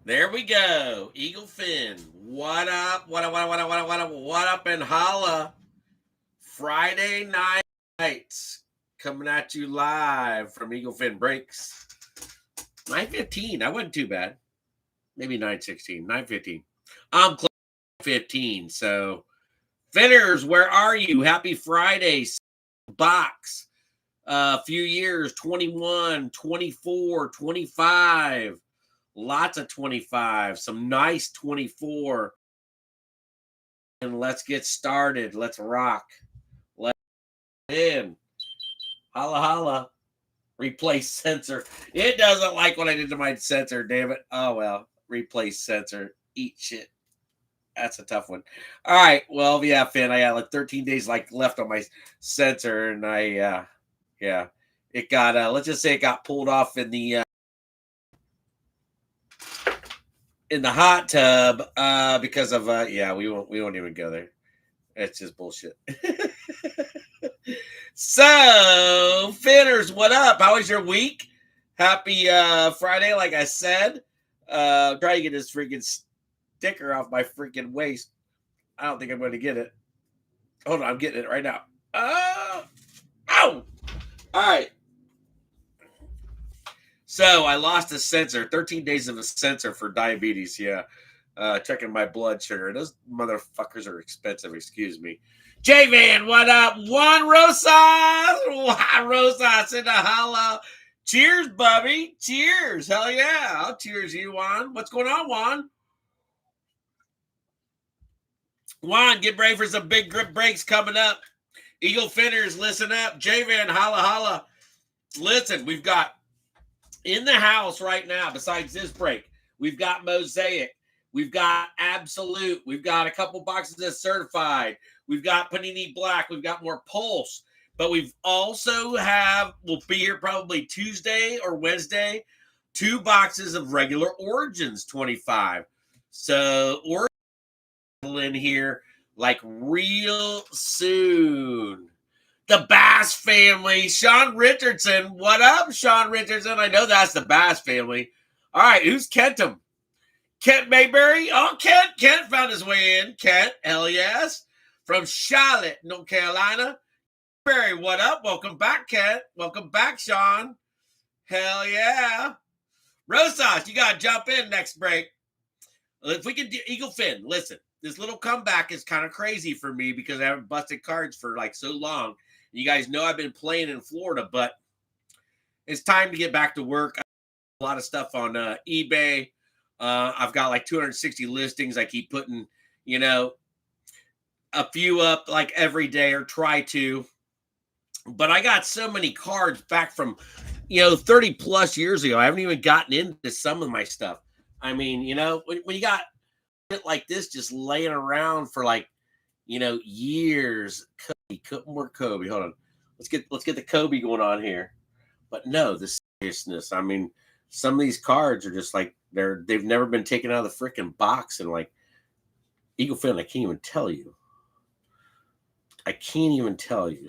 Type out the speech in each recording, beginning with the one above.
There we go. Eagle Finn. What up? What up and holla. Friday nights coming at you live from Eagle Finn Breaks. 9:15. That wasn't too bad. Maybe 9:16. 9:15. I'm close to 15. So, Finners, where are you? Happy Friday. Box. A few years 21, 24, 25. Lots of 25, some nice 24. And let's get started. Let's rock. Let's in. Holla, holla. Replace sensor. It doesn't like what I did to my sensor, damn it. Oh, well. Replace sensor. Eat shit. That's a tough one. All right. Well, yeah, Finn, I got like 13 days left on my sensor. And it got, let's just say it got pulled off in the hot tub because of we won't even go there. It's just bullshit. So, Finners, what up? How was your week? Happy Friday, like I said. Trying to get this freaking sticker off my freaking waist. I don't think I'm going to get it. Hold on, I'm getting it right now. Ow! All right. So I lost a sensor, 13 days of a sensor for diabetes. Yeah. Checking my blood sugar. Those motherfuckers are expensive. Excuse me. J Van, what up? Juan Rosas. Rosas in the hollow. Cheers, Bubby. Cheers. Hell yeah. I'll cheers you, Juan. What's going on, Juan? Juan, get ready for some big grip breaks coming up. Eagle Finners, listen up. J Van, holla, holla. Listen, we've got in the house right now, besides this break, we've got Mosaic. We've got Absolute. We've got a couple boxes of Certified. We've got Panini Black. We've got more Pulse. But we've also we'll be here probably Tuesday or Wednesday, 2 boxes of regular Origins 25. So Origins in here like real soon. The Bass family. Sean Richardson. What up, Sean Richardson? I know that's the Bass family. All right, who's Kentum? Kent Mayberry. Oh, Kent. Kent found his way in. Kent, hell yes. From Charlotte, North Carolina. Mayberry, what up? Welcome back, Kent. Welcome back, Sean. Hell yeah. Rosas, you got to jump in next break. If we can do Eagle Finn, listen, this little comeback is kind of crazy for me because I haven't busted cards for like so long. You guys know I've been playing in Florida, but it's time to get back to work. I have a lot of stuff on eBay. I've got like 260 listings. I keep putting, a few up like every day or try to. But I got so many cards back from, 30 plus years ago. I haven't even gotten into some of my stuff. I mean, when you got shit like this just laying around for like, years. More Kobe. Hold on. Let's get the Kobe going on here. But no, the seriousness. I mean, some of these cards are just like they've never been taken out of the freaking box. And like Eagle Finn, I can't even tell you.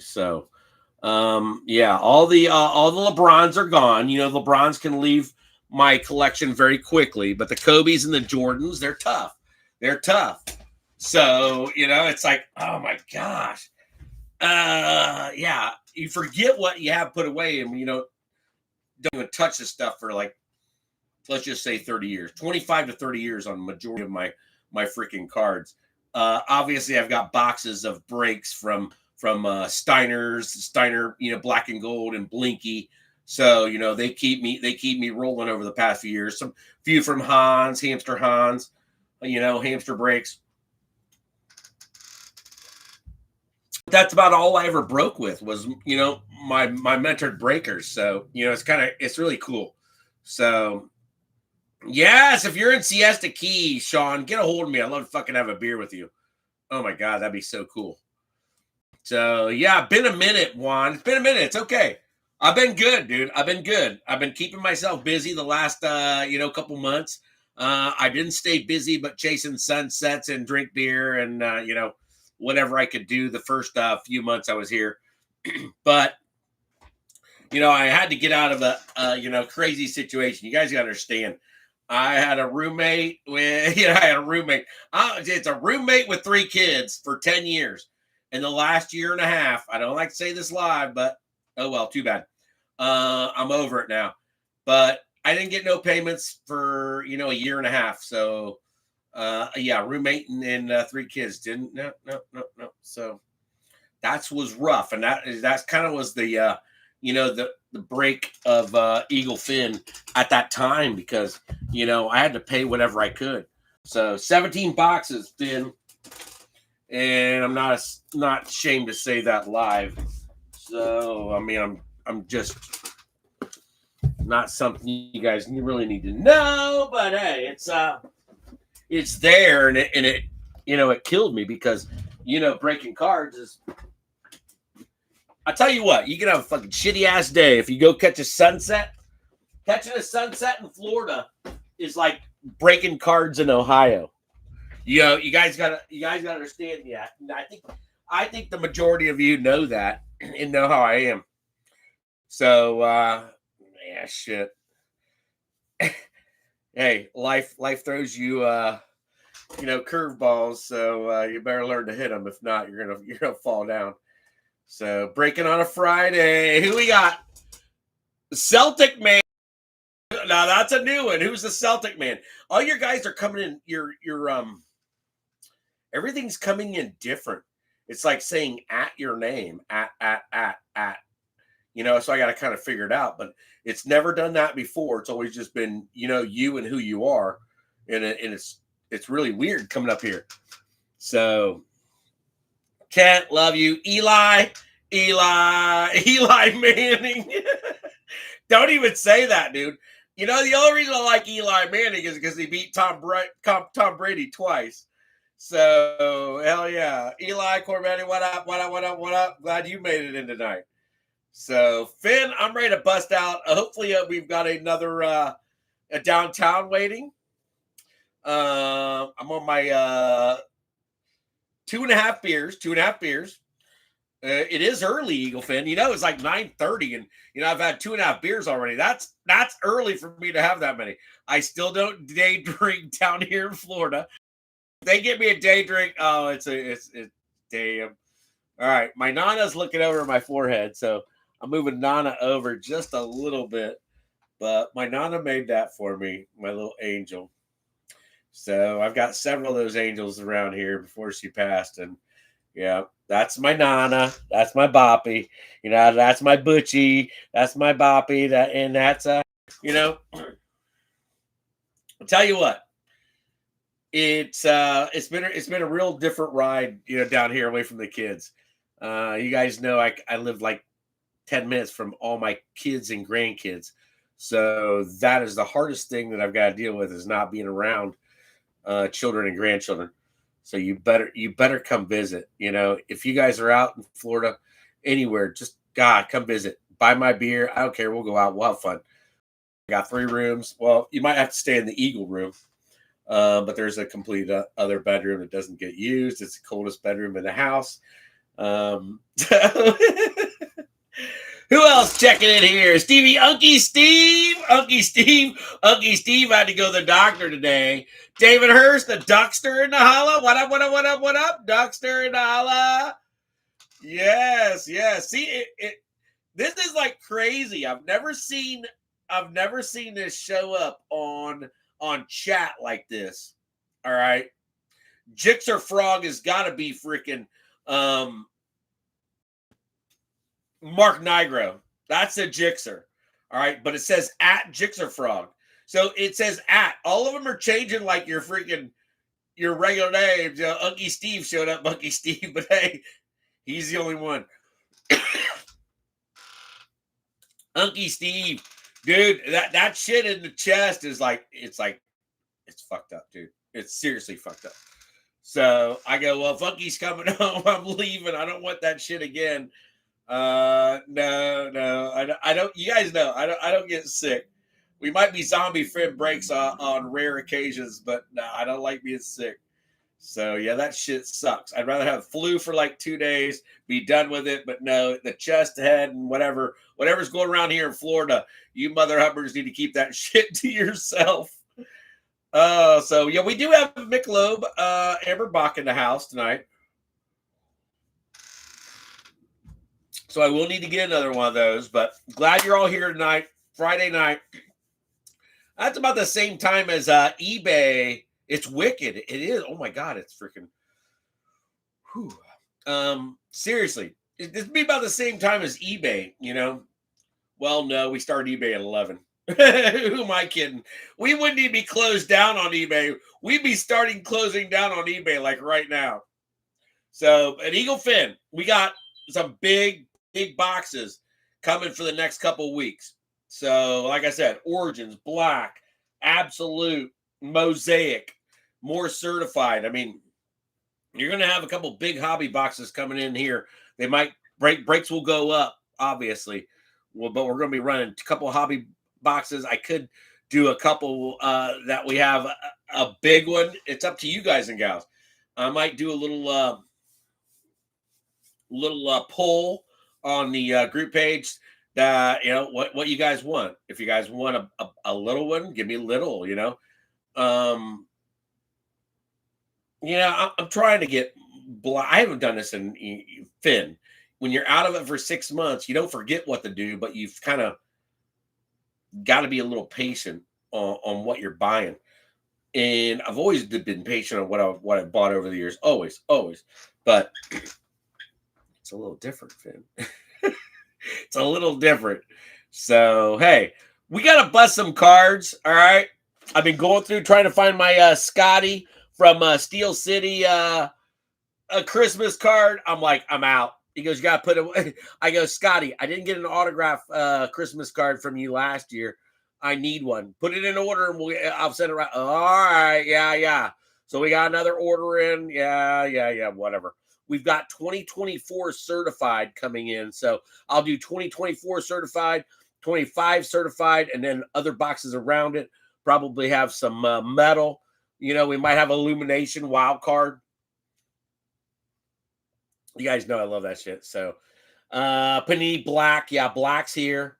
So all the LeBrons are gone. LeBrons can leave my collection very quickly, but the Kobe's and the Jordans, they're tough. So, it's like, oh my gosh. You forget what you have put away and don't even touch this stuff for like, let's just say 30 years, 25 to 30 years on the majority of my freaking cards. Obviously I've got boxes of breaks from Steiner, Black and Gold and Blinky. So, they keep me rolling over the past few years. Some few from Hamster Hans, Hamster breaks. That's about all I ever broke with was, my mentored breakers. So, it's really cool. So, yes, if you're in Siesta Key, Sean, get a hold of me. I'd love to fucking have a beer with you. Oh my God, that'd be so cool. So, yeah, been a minute, Juan. It's been a minute. It's okay. I've been good, dude. I've been keeping myself busy the last, couple months. I didn't stay busy, but chasing sunsets and drink beer and, whatever I could do the first few months I was here. But, I had to get out of a, crazy situation. You guys got to understand. I had a roommate with, I had a roommate. It's a roommate with 3 kids for 10 years. In the last year and a half, I don't like to say this live, but oh well, too bad. I'm over it now. But I didn't get no payments for, a year and a half. So, yeah, roommate and 3 kids didn't. No. So that was rough. And that's kind of was the, the break of Eagle Fin at that time because I had to pay whatever I could. So 17 boxes, Finn, and I'm not ashamed to say that live. So I mean, I'm just not something you guys really need to know, but hey, it's there, and it it killed me because breaking cards is. I tell you what, you can have a fucking shitty ass day if you go catch a sunset. Catching a sunset in Florida is like breaking cards in Ohio. You guys gotta understand that. And I think the majority of you know that and know how I am. So yeah, shit. Hey, life throws you curveballs, so you better learn to hit them. If not, you're gonna fall down. So breaking on a Friday. Who we got? Celtic man. Now that's a new one. Who's the Celtic man? All your guys are coming in. Your everything's coming in different. It's like saying at your name, at. So I got to kind of figure it out. But it's never done that before. It's always just been you and who you are, and it's really weird coming up here. So. Kent, love you. Eli Manning. Don't even say that, dude. The only reason I like Eli Manning is because he beat Tom Brady twice. So, hell yeah. Eli Corbetti, what up? Glad you made it in tonight. So, Finn, I'm ready to bust out. Hopefully, we've got another a downtown waiting. I'm on my 2.5 beers. It is early, Eagle Fin. It's like 9:30, and I've had 2.5 beers already. That's early for me to have that many. I still don't day drink down here in Florida. If they get me a day drink, oh, it's damn. All right, my Nana's looking over my forehead, so I'm moving Nana over just a little bit. But my Nana made that for me, my little angel. So I've got several of those angels around here before she passed. And yeah, that's my Nana. That's my Boppy. That's my Butchie. That's my Boppy. That's I'll tell you what. It's been a real different ride, down here away from the kids. You guys know I live like 10 minutes from all my kids and grandkids. So that is the hardest thing that I've got to deal with is not being around children and grandchildren. So you better come visit. If you guys are out in Florida, anywhere, just come visit. Buy my beer. I don't care. We'll go out. We'll have fun. I got 3 rooms. Well, you might have to stay in the Eagle room, but there's a complete other bedroom that doesn't get used. It's the coldest bedroom in the house. Who else checking in here? Unky Steve had to go to the doctor today. David Hurst, the Duckster in the holla. What up? Duckster in the holla. Yes. See, this is like crazy. I've never seen this show up on chat like this. All right. Jixer Frog has got to be freaking Mark Nigro. That's a Jixer. All right. But it says at Jixer Frog. So it says at. All of them are changing like your regular names. Unky Steve showed up, Unky Steve. But hey, he's the only one. Unky Steve. Dude, that shit in the chest is it's fucked up, dude. It's seriously fucked up. So I go, well, if Unky's coming home, I'm leaving. I don't want that shit again. No, I don't. You guys know, I don't get sick. We might be zombie Finn breaks on rare occasions, but no, I don't like being sick. So yeah, that shit sucks. I'd rather have flu for like 2 days, be done with it. But no, the chest, head, and whatever's going around here in Florida, you mother hubbers need to keep that shit to yourself. So yeah, we do have Michelob Amber Bach in the house tonight. So I will need to get another one of those, but glad you're all here tonight, Friday night. That's about the same time as eBay. It's wicked. It is. Oh my god, it's freaking. Whew. Seriously, it'd be about the same time as eBay. Well, no, we started eBay at 11. Who am I kidding? We wouldn't even be closed down on eBay. We'd be closing down on eBay like right now. So at Eagle Fin, we got some big boxes coming for the next couple of weeks. So, like I said, Origins, Black, Absolute, Mosaic, more certified. I mean, you're going to have a couple big hobby boxes coming in here. They might breaks will go up, obviously. Well, but we're going to be running a couple hobby boxes. I could do a couple that we have a big one. It's up to you guys and gals. I might do a little poll on the group page that what you guys want. If you guys want a little one, give me a little. I'm trying to get. I haven't done this in Fin. When you're out of it for 6 months, you don't forget what to do, but you've kind of got to be a little patient on what you're buying. And I've always been patient on what I've bought over the years. Always. But it's a little different, Fin. It's a little different. So, hey, we got to bust some cards. All right. I've been going through trying to find my Scotty from Steel City a Christmas card. I'm like, I'm out. He goes, you got to put it away. I go, Scotty, I didn't get an autograph Christmas card from you last year. I need one. Put it in order and I'll send it right. All right. Yeah. So we got another order in. Yeah. Whatever. We've got 2024 certified coming in. So I'll do 2024 certified, 25 certified, and then other boxes around it. Probably have some metal. We might have Illumination wild card. You guys know I love that shit. So Panini Black. Yeah, Black's here.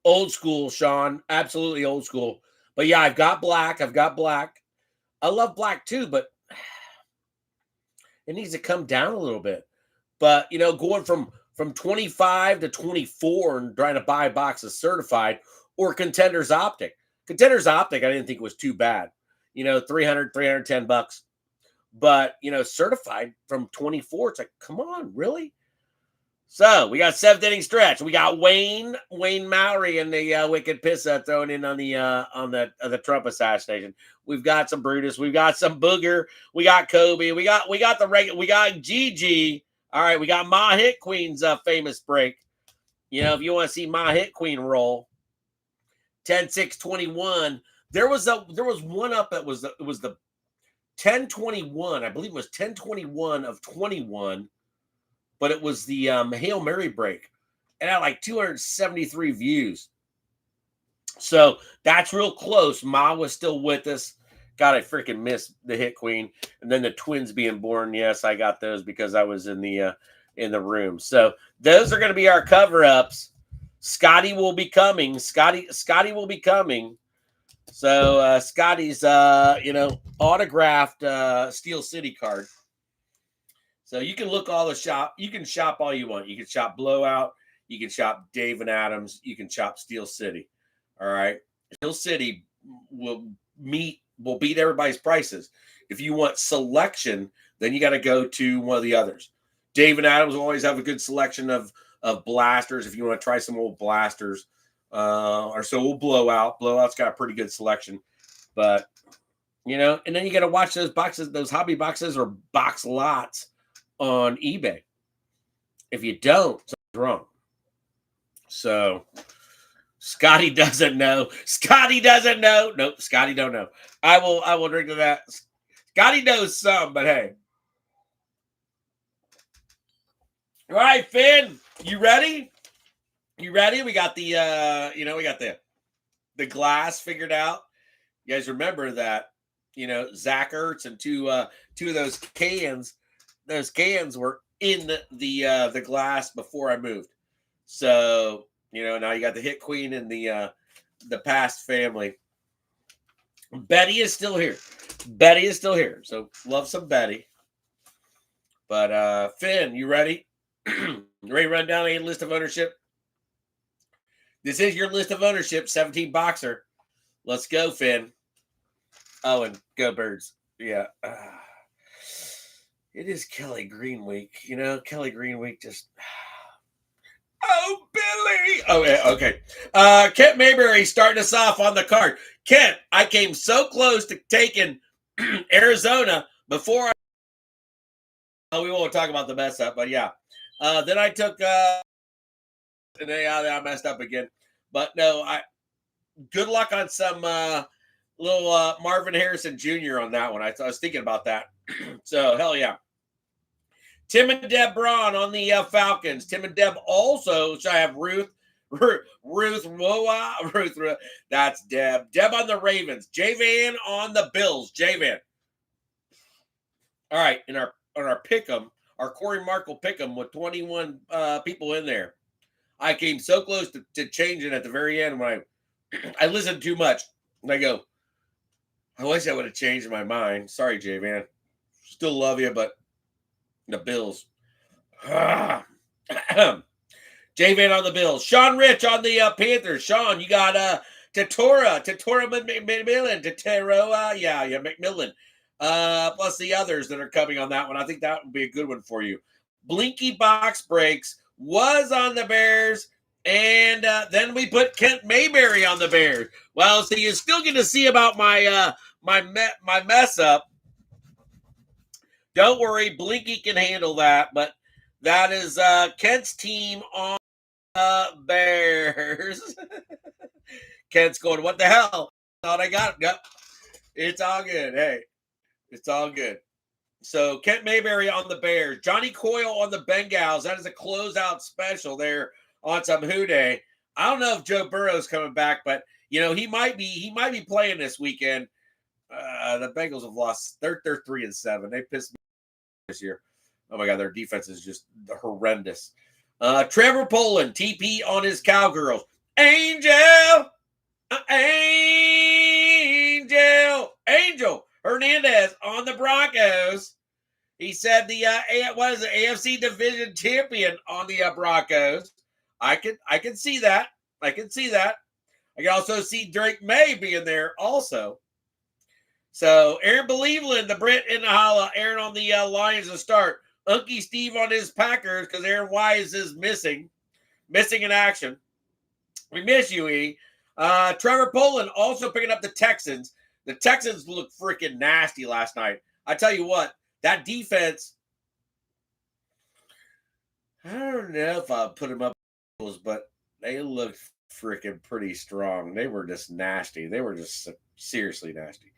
Old school, Sean. Absolutely old school. But yeah, I've got Black. I love Black too, but it needs to come down a little bit. But going from 25 to 24 and trying to buy a box of certified or Contenders Optic. Contenders Optic, I didn't think was too bad. 310 bucks. But certified from 24, it's like, come on, really? So we got 7th inning stretch. We got Wayne Mowry and the Wicked Pissa thrown in on the Trump assassination. We've got some Brutus. We've got some Booger. We got Kobe. We got the regular. We got Gigi. All right, we got Ma Hit Queen's famous break. If you want to see Ma Hit Queen roll, 10-6-21. There was one up that was the 10-21. I believe it was 10-21 of 21. But it was the Hail Mary break. And had like 273 views. So that's real close. Ma was still with us. God, I freaking missed the Hit Queen. And then the twins being born. Yes, I got those because I was in the room. So those are going to be our cover-ups. Scotty will be coming. Scotty will be coming. So Scotty's autographed Steel City card. So you can look all the shop. You can shop all you want. You can shop Blowout. You can shop Dave and Adams. You can shop Steel City. All right. Steel City will beat everybody's prices. If you want selection, then you got to go to one of the others. Dave and Adams will always have a good selection of blasters. If you want to try some old blasters, or so will Blowout. Blowout's got a pretty good selection, but and then you got to watch those boxes, those hobby boxes or box lots on eBay. If you don't, something's wrong. So Scotty doesn't know. Nope, Scotty don't know. I will drink to that. Scotty knows some, but hey. All right, Finn, you ready? We got the we got the glass figured out. You guys remember that, Zach Ertz and two of those cans. Those cans were in the glass before I moved. So, now you got the Hit Queen and the past family. Betty is still here. Betty is still here. So love some Betty. But Finn, you ready? Ready to run down a list of ownership? This is your list of ownership, 17 boxer. Let's go, Finn. Oh, and go Birds. Yeah. It is Kelly Green week. You know, Kelly Green week just... Oh, Billy. Oh, yeah, okay. Kent Mayberry starting us off on the card. Kent, I came so close to taking Arizona before we won't talk about the mess up, but yeah. Then I took and I messed up again. But no, good luck on some little Marvin Harrison Jr. on that one. I was thinking about that. So hell yeah. Tim and Deb Braun on the Falcons. Tim and Deb also, so I have Ruth, that's Deb. Deb on the Ravens. J-Van on the Bills. J-Van. All right, on our pick'em, our Corey Markle pick'em with 21 people in there. I came so close to changing at the very end when I listened too much. And I go, I wish I would have changed my mind. Sorry, J-Van. Still love you, but the Bills. J-Van on the Bills. Sean Rich on the Panthers. Sean, you got Tatora McMillan. McMillan. Plus the others that are coming on that one. I think that would be a good one for you. Blinky Box Breaks was on the Bears. And then we put Kent Mayberry on the Bears. Well, so you're still going to see about my my mess up. Don't worry, Blinky can handle that. But that is Kent's team on Bears. Kent's going, what the hell? Thought I got it. Yep. It's all good. Hey, it's all good. So Kent Mayberry on the Bears. Johnny Coyle on the Bengals. That is a closeout special there on some Houday. I don't know if Joe Burrow's coming back, but you know he might be playing this weekend. The Bengals have lost. They're 3-7. They pissed me this year. Oh my God, their defense is just horrendous. Trevor Poland, TP on his Cowgirls. Angel Hernandez on the Broncos. He said the AFC Division champion on the Broncos. I can see that. I can can also see Drake May being there also. So Aaron Believeland, the Brit in the holla. Aaron on the Lions to start. Unky Steve on his Packers because Aaron Wise is missing in action. We miss you, E. Trevor Poland also picking up the Texans. The Texans looked freaking nasty last night. I tell you what, that defense, I don't know if I'll put them up, but they looked freaking pretty strong. They were just nasty. They were just seriously nasty.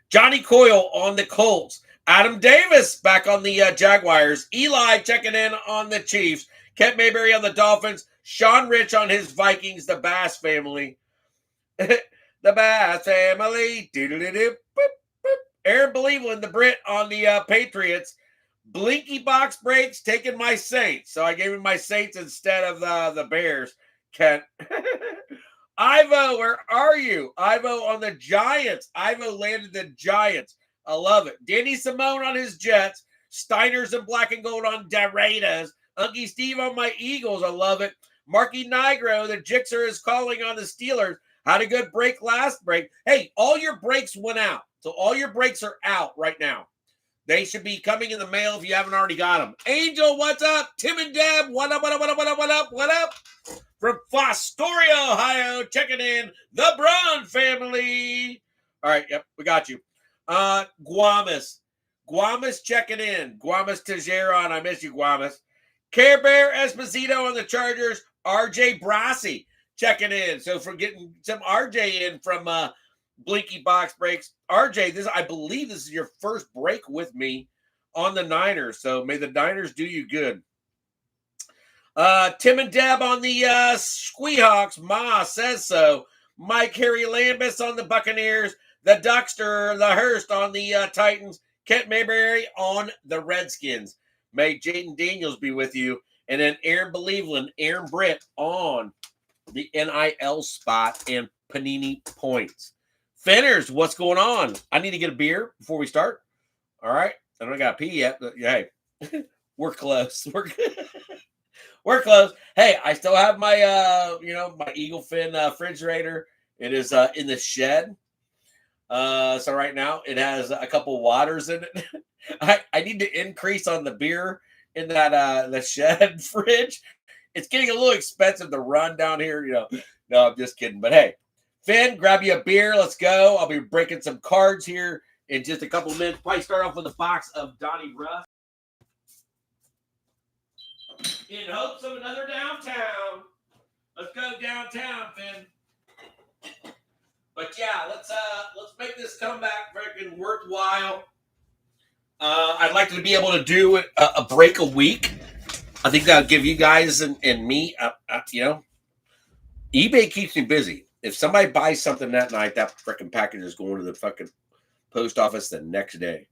Johnny Coyle on the Colts. Adam Davis back on the Jaguars. Eli checking in on the Chiefs. Kent Mayberry on the Dolphins. Sean Rich on his Vikings. The Bass family. The Bass family. Aaron Believeland, the Brit on the Patriots. Blinky Box Breaks taking my Saints. So I gave him my Saints instead of the Bears. Kent. Ivo, where are you? Ivo on the Giants. Ivo landed the Giants. I love it. Danny Simone on his Jets. Steiners and Black and Gold on Raiders. Unky Steve on my Eagles. I love it. Marky Nigro, the Jixer is calling on the Steelers. Had a good break last break. Hey, all your breaks went out. So all your breaks are out right now. They should be coming in the mail if you haven't already got them. Angel, what's up? Tim and Deb, what up? From Fostoria, Ohio, checking in. The Braun family. All right, yep, we got you. Guamas checking in. Guamas Tejeron, I miss you, Guamas. Care Bear Esposito on the Chargers. RJ Brassi checking in. So for getting some RJ in from Blinky Box Breaks. RJ, I believe this is your first break with me on the Niners. So may the Niners do you good. Tim and Deb on the Squeehawks. Ma says so. Mike Harry Lambus on the Buccaneers. The Duckster, the Hurst on the Titans. Kent Mayberry on the Redskins. May Jaden Daniels be with you. And then Aaron Believeland, Aaron Britt on the NIL spot and Panini points. Finners, what's going on? I need to get a beer before we start. All right. I don't got to pee yet, but hey, we're close. We're close. Hey, I still have my my Eagle Fin refrigerator. It is in the shed. So right now it has a couple waters in it. I need to increase on the beer in that the shed fridge. It's getting a little expensive to run down here, No, I'm just kidding. But hey, Finn, grab you a beer. Let's go. I'll be breaking some cards here in just a couple of minutes. Probably start off with a box of Donnie Rust. In hopes of another downtown. Let's go downtown, Finn. But yeah, let's make this comeback freaking worthwhile. I'd like to be able to do a break a week. I think that'll give you guys and me, eBay keeps me busy. If somebody buys something that night, that freaking package is going to the fucking post office the next day.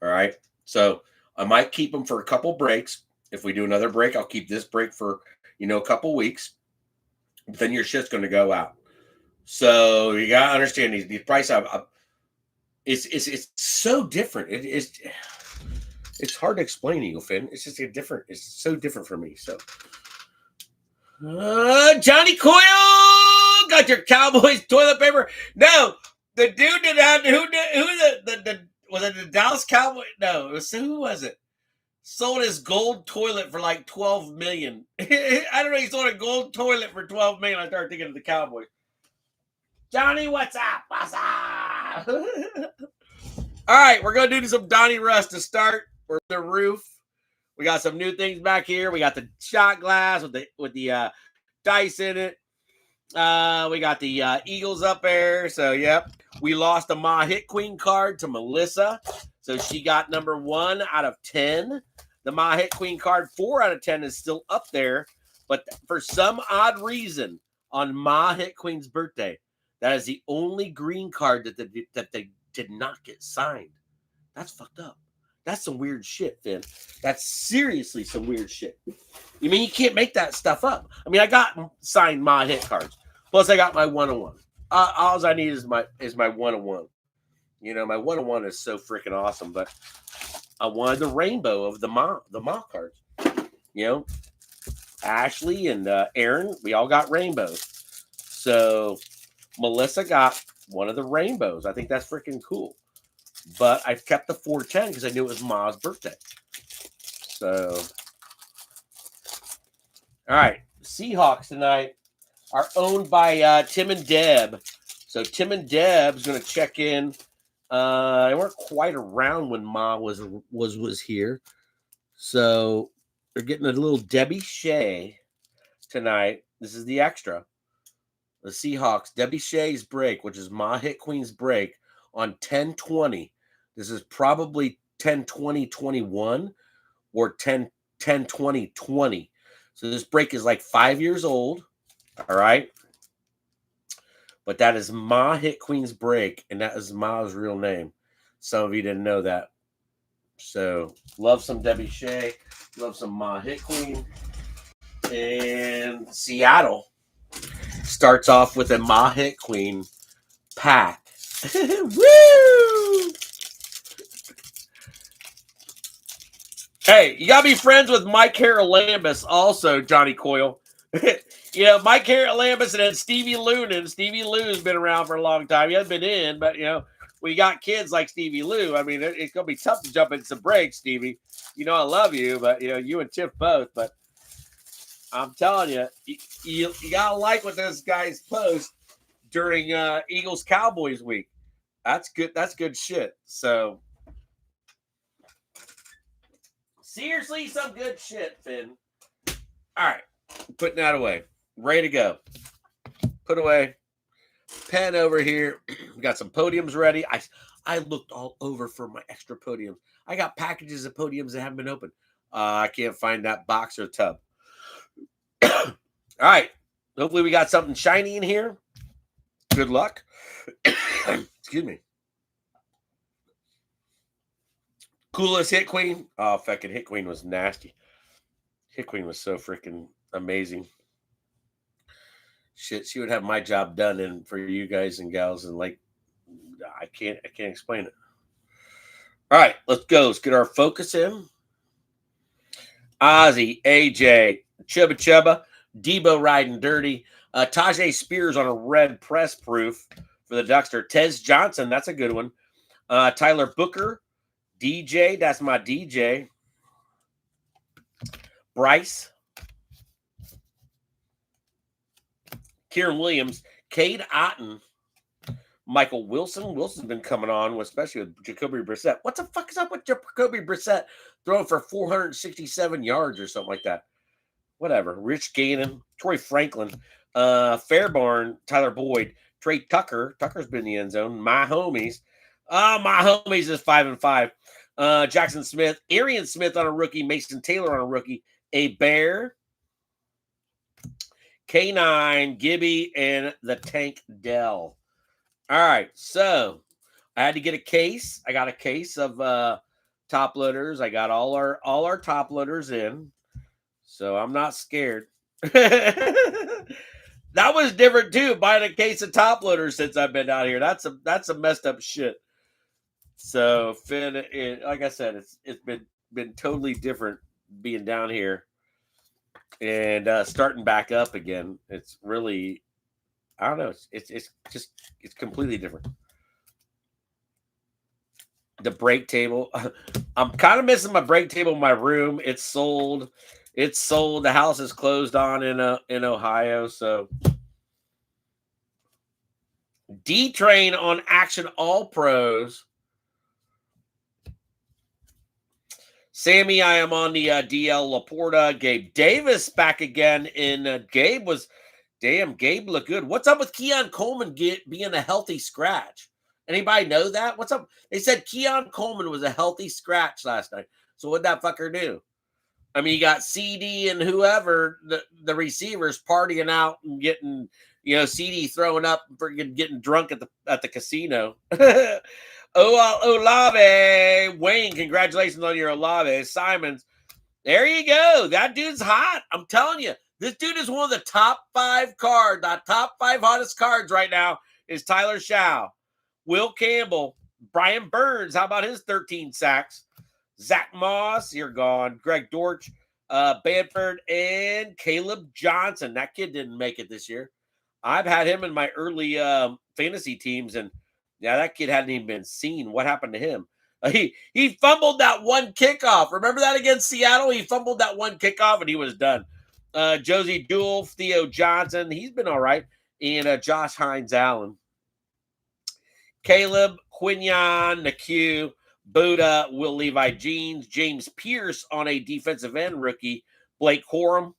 All right. So I might keep them for a couple breaks. If we do another break, I'll keep this break for, a couple weeks. But then your shit's going to go out. So you got to understand these prices. It's so different. It's hard to explain, Eagle Fin. It's just it's so different for me. So Johnny Coyle got your Cowboys toilet paper. No, the dude did not. Who was it? The Dallas Cowboys? No, who was it? Sold his gold toilet for like $12 million. I don't know. He sold a gold toilet for $12 million. I started thinking of the Cowboys. Johnny, what's up? What's up? All right, we're gonna do some Donnie Rust to start. We're on the roof. We got some new things back here. We got the shot glass with the dice in it. We got the Eagles up there. So yep, we lost a Ma Hit Queen card to Melissa. So she got number 1 out of 10. The Ma Hit Queen card 4 out of 10 is still up there, but for some odd reason on Ma Hit Queen's birthday, that is the only green card that they did not get signed. That's fucked up. That's some weird shit, Finn. That's seriously some weird shit. You mean you can't make that stuff up? I mean, I got signed Ma Hit cards. Plus, I got my 101. All I need is my 101. My 101 is so freaking awesome. But I wanted the rainbow of the Ma cards. Ashley and Aaron, we all got rainbows. So Melissa got one of the rainbows. I think that's freaking cool. But I kept the 410 because I knew it was Ma's birthday. So, all right. Seahawks tonight are owned by Tim and Deb. So Tim and Deb's going to check in. They weren't quite around when Ma was here. So they're getting a little Debbie Shea tonight. This is the extra. The Seahawks, Debbie Shea's break, which is Ma Hit Queen's break, on 10/20. This is probably 10/20/21 or 10/20/20. So this break is like 5 years old. All right. But that is Ma Hit Queen's break, and that is Ma's real name. Some of you didn't know that. So love some Debbie Shea. Love some Ma Hit Queen. And Seattle starts off with a Ma Hit Queen pack. Woo! Hey, you gotta be friends with Mike Haralambous also, Johnny Coyle. Mike Haralambous and then Stevie Lou. Stevie Lou's been around for a long time. He hasn't been in, but when you got kids like Stevie Lou, I mean, it's gonna be tough to jump into some breaks, Stevie. I love you, but you and Tiff both. But I'm telling you, you gotta like what those guys post during Eagles Cowboys week. That's good. That's good shit. So seriously, some good shit, Finn. All right, putting that away. Ready to go. Put away. Pen over here. We got some podiums ready. I looked all over for my extra podiums. I got packages of podiums that haven't been opened. I can't find that box or tub. All right. Hopefully we got something shiny in here. Good luck. Excuse me. Coolest Hit Queen. Oh, fucking Hit Queen was nasty. Hit Queen was so freaking amazing. Shit, she would have my job done and for you guys and gals in like can't explain it. All right, let's go. Let's get our focus in. Ozzy, AJ, Chubba, Debo riding dirty. Tajay Spears on a red press proof for the Duckster. Tez Johnson, that's a good one. Tyler Booker, DJ, that's my DJ. Bryce, Kieran Williams, Cade Otten, Michael Wilson. Wilson's been coming on, especially with Jacoby Brissett. What the fuck is up with Jacoby Brissett throwing for 467 yards or something like that? Whatever. Rich Gannon, Troy Franklin, Fairbarn, Tyler Boyd, Trey Tucker. Tucker's been in the end zone. My homies. My homies is 5-5. Jackson Smith, Arian Smith on a rookie, Mason Taylor on a rookie, a Bear, K9, Gibby, and the Tank Dell. All right, so I had to get a case. I got a case of top loaders. I got all our top loaders in, so I'm not scared. That was different too, buying a case of top loaders since I've been out here. That's a messed up shit. So Finn, like I said, it's been totally different being down here and starting back up again. It's really, I don't know. It's completely different. The break table, I'm kind of missing my break table in my room. It's sold. The house is closed on in Ohio. So D Train on Action All Pros. Sammy, I am on the DL Laporta. Gabe Davis back again in Gabe looked good. What's up with Keon Coleman being a healthy scratch? Anybody know that? What's up? They said Keon Coleman was a healthy scratch last night. So what'd that fucker do? I mean, you got CD and whoever, the receivers partying out and getting, CD throwing up and freaking getting drunk at the casino. Olave, Wayne, congratulations on your Olave. Simons, there you go. That dude's hot. I'm telling you, this dude is one of the top 5 cards. The top 5 hottest cards right now is Tyler Shaw, Will Campbell, Brian Burns. How about his 13 sacks? Zach Moss, you're gone. Greg Dortch, Bamford, and Caleb Johnson. That kid didn't make it this year. I've had him in my early fantasy teams, and yeah, that kid hadn't even been seen. What happened to him? He fumbled that one kickoff. Remember that against Seattle? He fumbled that one kickoff, and he was done. Josie Jewell, Theo Johnson. He's been all right. And Josh Hines Allen. Caleb, Quinion, Naku, Buddha, Will Levi Jeans, James Pierce on a defensive end rookie, Blake Corum,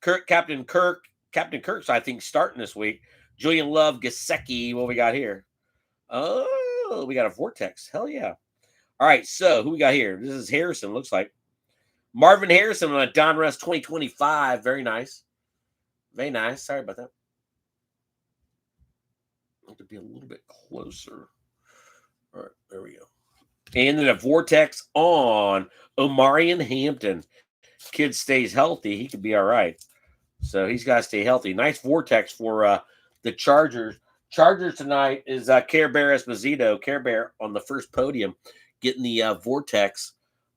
Captain Kirk's, I think, starting this week. Julian Love, Gesicki. What we got here? Oh, we got a Vortex. Hell yeah. All right, so who we got here? This is Harrison, looks like. Marvin Harrison on a Donruss 2025. Very nice. Very nice. Sorry about that. I have to be a little bit closer. All right, there we go. And then a Vortex on Omarion Hampton. Kid stays healthy. He could be all right. So he's got to stay healthy. Nice Vortex for the Chargers. Chargers tonight is Care Bear Esposito. Care Bear on the first podium getting the Vortex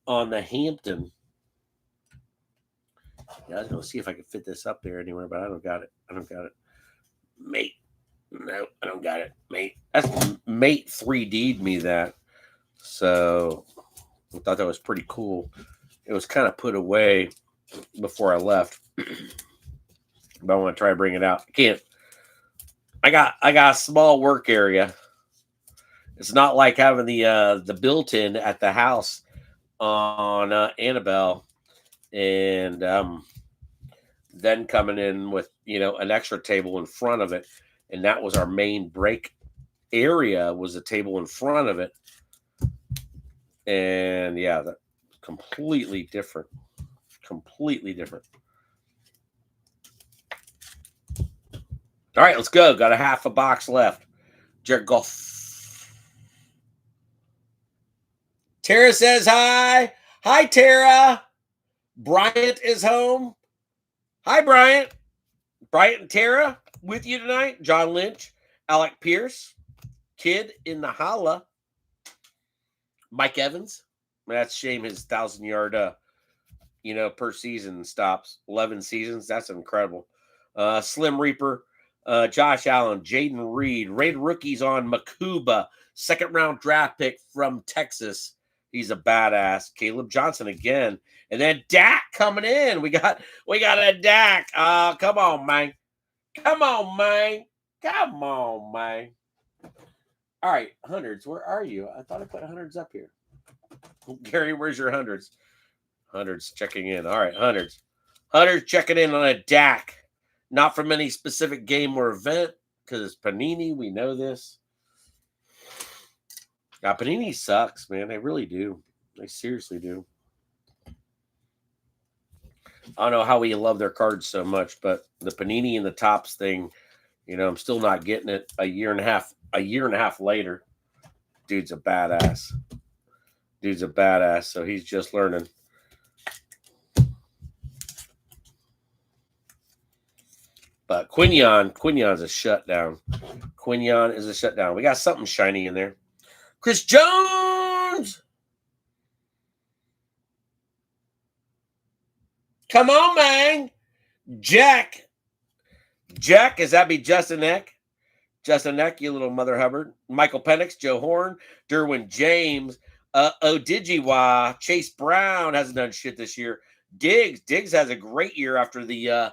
on the Hampton. Yeah, I was going to see if I could fit this up there anywhere, but I don't got it. Mate. No, I don't got it. Mate. That's Mate 3D'd me that. So I thought that was pretty cool. It was kind of put away before I left. But I want to try to bring it out. I can't. I got a small work area. It's not like having the built-in at the house on Annabelle, and then coming in with an extra table in front of it, and that was our main break area, was a table in front of it, and yeah, that completely different. All right, let's go. Got a half a box left. Jared Goff. Tara says hi. Hi, Tara. Bryant is home. Hi, Bryant. Bryant and Tara with you tonight. John Lynch, Alec Pierce. Kid in the holla. Mike Evans. That's a shame his 1,000-yard, per season stops. 11 seasons. That's incredible. Slim Reaper. Josh Allen. Jaden Reed. Rated rookies on Makuba. Second-round draft pick from Texas. He's a badass. Caleb Johnson again. And then Dak coming in. We got a Dak. Come on, man. Come on, man. Come on, man. All right, hundreds. Where are you? I thought I put hundreds up here. Gary, where's your hundreds? Hundreds checking in. All right, hundreds. Hundreds checking in on a Dak. Not from any specific game or event because it's Panini. We know this. Panini sucks, man. They really do. They seriously do. I don't know how we love their cards so much, but the Panini and the Topps thing, I'm still not getting it a year and a half later. Dude's a badass. So he's just learning. But Quinion's a shutdown. Quinion is a shutdown. We got something shiny in there. Chris Jones. Come on, man. Jack, is that be Justin Eck? Justin Eck, you little Mother Hubbard. Michael Penix, Joe Horn, Derwin James, Odijiwa, Chase Brown hasn't done shit this year. Diggs has a great year after the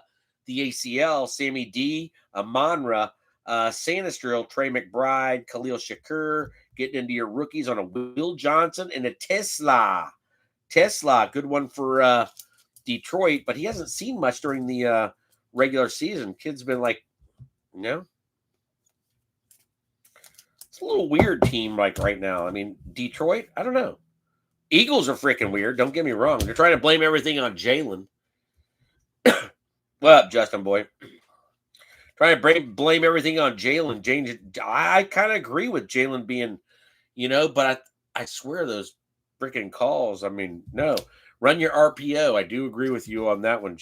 ACL. Sammy D, Amonra, Sanistril, Trey McBride, Khalil Shakur, getting into your rookies on a Will Johnson and a Tesla. Good one for Detroit, but he hasn't seen much during the regular season. Kid's been like, it's a little weird team like right now. I mean, Detroit, I don't know. Eagles are freaking weird. Don't get me wrong. They're trying to blame everything on Jalen. What up, Justin boy? Trying to blame everything on Jalen. I kind of agree with Jalen being, but I swear those freaking calls. I mean, no. Run your RPO. I do agree with you on that one,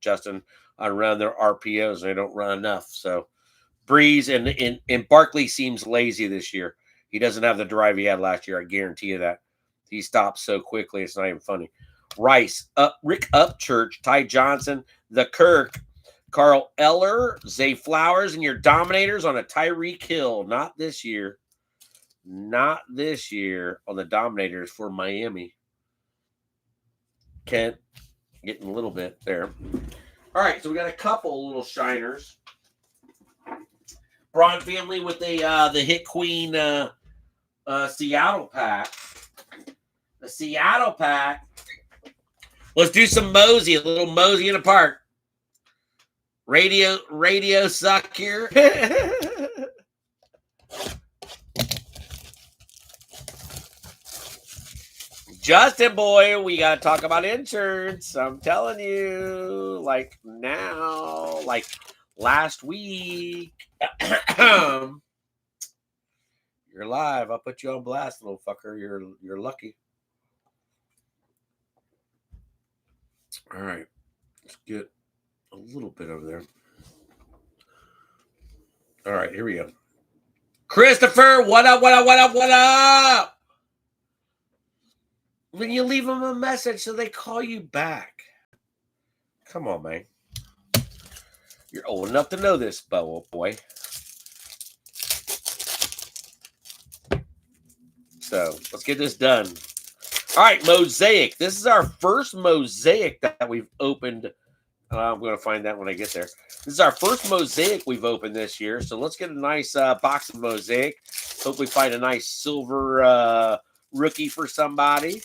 Justin, on run their RPOs. They don't run enough. So Breeze and Barkley seems lazy this year. He doesn't have the drive he had last year. I guarantee you that. He stops so quickly. It's not even funny. Rice, Rick Upchurch, Ty Johnson, the Kirk, Carl Eller, Zay Flowers, and your Dominators on a Tyreek Hill. Not this year. Not this year on the Dominators for Miami. Kent getting a little bit there. All right, so we got a couple little shiners. Braun family with the Hit Queen Seattle pack. The Seattle pack. Let's do some Mosey, a little Mosey in the park. Radio suck here. Justin boy, we got to talk about insurance. I'm telling you, like now, like last week. You're live. I'll put you on blast, little fucker. You're lucky. All right. Let's get a little bit over there. All right, here we go. Christopher, what up, what up, what up, what up? When you leave them a message, so they call you back. Come on, man. You're old enough to know this, boy. So let's get this done. All right, Mosaic. This is our first Mosaic that we've opened. I'm going to find that when I get there. This is our first Mosaic we've opened this year. So let's get a nice box of Mosaic. Hope we find a nice silver rookie for somebody.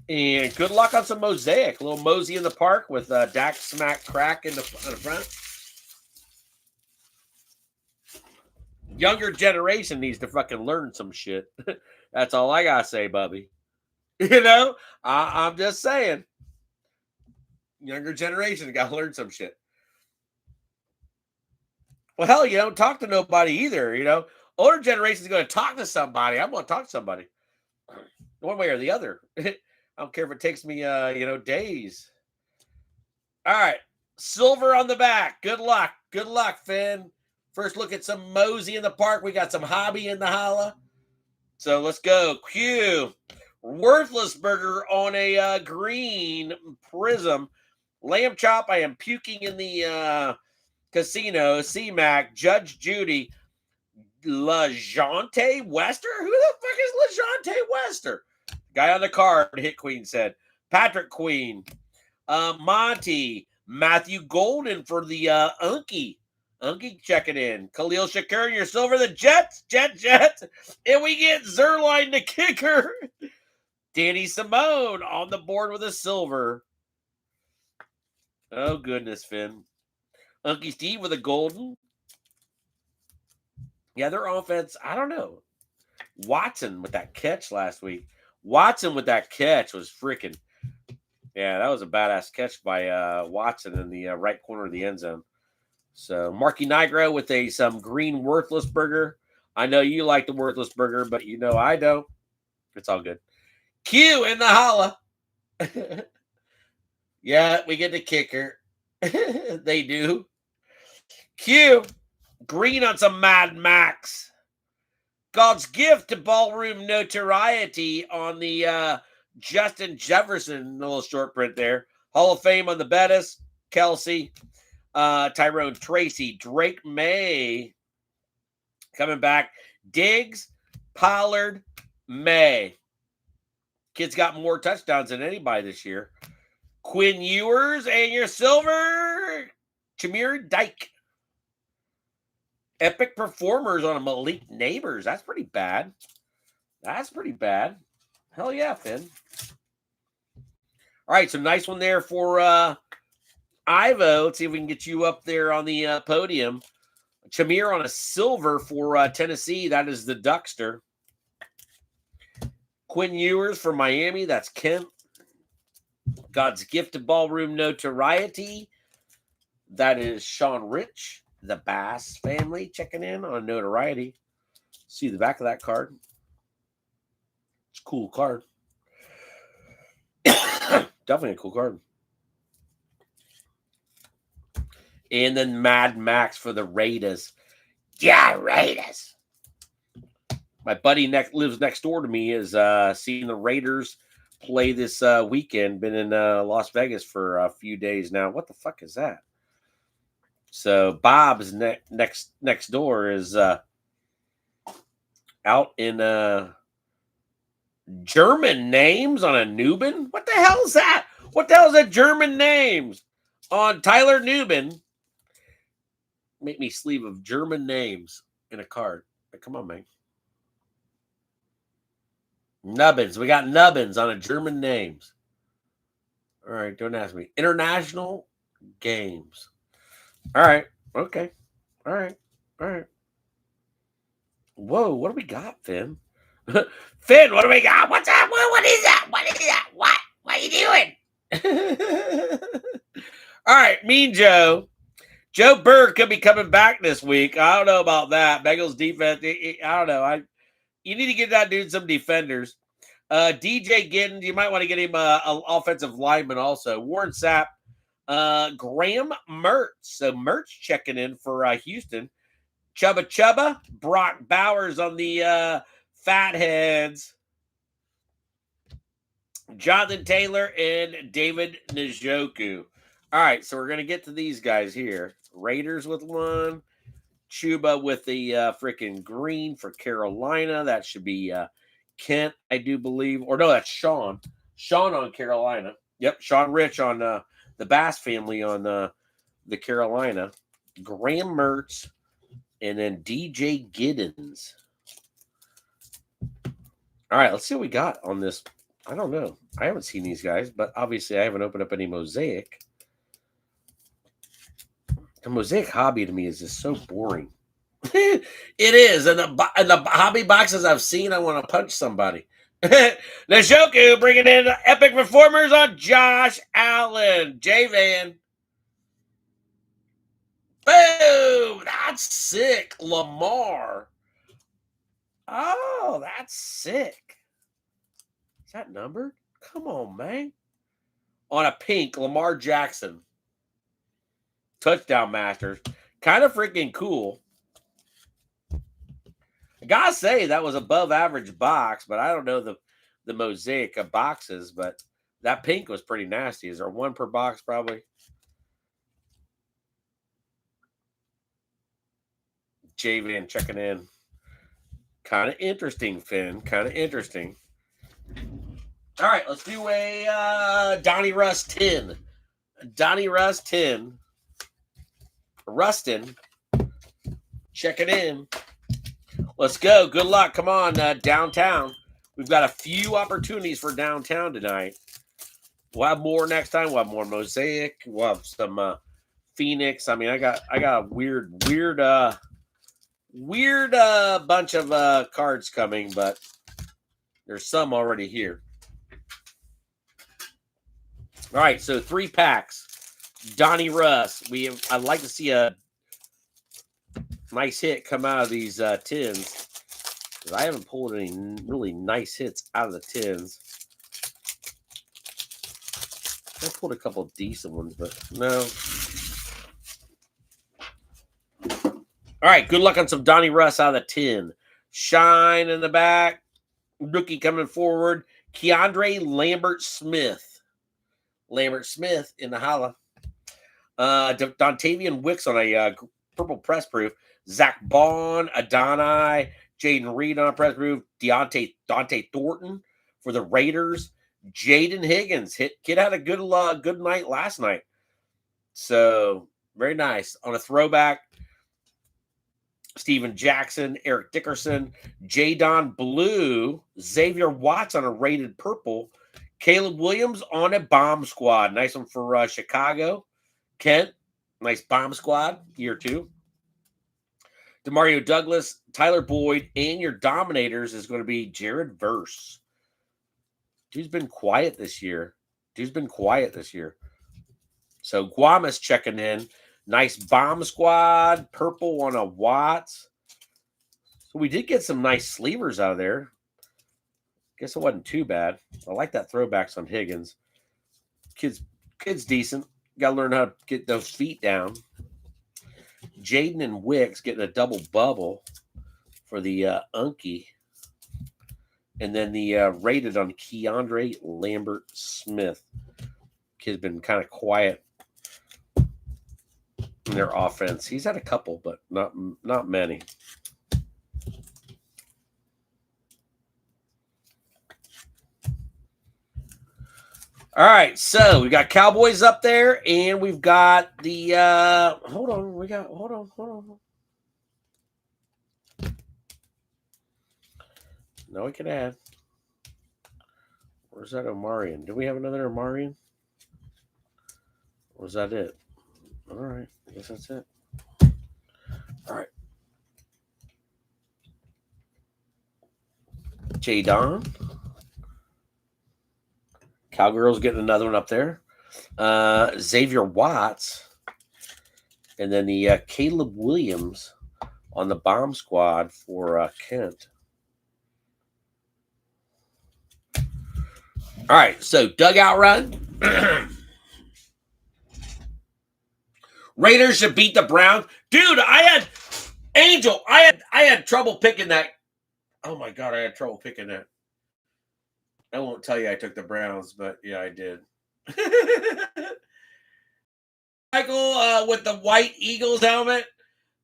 And good luck on some Mosaic. A little Mosey in the park with Dak Smack Crack in the front. Younger generation needs to fucking learn some shit. That's all I got to say, Bubby. I'm just saying. Younger generation got to learn some shit. Well, hell, you don't talk to nobody either, Older generation is going to talk to somebody. I'm going to talk to somebody. One way or the other. I don't care if it takes me, days. All right. Silver on the back. Good luck. Good luck, Finn. First look at some Mosey in the park. We got some Hobby in the holla. So let's go. Q. Worthless burger on a green prism. Lamb chop. I am puking in the casino. C-Mac. Judge Judy. LaJohntay Wester? Who the fuck is LaJohntay Wester? Guy on the card, Hit Queen said. Patrick Queen. Monty. Matthew Golden for the Unky. Unky checking in. Khalil Shakur, your silver. The Jets. Jets. And we get Zerline the kicker. Danny Simone on the board with a silver. Oh, goodness, Finn. Unky Steve with a golden. Yeah, their offense, I don't know. Watson with that catch last week. Watson with that catch was freaking. Yeah, that was a badass catch by Watson in the right corner of the end zone. So Marky Nigro with some green worthless burger. I know you like the worthless burger, but you know I don't. It's all good. Q in the holla. Yeah, we get the kicker. They do. Q. Green on some Mad Max. God's gift to ballroom notoriety on the Justin Jefferson little short print there. Hall of Fame on the Bettis. Kelsey. Tyrone Tracy. Drake May. Coming back. Diggs. Pollard. May. Kid's got more touchdowns than anybody this year. Quinn Ewers and your silver. Jameer Dyke. Epic performers on a Malik Neighbors. That's pretty bad. That's pretty bad. Hell yeah, Finn. All right, so nice one there for Ivo. Let's see if we can get you up there on the podium. Jameer on a silver for Tennessee. That is the Duckster. Quinn Ewers for Miami. That's Kent. God's gift to ballroom notoriety. That is Sean Rich. The Bass family checking in on notoriety. See the back of that card. It's a cool card. Definitely a cool card. And then Mad Max for the Raiders. Yeah, Raiders. My buddy lives next door to me is seeing the Raiders play this weekend. Been in Las Vegas for a few days now. What the fuck is that? So Bob's next door is out in German names on a Newbin. What the hell is that? What the hell is that German names on Tyler Newbin? Make me sleeve of German names in a card. But come on, man. Nubbins. We got Nubbins on a German names. All right, don't ask me. International games. All right. Okay. All right. Whoa, what do we got, Finn? Finn, what do we got? What's up? What is that? What are you doing? All right, Mean Joe. Joe Berg could be coming back this week. I don't know about that. Bengals defense, I don't know. You need to get that dude some defenders. DJ Giddens, you might want to get him an offensive lineman also. Warren Sapp. Graham Mertz. So Mertz checking in for Houston. Chubba. Brock Bowers on the Fatheads. Jonathan Taylor and David Njoku. All right, so we're going to get to these guys here. Raiders with one. Chuba with the freaking green for Carolina. That should be Kent, I do believe. Or no, that's Sean. Sean on Carolina. Yep, Sean Rich on the Bass family on the Carolina. Graham Mertz. And then DJ Giddens. All right, let's see what we got on this. I don't know. I haven't seen these guys, but obviously I haven't opened up any Mosaic. The Mosaic hobby to me is just so boring. It is. And the hobby boxes I've seen, I want to punch somebody. Njoku bringing in epic performers on Josh Allen. J-Van. Boom! That's sick. Lamar. Oh, that's sick. Is that numbered? Come on, man. On a pink, Lamar Jackson. Touchdown Masters. Kind of freaking cool. I gotta say that was above average box, but I don't know the mosaic of boxes, but that pink was pretty nasty. Is there one per box probably? J-Van checking in. Kind of interesting, Finn. Kind of interesting. All right, let's do a Donnie Russ 10. Donnie Russ 10. Rustin. Check it in. Let's go. Good luck. Come on, downtown. We've got a few opportunities for downtown tonight. We'll have more next time. We'll have more mosaic. We'll have some Phoenix. I mean, I got a weird bunch of cards coming, but there's some already here. All right, so 3 packs. Donnie Russ. I'd like to see a nice hit come out of these tins. I haven't pulled any really nice hits out of the tins. I pulled a couple of decent ones, but no. All right, good luck on some Donnie Russ out of the tin. Shine in the back. Rookie coming forward. Keandre Lambert-Smith. Lambert-Smith in the holla. Dontavian Wicks on a purple press proof. Zach Bond, Adonai, Jaden Reed on a press proof. Dante Thornton for the Raiders. Jaden Higgins. Kid had a good night last night. So, very nice. On a throwback, Steven Jackson, Eric Dickerson, Jadon Blue, Xavier Watts on a rated purple, Caleb Williams on a bomb squad. Nice one for Chicago. Kent, nice bomb squad, year 2. DeMario Douglas, Tyler Boyd, and your Dominators is going to be Jared Verse. Dude's been quiet this year. So Guam is checking in. Nice bomb squad, purple on a Watts. So we did get some nice sleevers out of there. Guess it wasn't too bad. I like that throwbacks on Higgins. Kid's decent. Got to learn how to get those feet down. Jaden and Wicks getting a double bubble for the Unky. And then the rated on Keandre Lambert-Smith. Kid's been kind of quiet in their offense. He's had a couple, but not many. All right, so we got Cowboys up there, and we've got the hold on. No, we can add. Where's that Omarion? Do we have another Omarion? Or was that it? All right, I guess that's it. All right. Jadon. Cowgirls getting another one up there. Xavier Watts. And then the Caleb Williams on the bomb squad for Kent. All right, so dugout run. Raiders should beat the Browns. Dude, I had trouble picking that. Oh my God, I had trouble picking that. I won't tell you I took the Browns, but yeah, I did. Michael with the white Eagles helmet.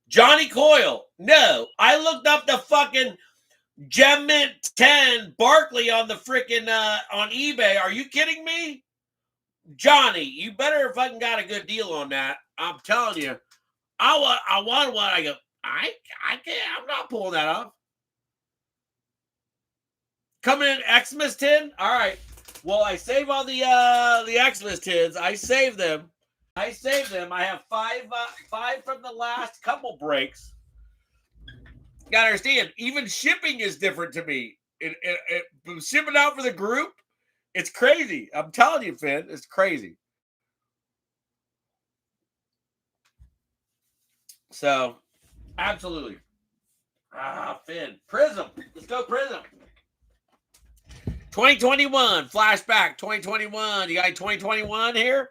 Johnny Coyle. No, I looked up the fucking Gem Mint 10 Barkley on the freaking on eBay. Are you kidding me? Johnny, you better fucking got a good deal on that. I'm telling you. I want one. I go, I can't. I'm not pulling that off. Coming in Xmas 10? All right. Well, I save all the Xmas 10s. I save them. I have five from the last couple breaks. You gotta understand, even shipping is different to me. Shipping out for the group, it's crazy. I'm telling you, Finn, it's crazy. So, absolutely. Finn. Prism. Let's go Prism. 2021. Flashback 2021. You got 2021 here?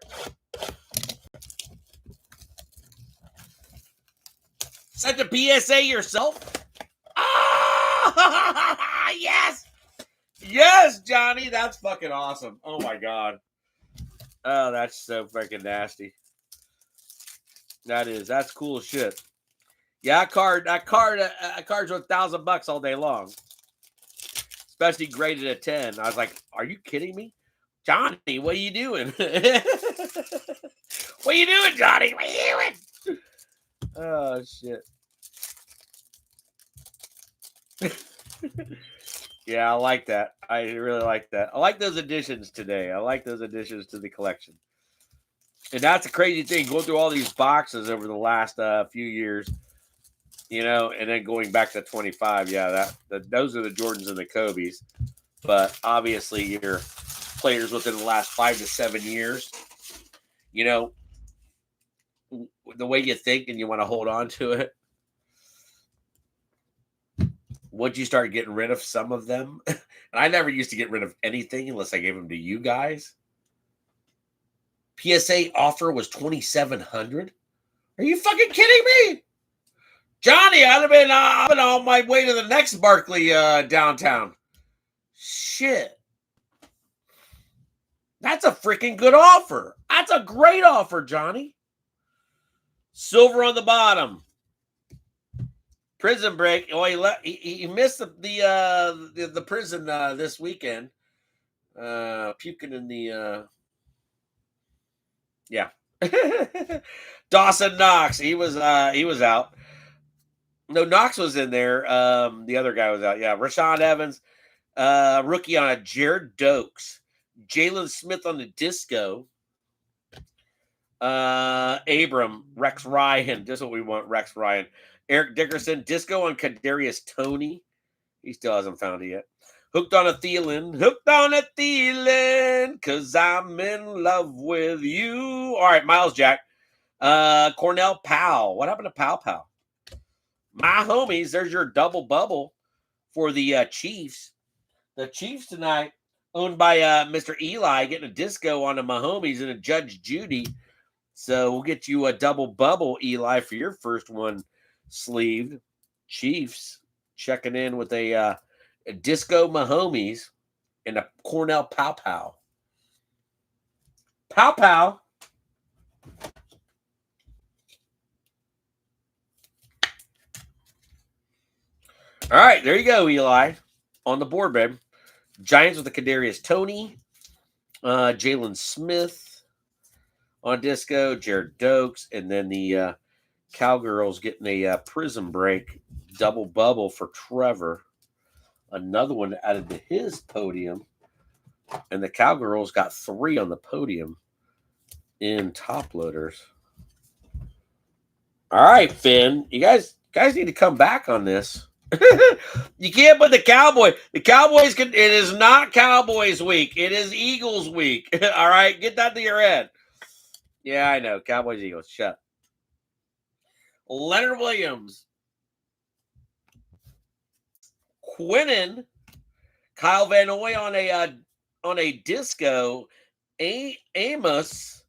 Sent a PSA yourself? Ah, yes. Yes, Johnny. That's fucking awesome. Oh, my God. Oh, that's so freaking nasty. That's cool shit. Yeah, that card's worth $1,000 all day long. Especially graded at 10. I was like, are you kidding me? Johnny, what are you doing? What are you doing, Johnny? What are you doing? Oh, shit. Yeah, I like that. I really like that. I like those additions today. I like those additions to the collection. And that's a crazy thing, going through all these boxes over the last few years, and then going back to 25. Yeah, those are the Jordans and the Kobes. But obviously, your players within the last 5 to 7 years, the way you think and you want to hold on to it. Once you start getting rid of some of them, and I never used to get rid of anything unless I gave them to you guys. PSA offer was $2,700. Are you fucking kidding me, Johnny? I'd have been on my way to the next Barkley downtown. Shit, that's a freaking good offer. That's a great offer, Johnny. Silver on the bottom. Prison break. Oh, he missed the prison this weekend. Puking in the yeah. Dawson Knox. He was out. No, Knox was in there. The other guy was out. Yeah, Rashaan Evans, rookie on a Jared Dokes. Jalen Smith on the disco. Abram, Rex Ryan. Just what we want, Rex Ryan. Eric Dickerson, disco on Kadarius Toney. He still hasn't found it yet. Hooked on a Thielen, because I'm in love with you. All right, Miles Jack. Cornell Powell. What happened to Powell? My homies, there's your double bubble for the Chiefs. The Chiefs tonight, owned by Mr. Eli, getting a disco on the Mahomes and a Judge Judy. So we'll get you a double bubble, Eli, for your first one sleeved. Chiefs checking in with a disco Mahomes and a Cornell Powell. Powell. All right, there you go, Eli. On the board, babe. Giants with the Kadarius Toney, Jalen Smith on disco, Jared Dokes, and then the Cowgirls getting a prison break double bubble for Trevor. Another one added to his podium, and the Cowgirls got 3 on the podium in top loaders. All right, Finn, you guys need to come back on this. You can't put the Cowboys. The Cowboys it is not Cowboys week. It is Eagles week. All right, get that to your head. Yeah, I know. Cowboys, Eagles. Shut. Leonard Williams, Quinnen, Kyle Van Noy on a disco, Amos,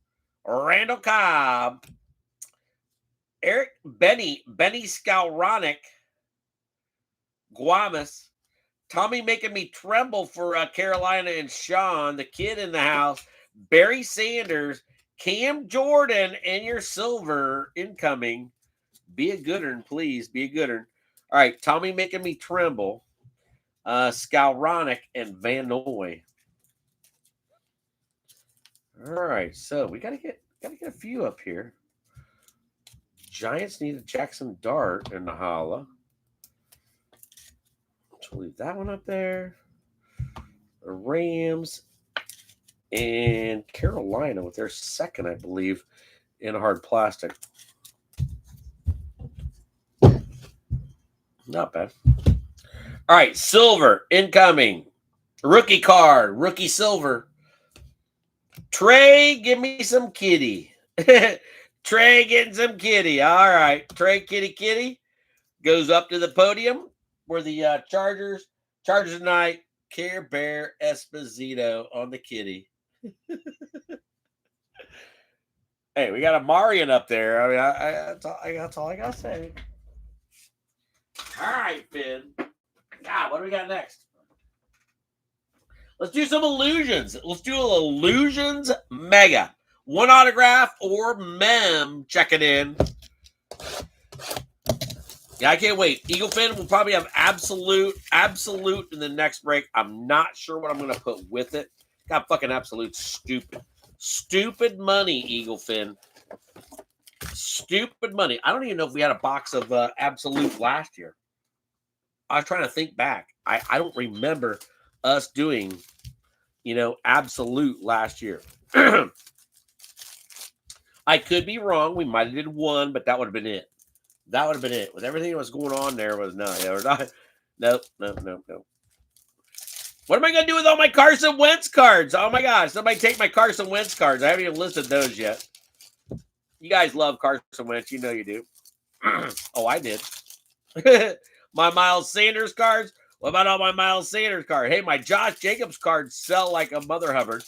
Randall Cobb, Eric Benny Skowronek, Guamas, Tommy making me tremble for Carolina and Sean, the kid in the house, Barry Sanders, Cam Jordan, and your silver incoming. Be a good one, please. Be a good one. All right, Tommy making me tremble, Skowronek, and Van Noy. All right, so we gotta get a few up here. Giants need a Jackson Dart in the holla. So leave that one up there. The Rams and Carolina with their second, I believe, in hard plastic. Not bad. All right, silver incoming. Rookie card, rookie silver. Trey, give me some kitty. Trey getting some kitty. All right, Trey kitty goes up to the podium where the Chargers tonight. Care Bear Esposito on the kitty. Hey, we got a Marion up there. I mean, that's all I gotta say. All right, Finn. God, what do we got next? Let's do some illusions. Let's do an illusions mega. One autograph or mem checking in. Yeah, I can't wait. Eagle Finn will probably have absolute in the next break. I'm not sure what I'm going to put with it. Got fucking absolute stupid money, Eagle Finn. Stupid money. I don't even know if we had a box of absolute last year. I was trying to think back. I don't remember us doing, absolute last year. I could be wrong. We might have did one, but that would have been it. That would have been it. With everything that was going on there was no. Nope. What am I going to do with all my Carson Wentz cards? Oh, my gosh. Somebody take my Carson Wentz cards. I haven't even listed those yet. You guys love Carson Wentz. You know you do. Oh, I did. My Miles Sanders cards. What about all my Miles Sanders cards? Hey, my Josh Jacobs cards sell like a mother hubbard.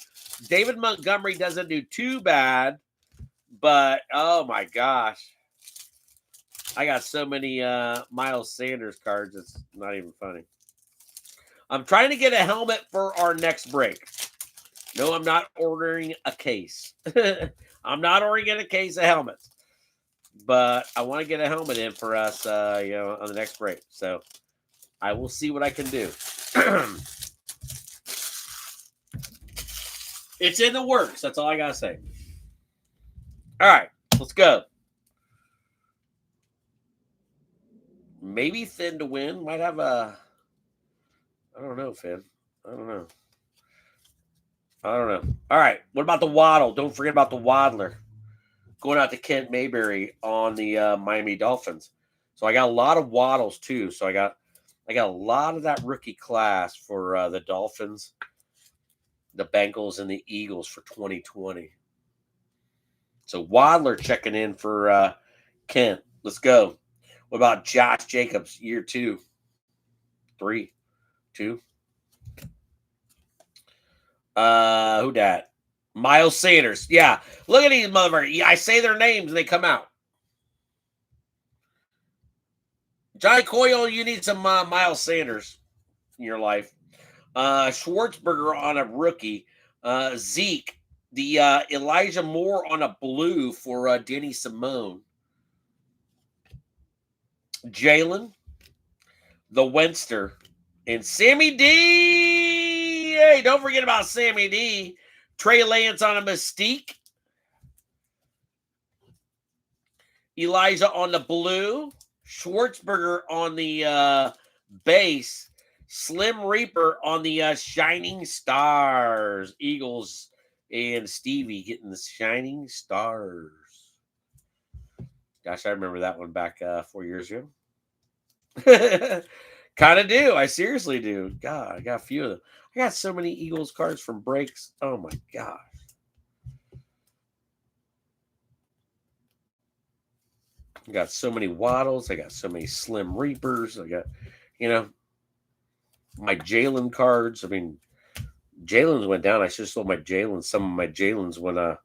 David Montgomery doesn't do too bad. But, oh, my gosh. I got so many Miles Sanders cards. It's not even funny. I'm trying to get a helmet for our next break. No, I'm not ordering a case. I'm not ordering a case of helmets. But I want to get a helmet in for us, on the next break. So I will see what I can do. It's in the works. That's all I got to say. All right, let's go. Maybe Finn to win. Might have a... I don't know, Finn. I don't know. All right. What about the Waddle? Don't forget about the Waddler. Going out to Kent Mayberry on the Miami Dolphins. So I got a lot of Waddles too. So I got a lot of that rookie class for the Dolphins, the Bengals, and the Eagles for 2020. So Waddler checking in for Kent. Let's go. What about Josh Jacobs, year 2? 3, 2. Who dat? Miles Sanders. Yeah. Look at these motherfuckers. I say their names and they come out. Johnny Coyle, you need some Miles Sanders in your life. Schwartzberger on a rookie. Zeke. The Elijah Moore on a blue for Danny Simone. Jalen. The Wenster. And Sammy D. Hey, don't forget about Sammy D. Trey Lance on a Mystique. Elijah on the blue. Schwartzberger on the base. Slim Reaper on the Shining Stars. Eagles and Stevie getting the Shining Stars. Gosh, I remember that one back 4 years ago. Kind of do. I seriously do. God, I got a few of them. I got so many Eagles cards from breaks. Oh, my gosh. I got so many Waddles. I got so many Slim Reapers. I got, my Jalen cards. I mean, Jalen's went down. I should have sold my Jalen. Some of my Jalen's when,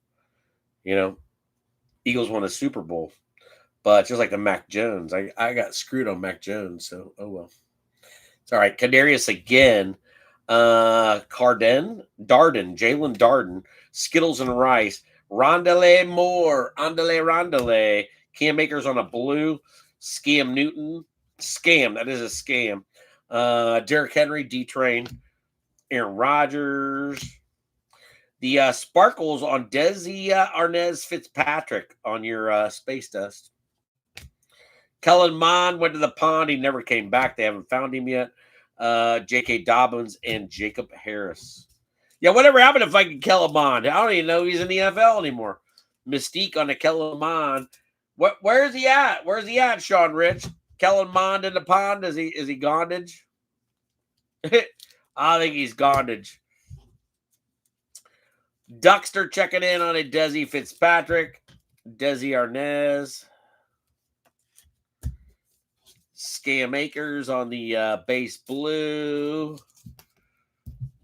Eagles won a Super Bowl. But just like the Mac Jones, I got screwed on Mac Jones. So, oh, well. It's all right. Kadarius again. Jalen Darden, Skittles and Rice, Rondale Moore, Rondale, Cam Akers on a blue, Scam Newton, that is a scam. Derrick Henry, D-Train, Aaron Rodgers, the sparkles on Desi Arnaz Fitzpatrick on your Space Dust. Kellen Mond went to the pond. He never came back. They haven't found him yet. J.K. Dobbins and Jacob Harris. Yeah, whatever happened to fucking Kellen Mond? I don't even know he's in the NFL anymore. Mystique on the Kellen Mond. Where is he at? Where's he at, Sean Rich? Kellen Mond in the pond? Is he Gondage? I think he's Gondage. Duckster checking in on a Desi Fitzpatrick. Desi Arnaz. Scam Akers on the base blue.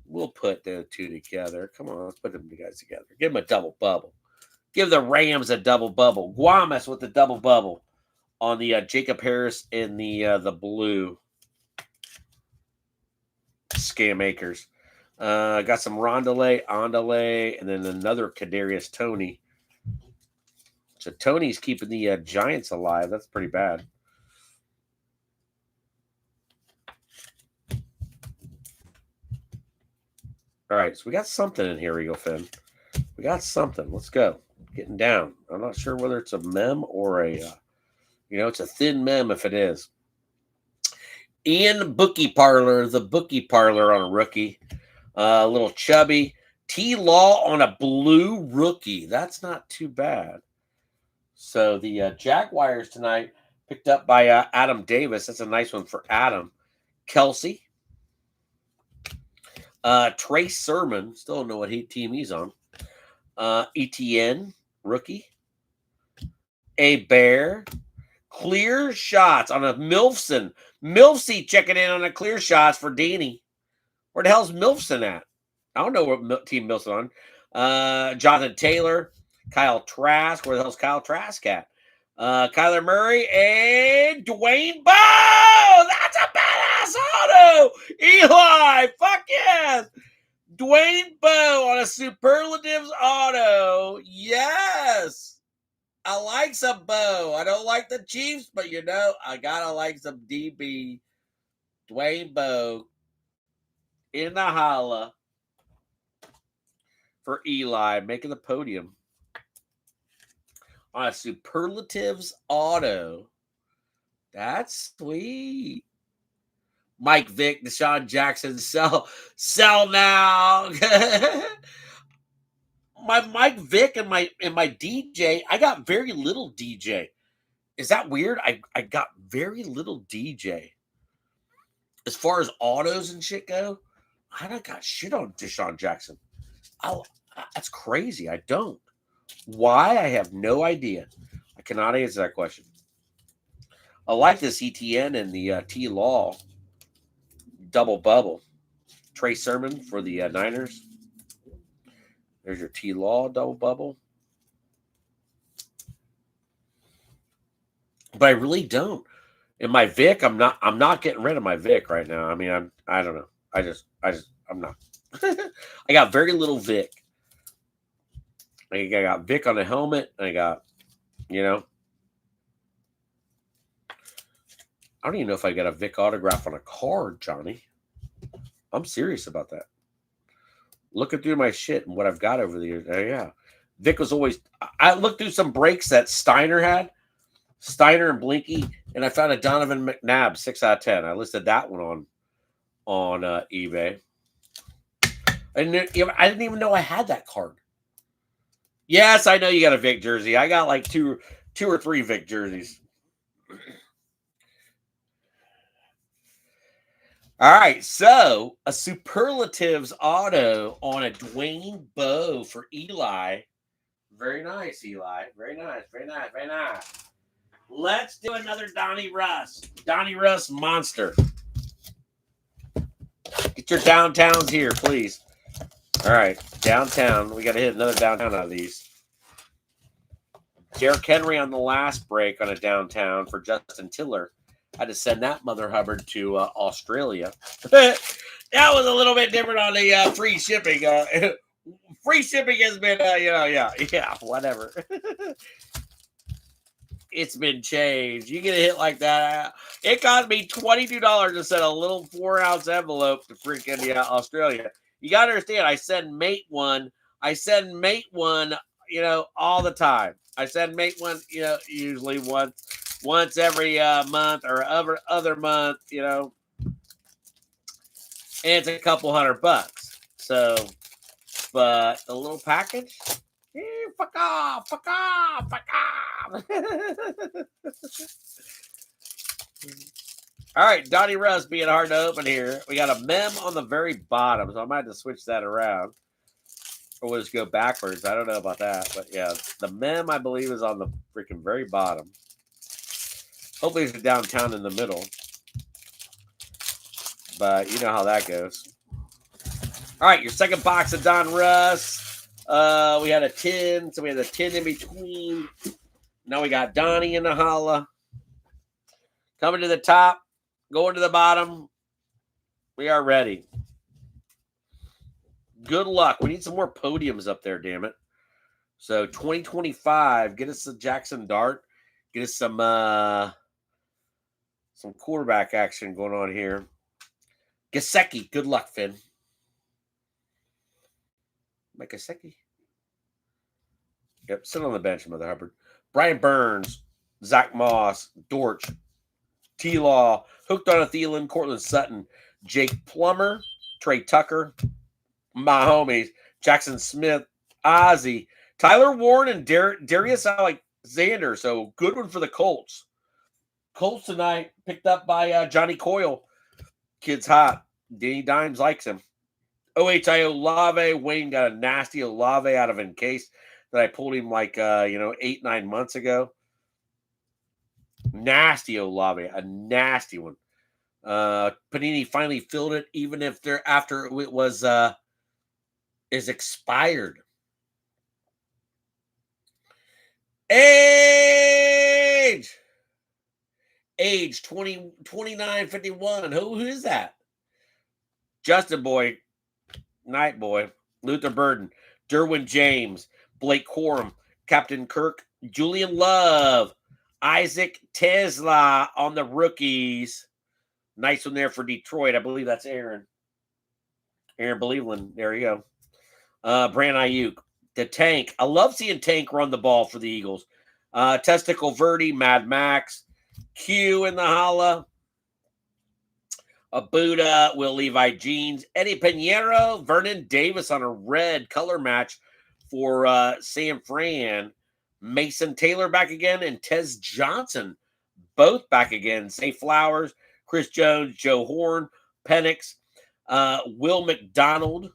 We'll put the two together. Come on, let's put them guys together. Give them a double bubble. Give the Rams a double bubble. Guamas with the double bubble. on the Jacob Harris in the blue Scam Acres. Got some Rondelay, Andale, and then another Kadarius Toney. So Tony's keeping the Giants alive. That's pretty bad. All right, so we got something in here, Eagle Finn. We got something. Let's go. Getting down. I'm not sure whether it's a mem or a, it's a thin mem if it is. Ian Bookie Parlor, the Bookie Parlor on a rookie. A little chubby. T-Law on a blue rookie. That's not too bad. So the Jaguars tonight picked up by Adam Davis. That's a nice one for Adam. Kelsey. Trey Sermon. Still don't know what team he's on. ETN, rookie. A Bear. Clear shots on a Milfson. Milfsy checking in on a clear shots for Danny. Where the hell's Milfson at? I don't know what team Milfson on. Jonathan Taylor. Kyle Trask. Where the hell's Kyle Trask at? Kyler Murray and Dwayne Bowe. That's a badass auto. Eli, fuck yes. Dwayne Bowe on a Superlatives auto. Yes. I like some Bowe. I don't like the Chiefs, but I gotta like some DB. Dwayne Bowe in the holla for Eli, making the podium on a Superlatives auto. That's sweet. Mike Vick, Deshaun Jackson, sell now. My Mike Vick and my DJ, I got very little DJ. Is that weird? I got very little DJ. As far as autos and shit go, I don't got shit on Deshaun Jackson. That's crazy. I don't. Why? I have no idea. I cannot answer that question. I like this ETN and the T-Law double bubble. Trey Sermon for the Niners. There's your T-Law double bubble. But I really don't. In my Vic, I'm not getting rid of my Vic right now. I mean, I don't know. I'm not. I got very little Vic. I got Vic on the helmet. I got, I don't even know if I got a Vic autograph on a card, Johnny. I'm serious about that. Looking through my shit and what I've got over the years. Yeah. Vic was always, I looked through some breaks that Steiner had. Steiner and Blinky, and I found a Donovan McNabb 6 out of 10. I listed that one on eBay. I didn't even know I had that card. Yes, I know you got a Vic jersey. I got like two or three Vic jerseys. All right, so a Superlatives auto on a Dwayne Bowe for Eli. Very nice, Eli. Very nice, very nice, very nice. Let's do another Donnie Russ. Donnie Russ monster. Get your downtowns here, please. All right, downtown. We got to hit another downtown out of these. Derrick Henry on the last break on a downtown for Justin Tiller. Had to send that Mother Hubbard to Australia. That was a little bit different on the free shipping. Free shipping has been, whatever. It's been changed. You get a hit like that. It cost me $22 to send a little 4-ounce envelope to freaking Australia. You got to understand, I send mate one, all the time. I send mate one, usually once every month or other month, and it's a couple $100. So, but the little package, fuck off. All right, Donnie Russ being hard to open here. We got a mem on the very bottom, so I might have to switch that around. Or we'll just go backwards. I don't know about that. But yeah, the mem, I believe, is on the freaking very bottom. Hopefully it's downtown in the middle. But you know how that goes. All right, your second box of Don Russ. We had a 10, so we had a 10 in between. Now we got Donnie in the holla. Coming to the top, going to the bottom. We are ready. Good luck. We need some more podiums up there, damn it. So 2025, get us a Jackson Dart. Get us some quarterback action going on here. Gesicki, good luck, Finn. Mike Gesicki. Yep, sit on the bench, Mother Hubbard. Brian Burns, Zach Moss, Dortch, T-Law, hooked on a Thielen, Cortland Sutton, Jake Plummer, Trey Tucker, my homies, Jackson Smith, Ozzie, Tyler Warren, and Darius Alexander. So good one for the Colts. Colts tonight, picked up by Johnny Coyle. Kid's hot. Danny Dimes likes him. OHI Olave. Wayne got a nasty Olave out of Encase that I pulled him like 8-9 months ago. Nasty Olave, a nasty one. Panini finally filled it, even if after it was is expired. Age 2951. Who is that? Justin Boy, Night Boy, Luther Burden, Derwin James, Blake Corum, Captain Kirk, Julian Love, Isaac Tesla on the rookies. Nice one there for Detroit. I believe that's Aaron. Aaron Believeland. There you go. Brand Ayuk. The Tank. I love seeing Tank run the ball for the Eagles. Testicle Verde, Mad Max, Q in the holla. Buddha, Will Levi Jeans, Eddie Pinheiro, Vernon Davis on a red color match for San Fran. Mason Taylor back again, and Tez Johnson both back again. Zay Flowers, Chris Jones, Joe Horn, Penix, Will McDonald,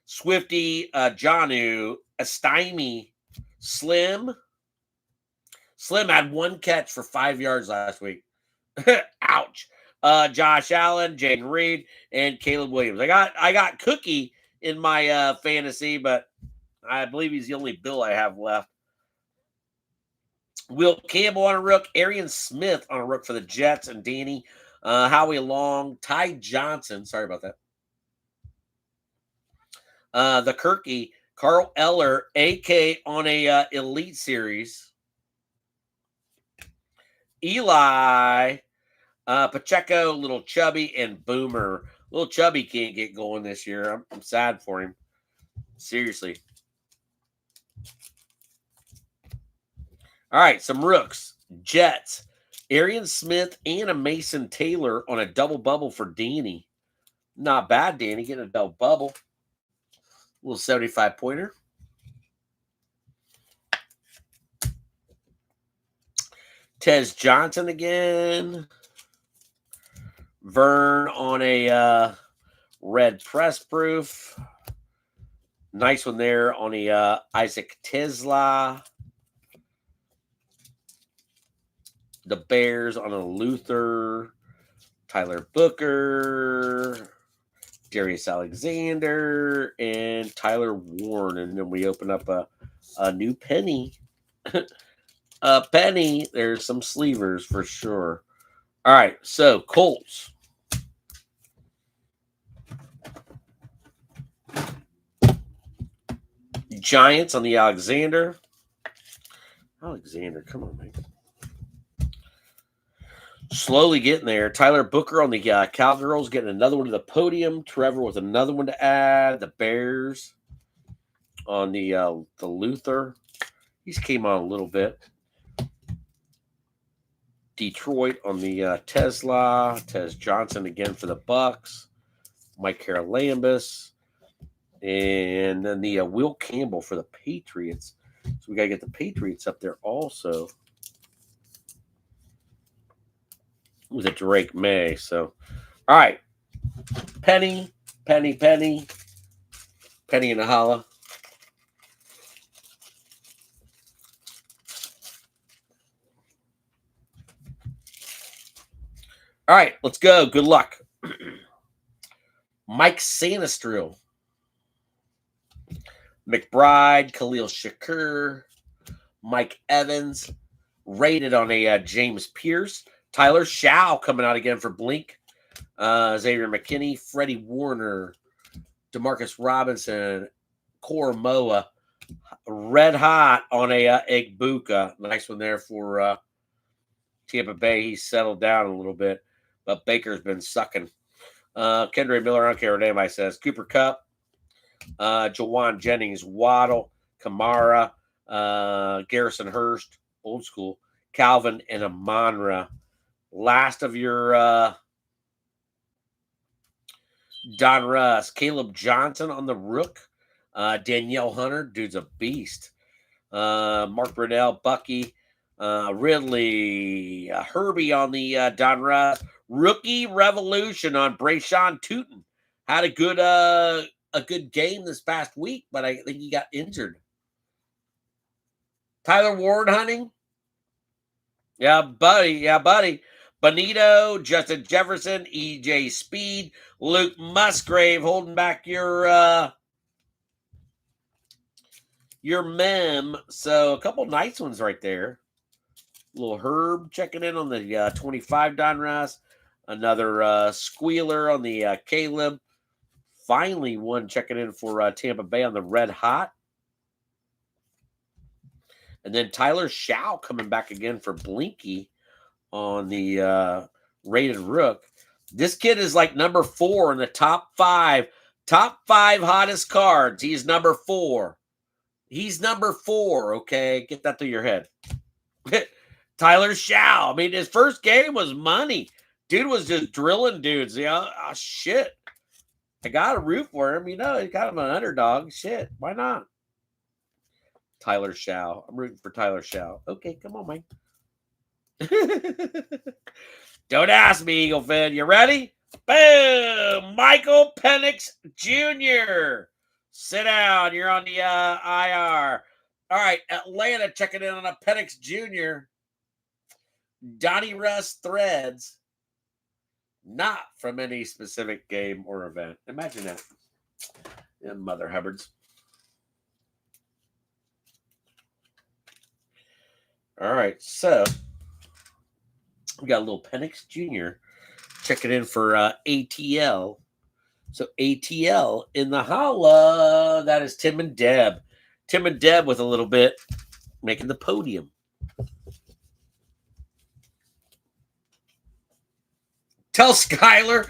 Swifty, Janu, Estime, Slim. Slim had one catch for 5 yards last week. Ouch. Josh Allen, Jaden Reed, and Caleb Williams. I got Cookie in my fantasy, but I believe he's the only Bill I have left. Will Campbell on a rook, Arian Smith on a rook for the Jets, and Danny, Howie Long, Ty Johnson. Sorry about that. The Kirky, Carl Eller, AK on a Elite Series. Eli, Pacheco, Little Chubby, and Boomer. Little Chubby can't get going this year. I'm sad for him. Seriously. All right, some rooks. Jets, Arian Smith, and a Mason Taylor on a double bubble for Danny. Not bad, Danny, getting a double bubble. A little 75-pointer. Tez Johnson again. Vern on a red press proof. Nice one there on a Isaac Tesla. The Bears on a Luther. Tyler Booker. Darius Alexander. And Tyler Warren. And then we open up a new penny. Penny. There's some sleevers for sure. All right, so Colts. Giants on the Alexander. Alexander, come on, man. Slowly getting there. Tyler Booker on the Cowgirls getting another one to the podium. Trevor with another one to add. The Bears on the Luther. He's came on a little bit. Detroit on the Tesla. Tez Johnson again for the Bucks. Mike Carolambus. And then the Will Campbell for the Patriots. So we got to get the Patriots up there also. With a Drake May. So, all right. Penny in the holla. All right, let's go. Good luck. Mike Sanistril. McBride, Khalil Shakur, Mike Evans, rated on a James Pierce, Tyler Shaw coming out again for Blink. Xavier McKinney, Freddie Warner, Demarcus Robinson, Koromoa, red hot on a Egbuka. Nice one there for Tampa Bay. He's settled down a little bit, but Baker's been sucking. Kendra Miller, I don't care what anybody says. Cooper Kupp, Jawan Jennings, Waddle, Kamara, Garrison Hurst, old school, Calvin, and Amonra. Last of your Don Russ, Caleb Johnson on the Rook, Danielle Hunter, dude's a beast. Mark Brunell, Bucky, Ridley, Herbie on the Don Russ. Rookie Revolution on Brayshawn Tootin. Had a good game this past week, but I think he got injured. Tyler Ward hunting. Yeah, buddy. Bonito, Justin Jefferson, EJ Speed, Luke Musgrave holding back your mem. So a couple nice ones right there. Little Herb checking in on the 25 Donruss. Another Squealer on the Caleb. Finally one checking in for Tampa Bay on the Red Hot. And then Tyler Shaw coming back again for Blinky on the Rated Rook. This kid is like number 4 in the top 5 hottest cards. He's number 4. He's number 4, okay? Get that through your head. Tyler Shaw. I mean, his first game was money. Dude was just drilling dudes. Yeah, oh, shit. I got a root for him. You know, he got him an underdog. Shit, why not? Tyler Shaw. I'm rooting for Tyler Shaw. Okay, come on, Mike. Don't ask me, Eagle fan. You ready? Boom! Michael Penix Jr. Sit down. You're on the IR. All right, Atlanta checking in on a Penix Jr. Donnie Russ threads. Not from any specific game or event. Imagine that. Yeah, Mother Hubbards. All right, so we got a little Penix Jr. checking in for ATL. So ATL in the holla. That is Tim and Deb. Tim and Deb with a little bit making the podium. Tell Skylar,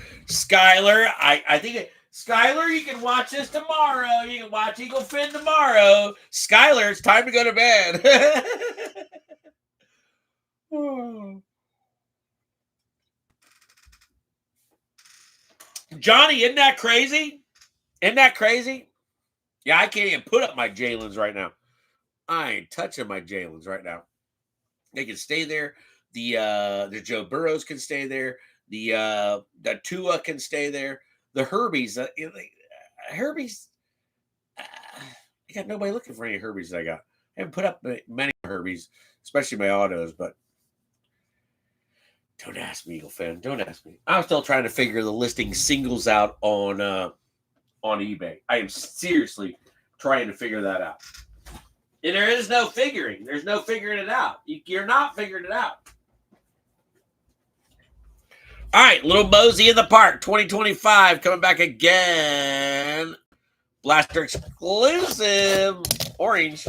I think Skylar, you can watch this tomorrow. You can watch Eagle Fin tomorrow. Skylar, it's time to go to bed. Johnny, isn't that crazy? Isn't that crazy? Yeah, I can't even put up my Jalen's right now. I ain't touching my Jalen's right now. They can stay there. The Joe Burrows can stay there. The Tua can stay there. The Herbies, Herbies. I got nobody looking for any Herbies that I got. I haven't put up many Herbies, especially my autos, but don't ask me, Eagle fan. Don't ask me. I'm still trying to figure the listing singles out on eBay. I am seriously trying to figure that out. And there is no figuring. There's no figuring it out. You're not figuring it out. All right, little Mosey in the Park, 2025, coming back again. Blaster exclusive, orange.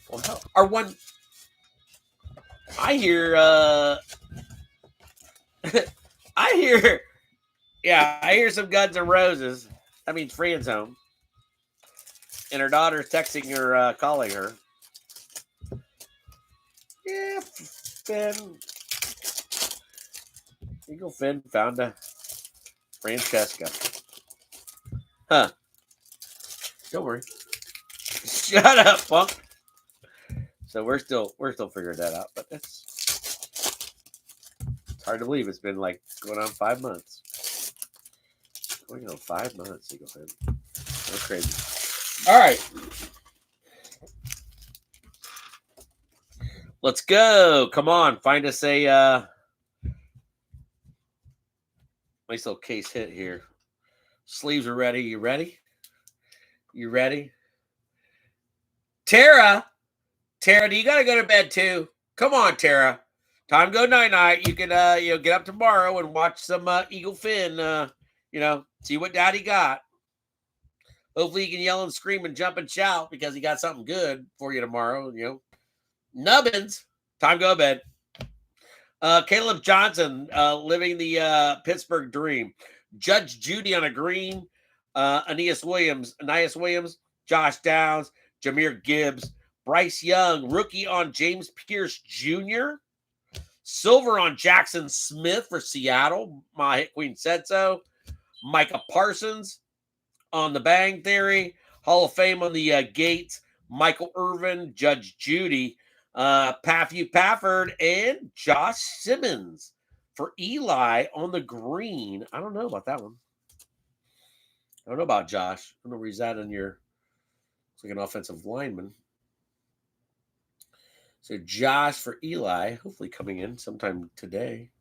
Well, our one. I hear. I hear some Guns N' Roses. That means Friend's home, and her daughter's texting her, calling her. Yeah, Finn. Eagle Finn found a Francesca. Huh. Don't worry. Shut up, punk. So we're still figuring that out, but it's hard to believe it's been like going on 5 months. Going on 5 months, Eagle Finn. So crazy. All right. Let's go. Come on. Find us a nice little case hit here. Sleeves are ready. You ready? You ready? Tara, do you got to go to bed too? Come on, Tara. Time go night-night. You can get up tomorrow and watch some Eagle Finn, see what Daddy got. Hopefully you can yell and scream and jump and shout because he got something good for you tomorrow, Nubbins, time to go to bed. Caleb Johnson, living the Pittsburgh dream. Judge Judy on a green. Aeneas Williams, Josh Downs, Jahmyr Gibbs, Bryce Young, rookie on James Pierce Jr., silver on Jackson Smith for Seattle. My hit queen said so. Micah Parsons on the Bang Theory. Hall of Fame on the Gates. Michael Irvin, Judge Judy, Patthew Pafford, and Josh Simmons for Eli on the green. I don't know about that one. I don't know about Josh. I don't know where he's at in your. It's like an offensive lineman. So Josh for Eli, hopefully coming in sometime today.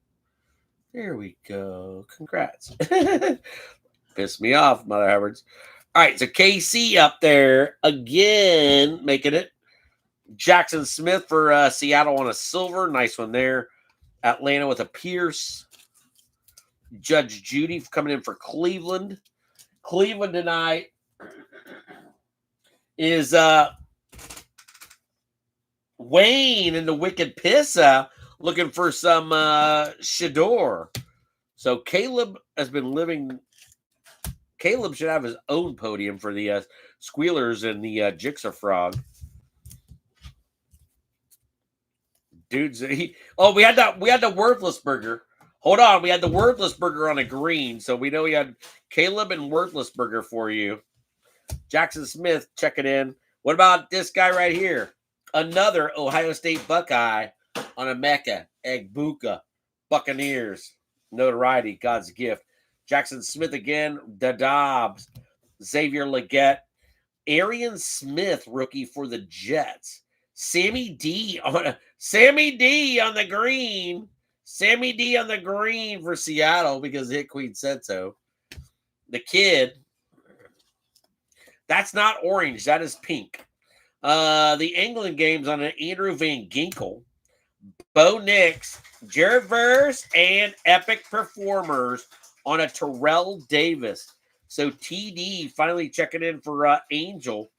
There we go. Congrats. Pissed me off, Mother Hubbards. All right, so KC up there again, making it. Jackson Smith for Seattle on a silver. Nice one there. Atlanta with a Pierce. Judge Judy coming in for Cleveland. Cleveland tonight is Wayne and the Wicked Pissa looking for some Shador. So Caleb has been living. Caleb should have his own podium for the Squealers and the Jigsaw Frog. Dudes, we had the Worthless Burger. Hold on, we had the Worthless Burger on a green, so we know we had Caleb and Worthless Burger for you. Jackson Smith, check it in. What about this guy right here? Another Ohio State Buckeye on a Mecca, Egbuka, Buccaneers. Notoriety, God's gift. Jackson Smith again, the Dobbs, Xavier Legette, Arian Smith, rookie for the Jets. Sammy D on the green. Sammy D on the green for Seattle because Hit Queen said so. The kid. That's not orange. That is pink. The England games on an Andrew Van Ginkel. Bo Nix, Jared Verse, and Epic Performers on a Terrell Davis. So TD finally checking in for Angel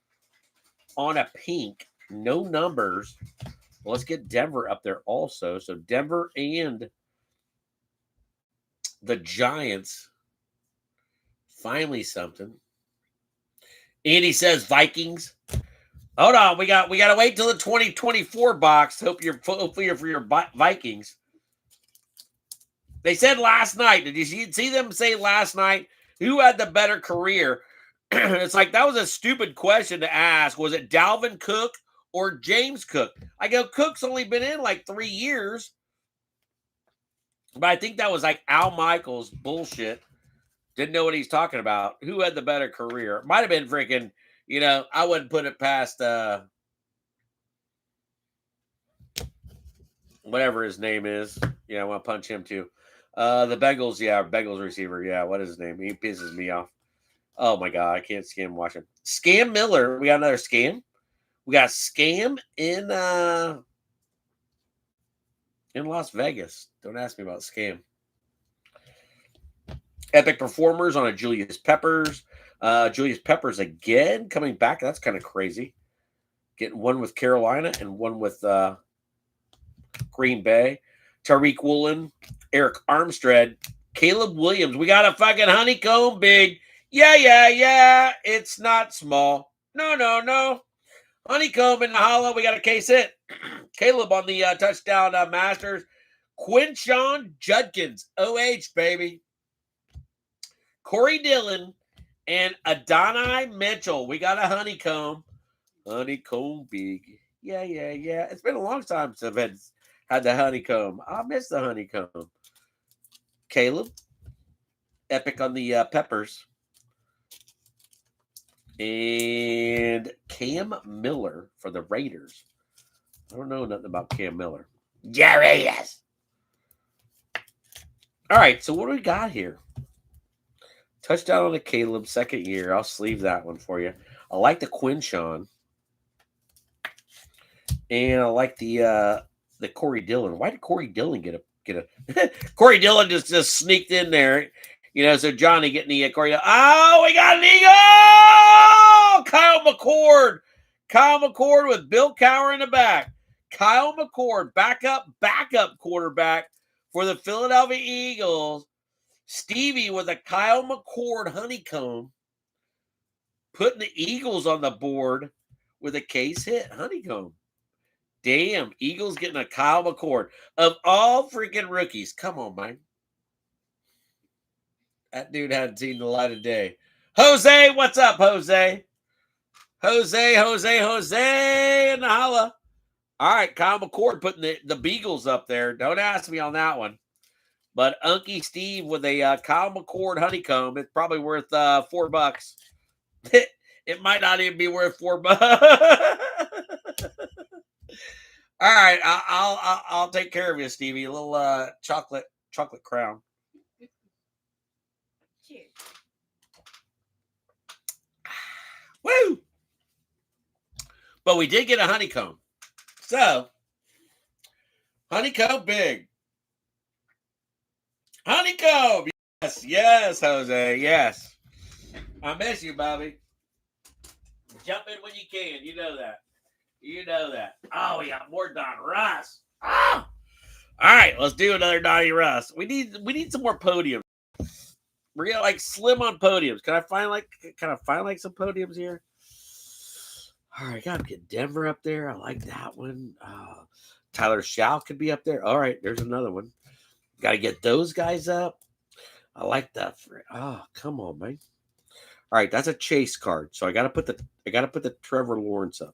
on a pink. No numbers. Well, let's get Denver up there also. So Denver and the Giants. Finally something. Andy says Vikings. Hold on, we got to wait till the 2024 box. Hopefully you're for your Vikings. They said last night. Did you see them say last night who had the better career? It's like that was a stupid question to ask. Was it Dalvin Cook or James Cook? I go, Cook's only been in like 3 years. But I think that was like Al Michaels bullshit. Didn't know what he's talking about. Who had the better career? Might have been freaking, I wouldn't put it past whatever his name is. I want to punch him too. The Bengals, Bengals receiver. Yeah, what is his name? He pisses me off. Oh my God, I can't scam watch him. Scam Miller. We got another scam. We got Scam in Las Vegas. Don't ask me about Scam. Epic Performers on a Julius Peppers. Julius Peppers again coming back. That's kind of crazy. Getting one with Carolina and one with Green Bay. Tariq Woolen, Eric Armstead, Caleb Williams. We got a fucking honeycomb big. Yeah. It's not small. No. Honeycomb in the hollow. We got a case hit. Caleb on the touchdown Masters. Quinshon Judkins. OH, baby. Corey Dillon and Adonai Mitchell. We got a honeycomb. Honeycomb big. Yeah. It's been a long time since I've had the honeycomb. I miss the honeycomb. Caleb. Epic on the Peppers. And Cam Miller for the Raiders. I don't know nothing about Cam Miller. Yeah, Raiders. All right, so what do we got here? Touchdown on the Caleb, second year. I'll sleeve that one for you. I like the Quinshon. And I like the the Corey Dillon. Why did Corey Dillon get a Corey Dillon just sneaked in there, so Johnny getting the Corey. Oh, we got an eagle! Kyle McCord with Bill Cowher in the back. Kyle McCord, backup quarterback for the Philadelphia Eagles. Stevie with a Kyle McCord honeycomb, putting the Eagles on the board with a case hit honeycomb. Damn, Eagles getting a Kyle McCord. Of all freaking rookies. Come on, man. That dude hadn't seen the light of day. Jose, what's up, Jose? Jose in the holla. All right, Kyle McCord putting the Beagles up there. Don't ask me on that one. But Unky Steve with a Kyle McCord honeycomb. It's probably worth $4. It might not even be worth $4. All right, I'll take care of you, Stevie. A little chocolate crown. Cheers. Woo! But we did get a honeycomb. So, honeycomb big. Honeycomb! Yes, Jose, yes. I miss you, Bobby. Jump in when you can. You know that. Oh, we got more Don Russ. Oh! All right, let's do another Donnie Russ. We need some more podiums. We're gonna like slim on podiums. Can I find some podiums here? All right, gotta get Denver up there. I like that one. Tyler Shaw could be up there. All right, there's another one. Got to get those guys up. I like that. Oh, come on, man. All right, that's a chase card. So I got to put the Trevor Lawrence up.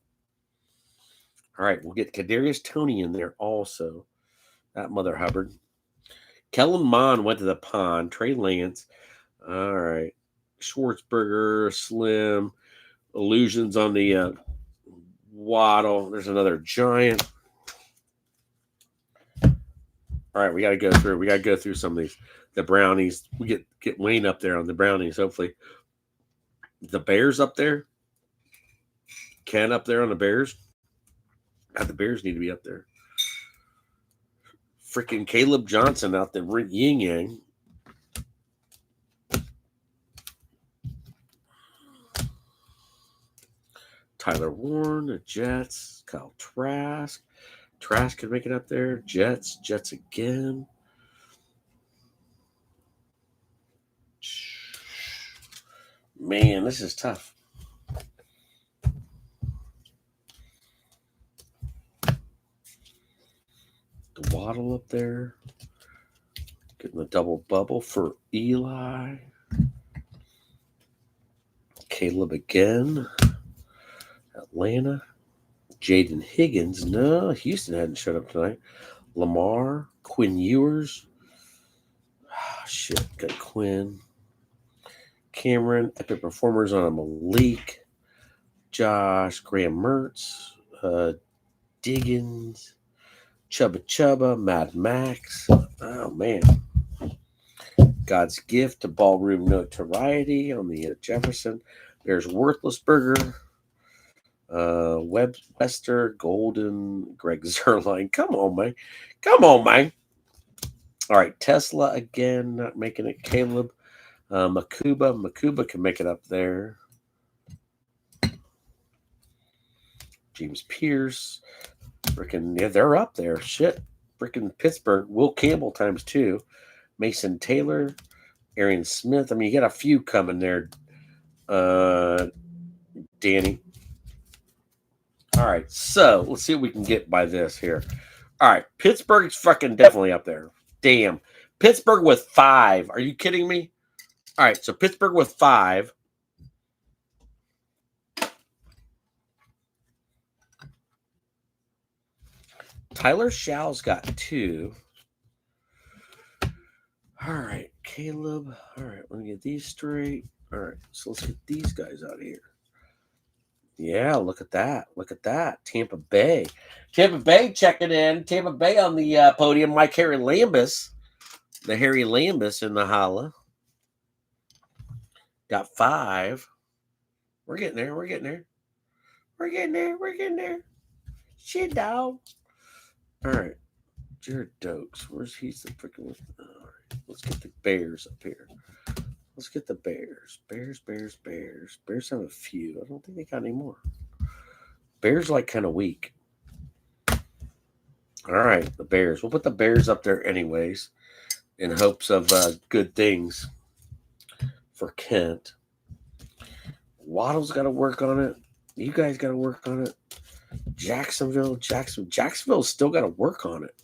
All right, we'll get Kadarius Toney in there also. That Mother Hubbard. Kellen Mond went to the pond. Trey Lance. All right. Schwartzberger, Slim. Illusions on the Waddle. There's another Giant. All right, we got to go through. We got to go through some of these. The Brownies. We get Wayne up there on the Brownies, hopefully. The Bears up there. Ken up there on the Bears. God, the Bears need to be up there. Freaking Caleb Johnson out there. Yin Yang. Tyler Warren, the Jets. Kyle Trask. Trask could make it up there. Jets again. Man, this is tough. The Waddle up there. Getting the double bubble for Eli. Caleb again. Atlanta. Jaden Higgins. No, Houston hadn't showed up tonight. Lamar. Quinn Ewers. Oh, shit. Got Quinn. Cameron. Epic performers on a Malik. Josh. Graham Mertz. Diggins. Chubba. Mad Max. Oh, man. God's gift to ballroom notoriety on the Jefferson. There's Worthless Burger. Webster, Golden, Greg Zerline. Come on, man. All right, Tesla again, not making it. Caleb, Makuba can make it up there. James Pierce, freaking, yeah, they're up there. Shit, freaking Pittsburgh. Will Campbell ×2. Mason Taylor, Arian Smith. I mean, you got a few coming there. Danny. All right, so let's see what we can get by this here. All right, Pittsburgh's fucking definitely up there. Damn. Pittsburgh with 5. Are you kidding me? All right, so Pittsburgh with 5. Tyler Shaw's got 2. All right, Caleb. All right, let me get these straight. All right, so let's get these guys out of here. Yeah, look at that. Tampa Bay checking in. Tampa Bay on the podium. Like Harry Lambus. The Harry Lambus in the holla. Got 5. We're getting there. Shit, dog. All right. Jared Dokes. Where's he's the freaking. All right. Let's get the Bears up here. Let's get the Bears. Bears. Bears have a few. I don't think they got any more. Bears like kind of weak. All right, the Bears. We'll put the Bears up there anyways, in hopes of good things for Kent. Waddle's got to work on it. You guys got to work on it. Jacksonville's still got to work on it.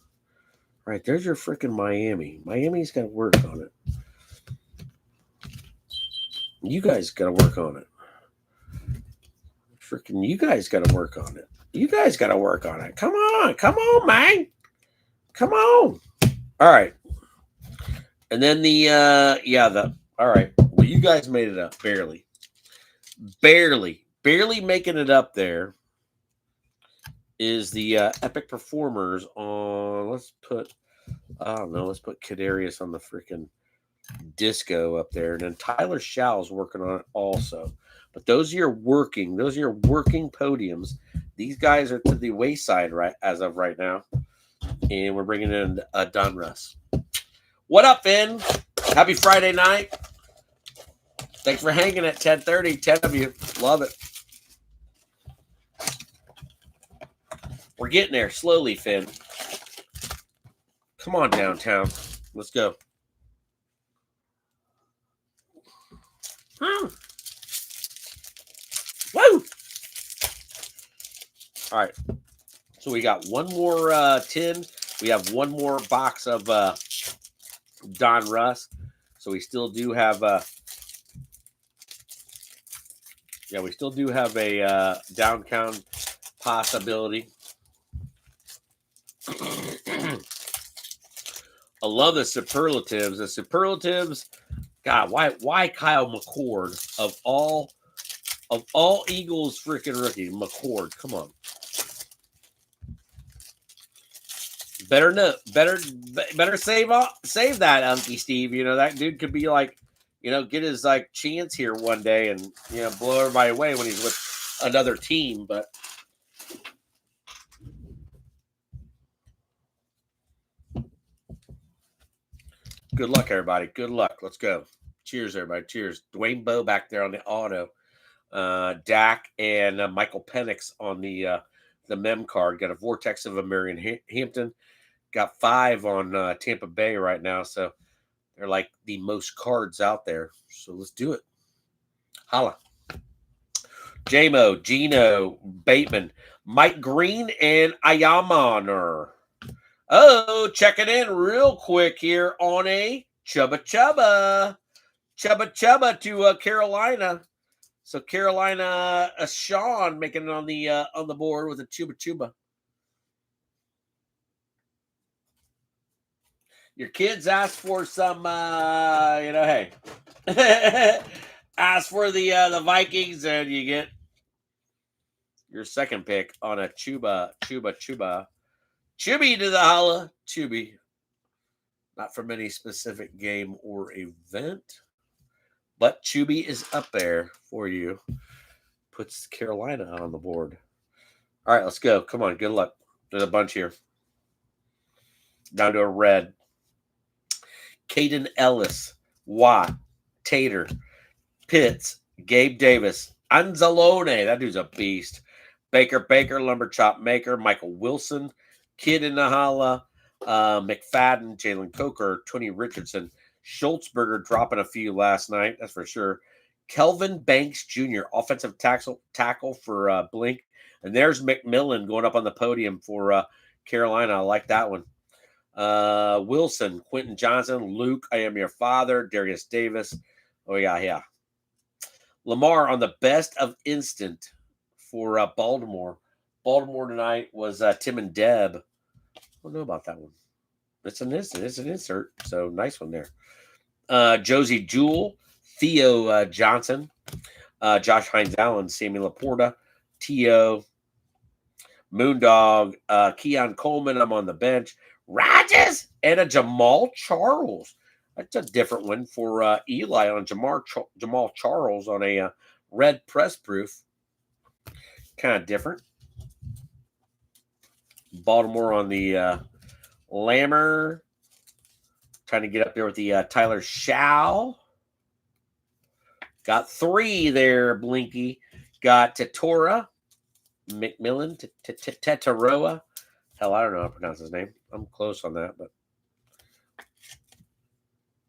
All right, there's your freaking Miami. Miami's got to work on it. You guys got to work on it. Freaking, you guys got to work on it. You guys got to work on it. Come on, man. Come on. All right. And then all right. Well, you guys made it up barely making it up there is the Epic Performers on. Let's put Kadarius on the freaking disco up there, and then Tyler Shaw's working on it also. But those are your working podiums. These guys are to the wayside right as of right now, and we're bringing in Don Russ. What up, Finn? Happy Friday night. Thanks for hanging at 10:30. 10 of you. Love it. We're getting there slowly, Finn. Come on downtown. Let's go. Woo! All right. So we got one more tin. We have one more box of Don Russ. So we still do have we still do have a down count possibility. I love the superlatives. The superlatives, God, why Kyle McCord of all Eagles freaking rookie McCord? Come on, better save that, Unky Steve. You know that dude could be like, get his like chance here one day and blow everybody away when he's with another team, but. Good luck, everybody. Good luck. Let's go. Cheers, everybody. Cheers. Dwayne Bowe back there on the auto. Dak and Michael Penix on the mem card. Got a Vortex of a Marion Hampton. Got 5 on Tampa Bay right now. So they're like the most cards out there. So let's do it. Holla. J-Mo, Gino, Bateman, Mike Green, and Ayamaner. Oh, checking in real quick here on a Chubba to Carolina. So Carolina, Sean making it on the board with a Chubba. Your kids ask for some, hey, ask for the Vikings, and you get your second pick on a Chubba. Chubby to the holla. Chubby. Not from any specific game or event, but Chubby is up there for you. Puts Carolina on the board. All right, let's go. Come on, good luck. There's a bunch here. Down to a red. Caden Ellis, Watt, Tater, Pitts, Gabe Davis, Anzalone. That dude's a beast. Baker, Lumber Chop Maker, Michael Wilson, Kid in the Holla, McFadden, Jalen Coker, Tony Richardson, Schultzberger dropping a few last night, that's for sure. Kelvin Banks Jr., offensive tackle for Blink. And there's McMillan going up on the podium for Carolina. I like that one. Wilson, Quentin Johnson, Luke, I Am Your Father, Darius Davis. Oh, yeah. Lamar on the best of for Baltimore. Baltimore tonight was Tim and Deb. I don't know about that one. It's an insert. So nice one there. Josie Jewell, Theo Johnson, Josh Hines Allen, Sammy Laporta, T.O., Moondog, Keon Coleman. I'm on the bench. Rodgers and a Jamal Charles. That's a different one for Eli on Jamal Charles on a red press proof. Kind of different. Baltimore on the Lammer. Trying to get up there with the Tyler Shaw. Got 3 there, Blinky. Got Tatora, McMillan, Tetaroa. Hell, I don't know how to pronounce his name. I'm close on that, but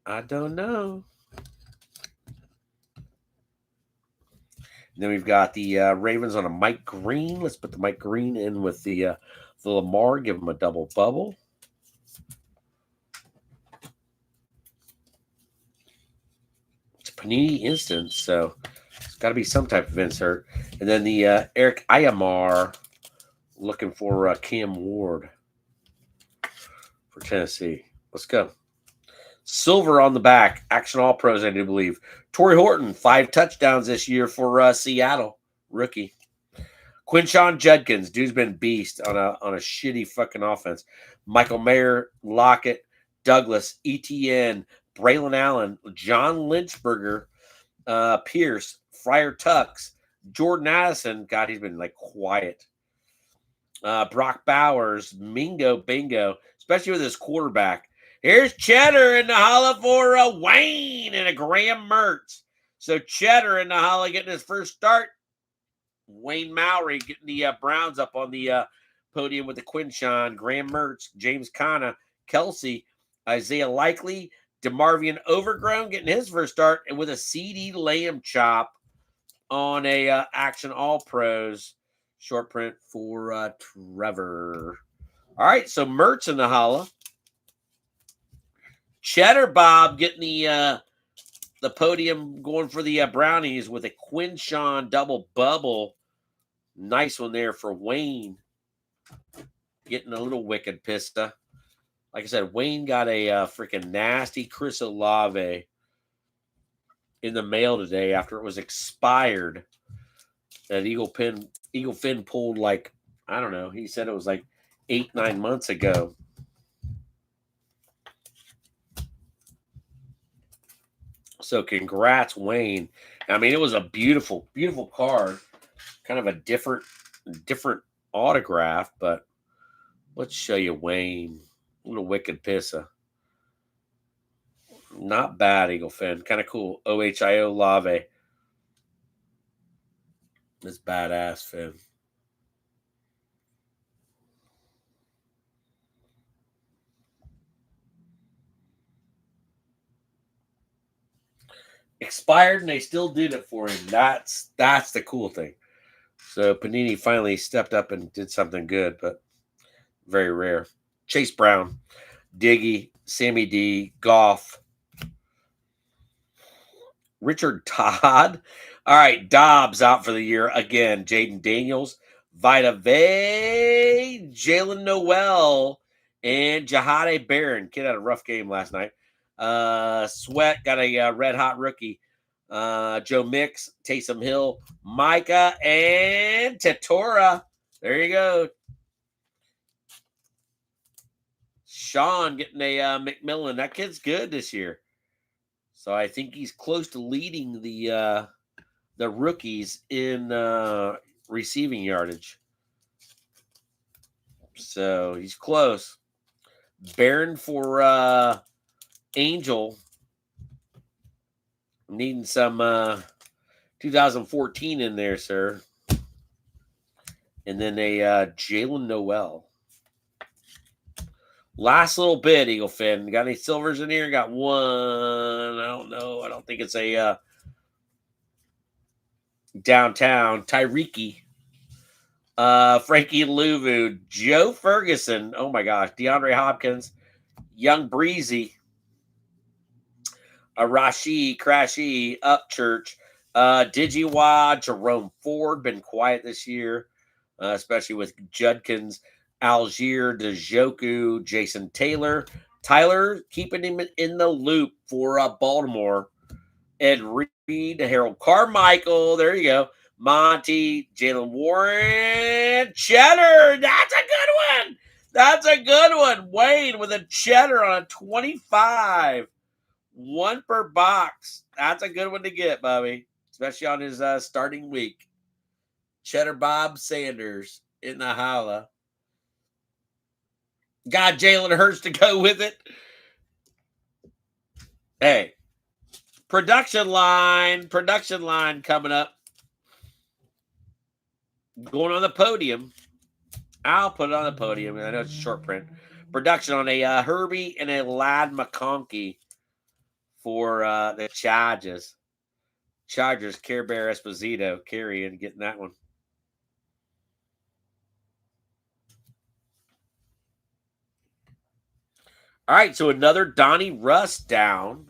I don't know. And then we've got the Ravens on a Mike Green. Let's put the Mike Green in with the Lamar. Give him a double bubble. It's a Panini instance, so it's got to be some type of insert. And then the Eric Ayamar looking for Cam Ward for Tennessee. Let's go. Silver on the back. Action All Pros, I do believe. Torrey Horton, 5 touchdowns this year for Seattle. Rookie. Quinshon Judkins, dude's been beast on a shitty fucking offense. Michael Mayer, Lockett, Douglas, ETN, Braylon Allen, John Lynchburger, Pierce, Friar Tucks, Jordan Addison. God, he's been like quiet. Brock Bowers, Mingo Bingo, especially with his quarterback. Here's Cheddar in the holla for a Wayne and a Graham Mertz. So Cheddar in the holla getting his first start. Wayne Mowry getting the Browns up on the podium with the Quinshon, Graham Mertz, James Conner, Kelsey, Isaiah Likely, DeMarvion Overgrown getting his first start, and with a CD Lamb chop on a Action All Pros short print for Trevor. All right, so Mertz in the holla. Cheddar Bob getting the podium going for the Brownies with a Quinshon double bubble. Nice one there for Wayne. Getting a little wicked pista. Like I said, Wayne got a freaking nasty Chris Olave in the mail today after it was expired. That Eagle Fin pulled like, I don't know, he said it was like 8-9 months ago. So congrats, Wayne. I mean, it was a beautiful, beautiful card. Kind of a different autograph, but let's show you Wayne. A little wicked pissa. Not bad, Eagle Fin. Kind of cool. OHIO Lave. This badass Fin. Expired and they still did it for him. That's the cool thing. So Panini finally stepped up and did something good, but very rare. Chase Brown, Diggy, Sammy D, Goff, Richard Todd. All right, Dobbs out for the year again. Jaden Daniels, Vita Vey, Jalen Noel, and Jahade Barron. Kid had a rough game last night. Sweat got a red hot rookie. Joe Mix, Taysom Hill, Micah, and Tatora. There you go. Sean getting a McMillan. That kid's good this year. So I think he's close to leading the rookies in receiving yardage. So he's close. Barron for Angel. Needing some 2014 in there, sir. And then a Jalen Noel. Last little bit, Eagle Fin. Got any silvers in here? Got one. I don't know. I don't think it's a downtown. Tyreke. Frankie Louvu. Joe Ferguson. Oh, my gosh. DeAndre Hopkins. Young Breezy. Rashi, Crashy, Upchurch, Digiwa, Jerome Ford, been quiet this year, especially with Judkins, Algier, Dejoku, Jason Taylor, Tyler keeping him in the loop for Baltimore, Ed Reed, Harold Carmichael, there you go, Monty, Jalen Warren, Cheddar, that's a good one. That's a good one. Wayne with a Cheddar on a 25. 1 per box. That's a good one to get, Bobby, especially on his starting week. Cheddar Bob Sanders in the holla. Got Jalen Hurts to go with it. Hey, production line coming up. Going on the podium. I'll put it on the podium. I know it's a short print. Production on a Herbie and a Ladd McConkey for the Chargers. Care Bear Esposito carrying, getting that one. All right, so another Donnie Russ down.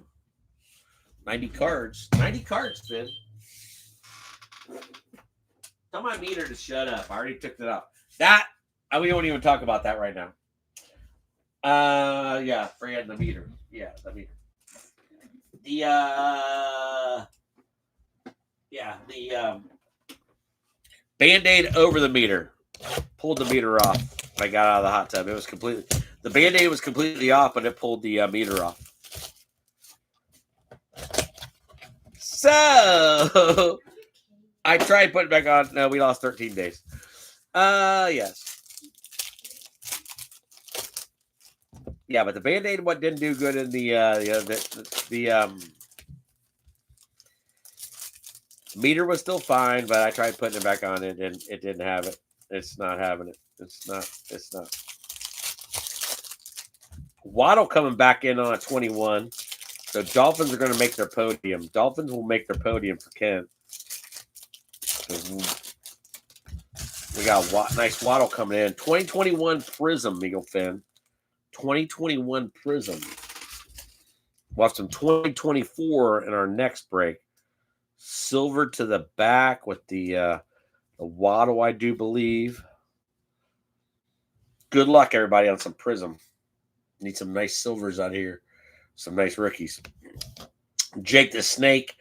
90 cards. 90 cards, Finn. Tell my meter to shut up. I already took that off. We won't even talk about that right now. Yeah, Fran, the meter. Yeah, the meter. The Band-Aid over the meter. Pulled the meter off. I got out of the hot tub. The Band-Aid was completely off, but it pulled the meter off. So I tried putting it back on. No, we lost 13 days. Yes. Yeah, but the Band-Aid what didn't do good in the meter was still fine, but I tried putting it back on it and it didn't have it. It's not having it. It's not. Waddle coming back in on a 21. So Dolphins are going to make their podium. Dolphins will make their podium for Kent. We got nice Waddle coming in. 2021 Prism, Eagle Finn. 2021 Prism. We'll have some 2024 in our next break. Silver to the back with the Waddle, I do believe. Good luck, everybody, on some Prism. Need some nice silvers out here. Some nice rookies. Jake the Snake.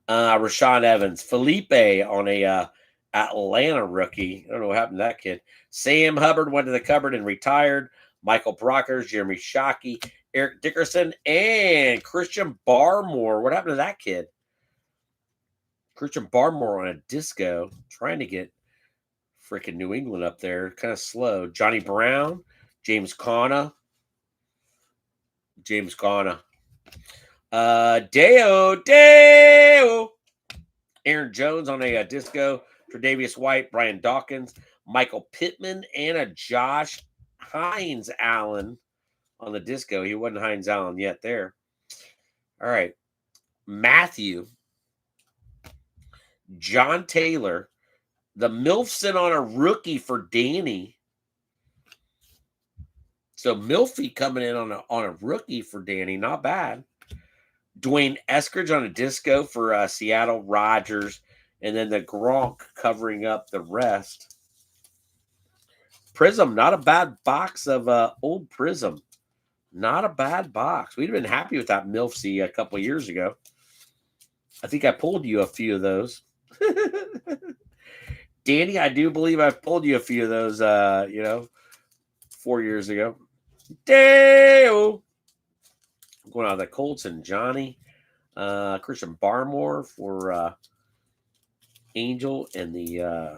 Rashaan Evans. Felipe on a Atlanta rookie. I don't know what happened to that kid. Sam Hubbard went to the cupboard and retired. Michael Brockers, Jeremy Shockey, Eric Dickerson, and Christian Barmore. What happened to that kid? Christian Barmore on a disco. Trying to get freaking New England up there. Kind of slow. Johnny Brown, James Conner. Deo. Aaron Jones on a disco. Tre'Davious White, Brian Dawkins, Michael Pittman, and a Josh Hines Allen on the disco. He wasn't Hines Allen yet there. All right. Matthew. John Taylor. The Milfson on a rookie for Danny. So Milfy coming in on a rookie for Danny. Not bad. Dwayne Eskridge on a disco for Seattle Rodgers. And then the Gronk covering up the rest. Prism, not a bad box of old Prism. Not a bad box. We'd have been happy with that Milfsy a couple years ago. I think I pulled you a few of those. Danny, I do believe I've pulled you a few of those, 4 years ago. Deo. Going out of the Colts and Johnny. Christian Barmore for Angel and the...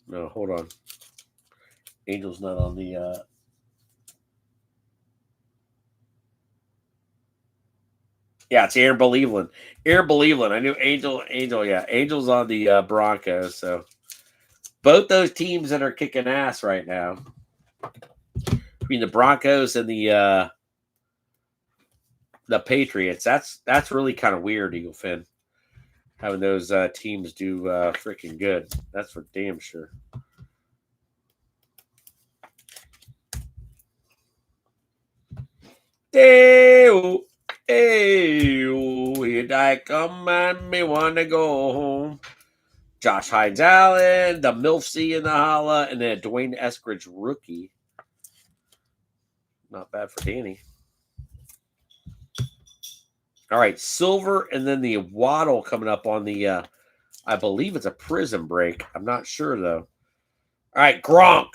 No, hold on. Angel's not on the... Yeah, it's Aaron Believeland. I knew Angel, yeah. Angel's on the Broncos, so both those teams that are kicking ass right now. Between the Broncos and the Patriots. That's really kind of weird, Eagle Finn. Having those teams do freaking good. That's for damn sure. Deo. Hey, here I come and me want to go home. Josh Hines Allen, the Milfsy in the holla, and then Dwayne Eskridge rookie. Not bad for Danny. All right, silver, and then the Waddle coming up on the, I believe it's a Prism break. I'm not sure, though. All right, Gronk.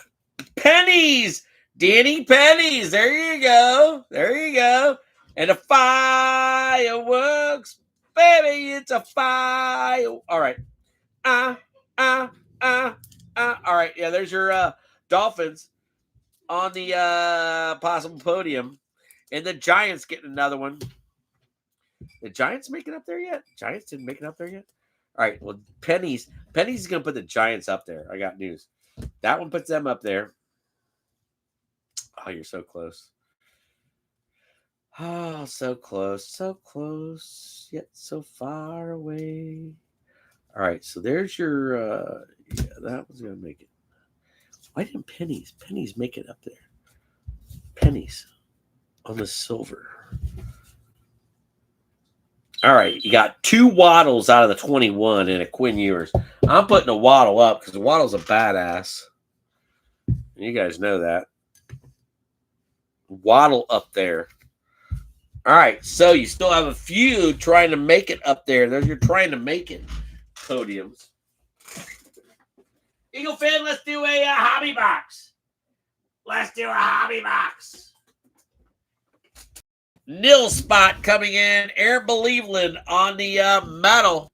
Pennies! Danny Pennies. There you go. And the fireworks. Baby, it's a fire. All right. All right, yeah, there's your Dolphins. on the possible podium. And the Giants getting another one. The Giants make it up there yet? Giants didn't make it up there yet? All right. Well, Penny's going to put the Giants up there. I got news. That one puts them up there. Oh, you're so close. Oh, so close, yet so far away. All right, so there's your, yeah, that was going to make it. Why didn't Pennies make it up there? Pennies on the silver. All right, you got 2 Waddles out of the 21 and a Quinn Ewers. I'm putting a Waddle up because Waddle's a badass. You guys know that. Waddle up there. All right, so you still have a few trying to make it up there. Those you're trying to make it podiums. Eagle fan, let's do a hobby box. Let's do a hobby box. Nil spot coming in. Aaron Believeland on the metal.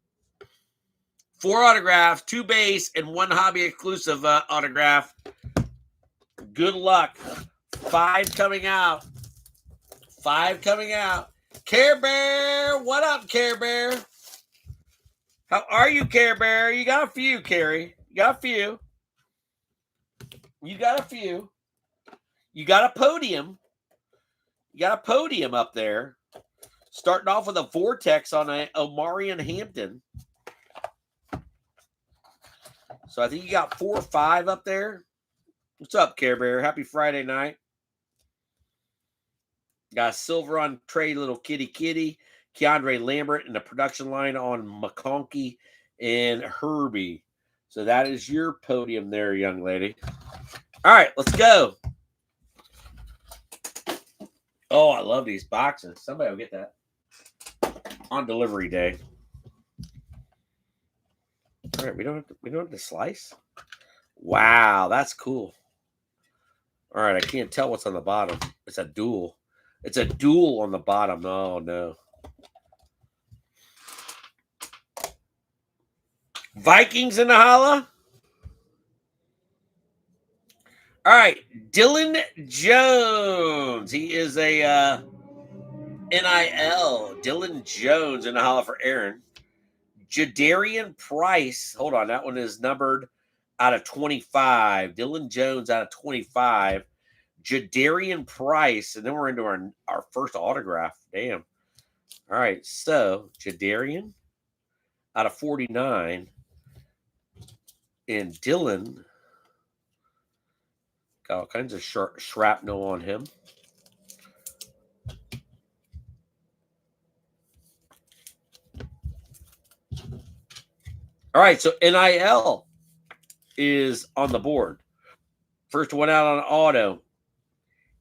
4 autographs, 2 base, and 1 hobby exclusive autograph. Good luck. 5 coming out. 5 coming out. Care Bear, what up, Care Bear? How are you, Care Bear? You got a few, Carrie. You got a few. You got a few. You got a podium. You got a podium up there. Starting off with a Vortex on a Omarion Hampton. So I think you got 4 or 5 up there. What's up, Care Bear? Happy Friday night. Got silver on Trey Little Kitty, Keandre Lambert in the production line on McConkey and Herbie. So that is your podium there, young lady. All right, let's go. Oh, I love these boxes. Somebody will get that on delivery day. All right, we don't have to slice. Wow, that's cool. All right, I can't tell what's on the bottom. It's a dual. It's a dual on the bottom. Oh, no. Vikings in the holla. All right, Dylan Jones. He is a NIL. Dylan Jones in the holla for Aaron. Jadarian Price. Hold on, that one is numbered out of 25. Dylan Jones out of 25. Jadarian Price, and then we're into our first autograph. Damn. All right, so Jadarian out of 49, and Dylan got all kinds of shrapnel on him. All right, so NIL is on the board. First one out on auto.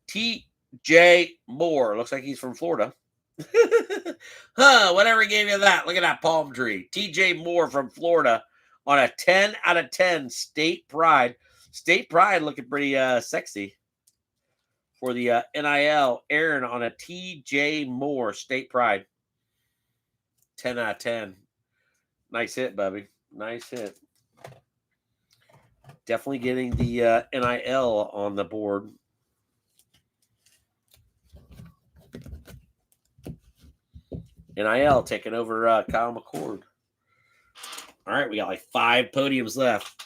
TJ Moore. Looks like he's from Florida. Whatever gave you that. Look at that palm tree. TJ Moore from Florida on a 10 out of 10 State Pride. State Pride looking pretty sexy for the NIL. Aaron on a TJ Moore State Pride. 10 out of 10. Nice hit, Bubby. Nice hit. Definitely getting the NIL on the board. NIL taking over Kyle McCord. All right, we got like 5 podiums left.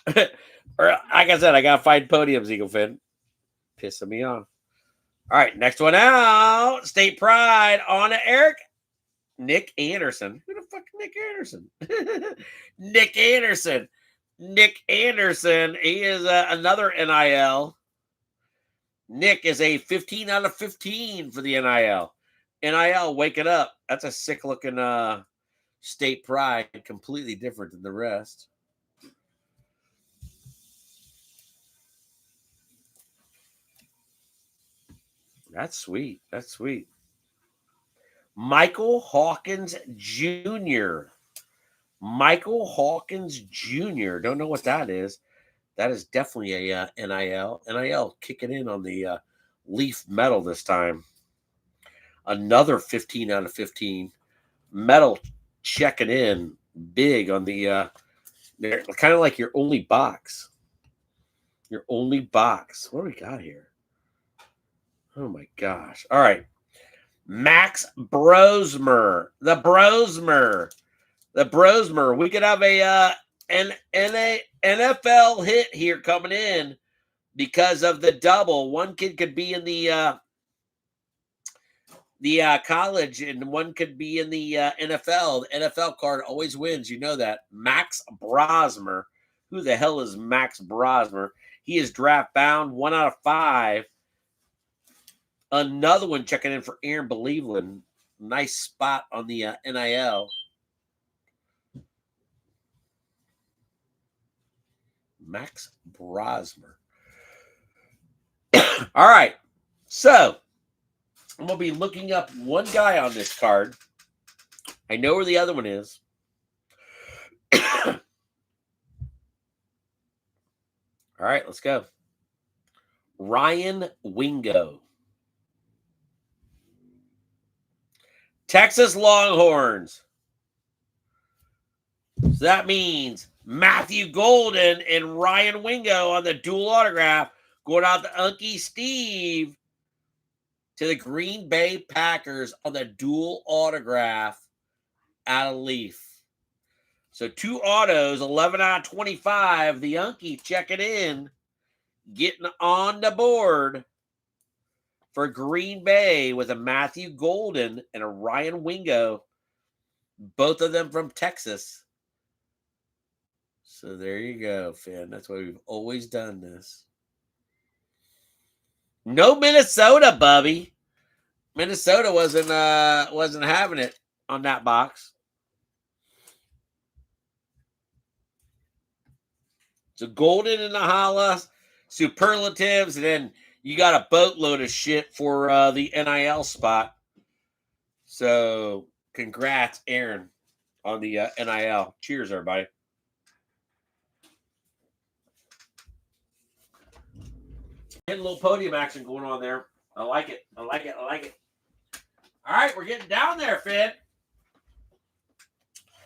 Or like I said, I got 5 podiums, Eagle Fin. Pissing me off. All right, next one out. State Pride on to Eric. Nick Anderson. Who the fuck is Nick Anderson? Nick Anderson. Nick Anderson. He is another NIL. Nick is a 15 out of 15 for the NIL. NIL, wake it up. That's a sick-looking State Pride. Completely different than the rest. That's sweet. That's sweet. Michael Hawkins Jr. Michael Hawkins Jr. Don't know what that is. That is definitely a NIL. NIL kicking in on the Leaf Metal this time. Another 15 out of 15. Metal checking in big on the they're kind of like your only box. Your only box. What do we got here? Oh my gosh. All right. Max Brosmer. The Brosmer. We could have a NFL hit here coming in because of the double. One kid could be in the college, and one could be in the NFL. The NFL card always wins. You know that. Max Brosmer. Who the hell is Max Brosmer? He is draft bound, 1 out of 5. Another one checking in for Aaron Believeland. Nice spot on the NIL. Max Brosmer. All right. So I'm going to be looking up one guy on this card. I know where the other one is. All right, let's go. Ryan Wingo. Texas Longhorns. So that means Matthew Golden and Ryan Wingo on the dual autograph going out to Unky Steve to the Green Bay Packers on the dual autograph out of Leaf. So 2 autos, 11 out of 25. The Unky checking in, getting on the board for Green Bay with a Matthew Golden and a Ryan Wingo, both of them from Texas. So there you go, Finn. That's why we've always done this. No Minnesota, Bubby. Minnesota wasn't having it on that box. So Golden in the holla, superlatives, and then you got a boatload of shit for the NIL spot. So congrats, Aaron, on the NIL. Cheers, everybody. Getting a little podium action going on there. I like it. All right, we're getting down there, Finn.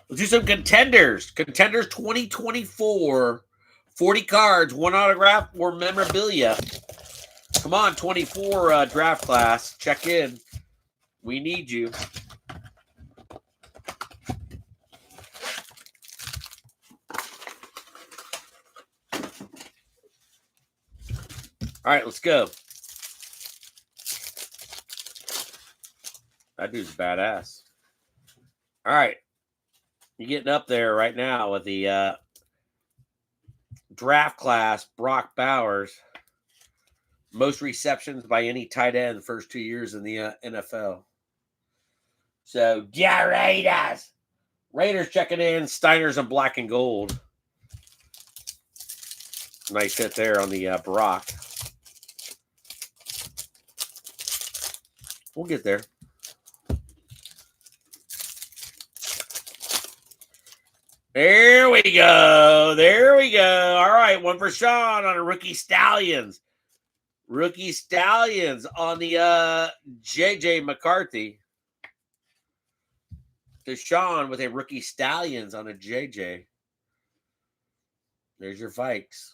Let's do some contenders. Contenders 2024. 40 cards, 1 autograph, or memorabilia. Come on, 24 draft class. Check in. We need you. All right, let's go. That dude's badass. All right. You're getting up there right now with the draft class, Brock Bowers. Most receptions by any tight end the first 2 years in the NFL. So, yeah, Raiders. Raiders checking in. Steiners in black and gold. Nice hit there on the Brock. We'll get there. There we go. All right, one for Sean on a Rookie Stallions. Rookie Stallions on the J.J. McCarthy. To Sean with a Rookie Stallions on a J.J. There's your Vikes.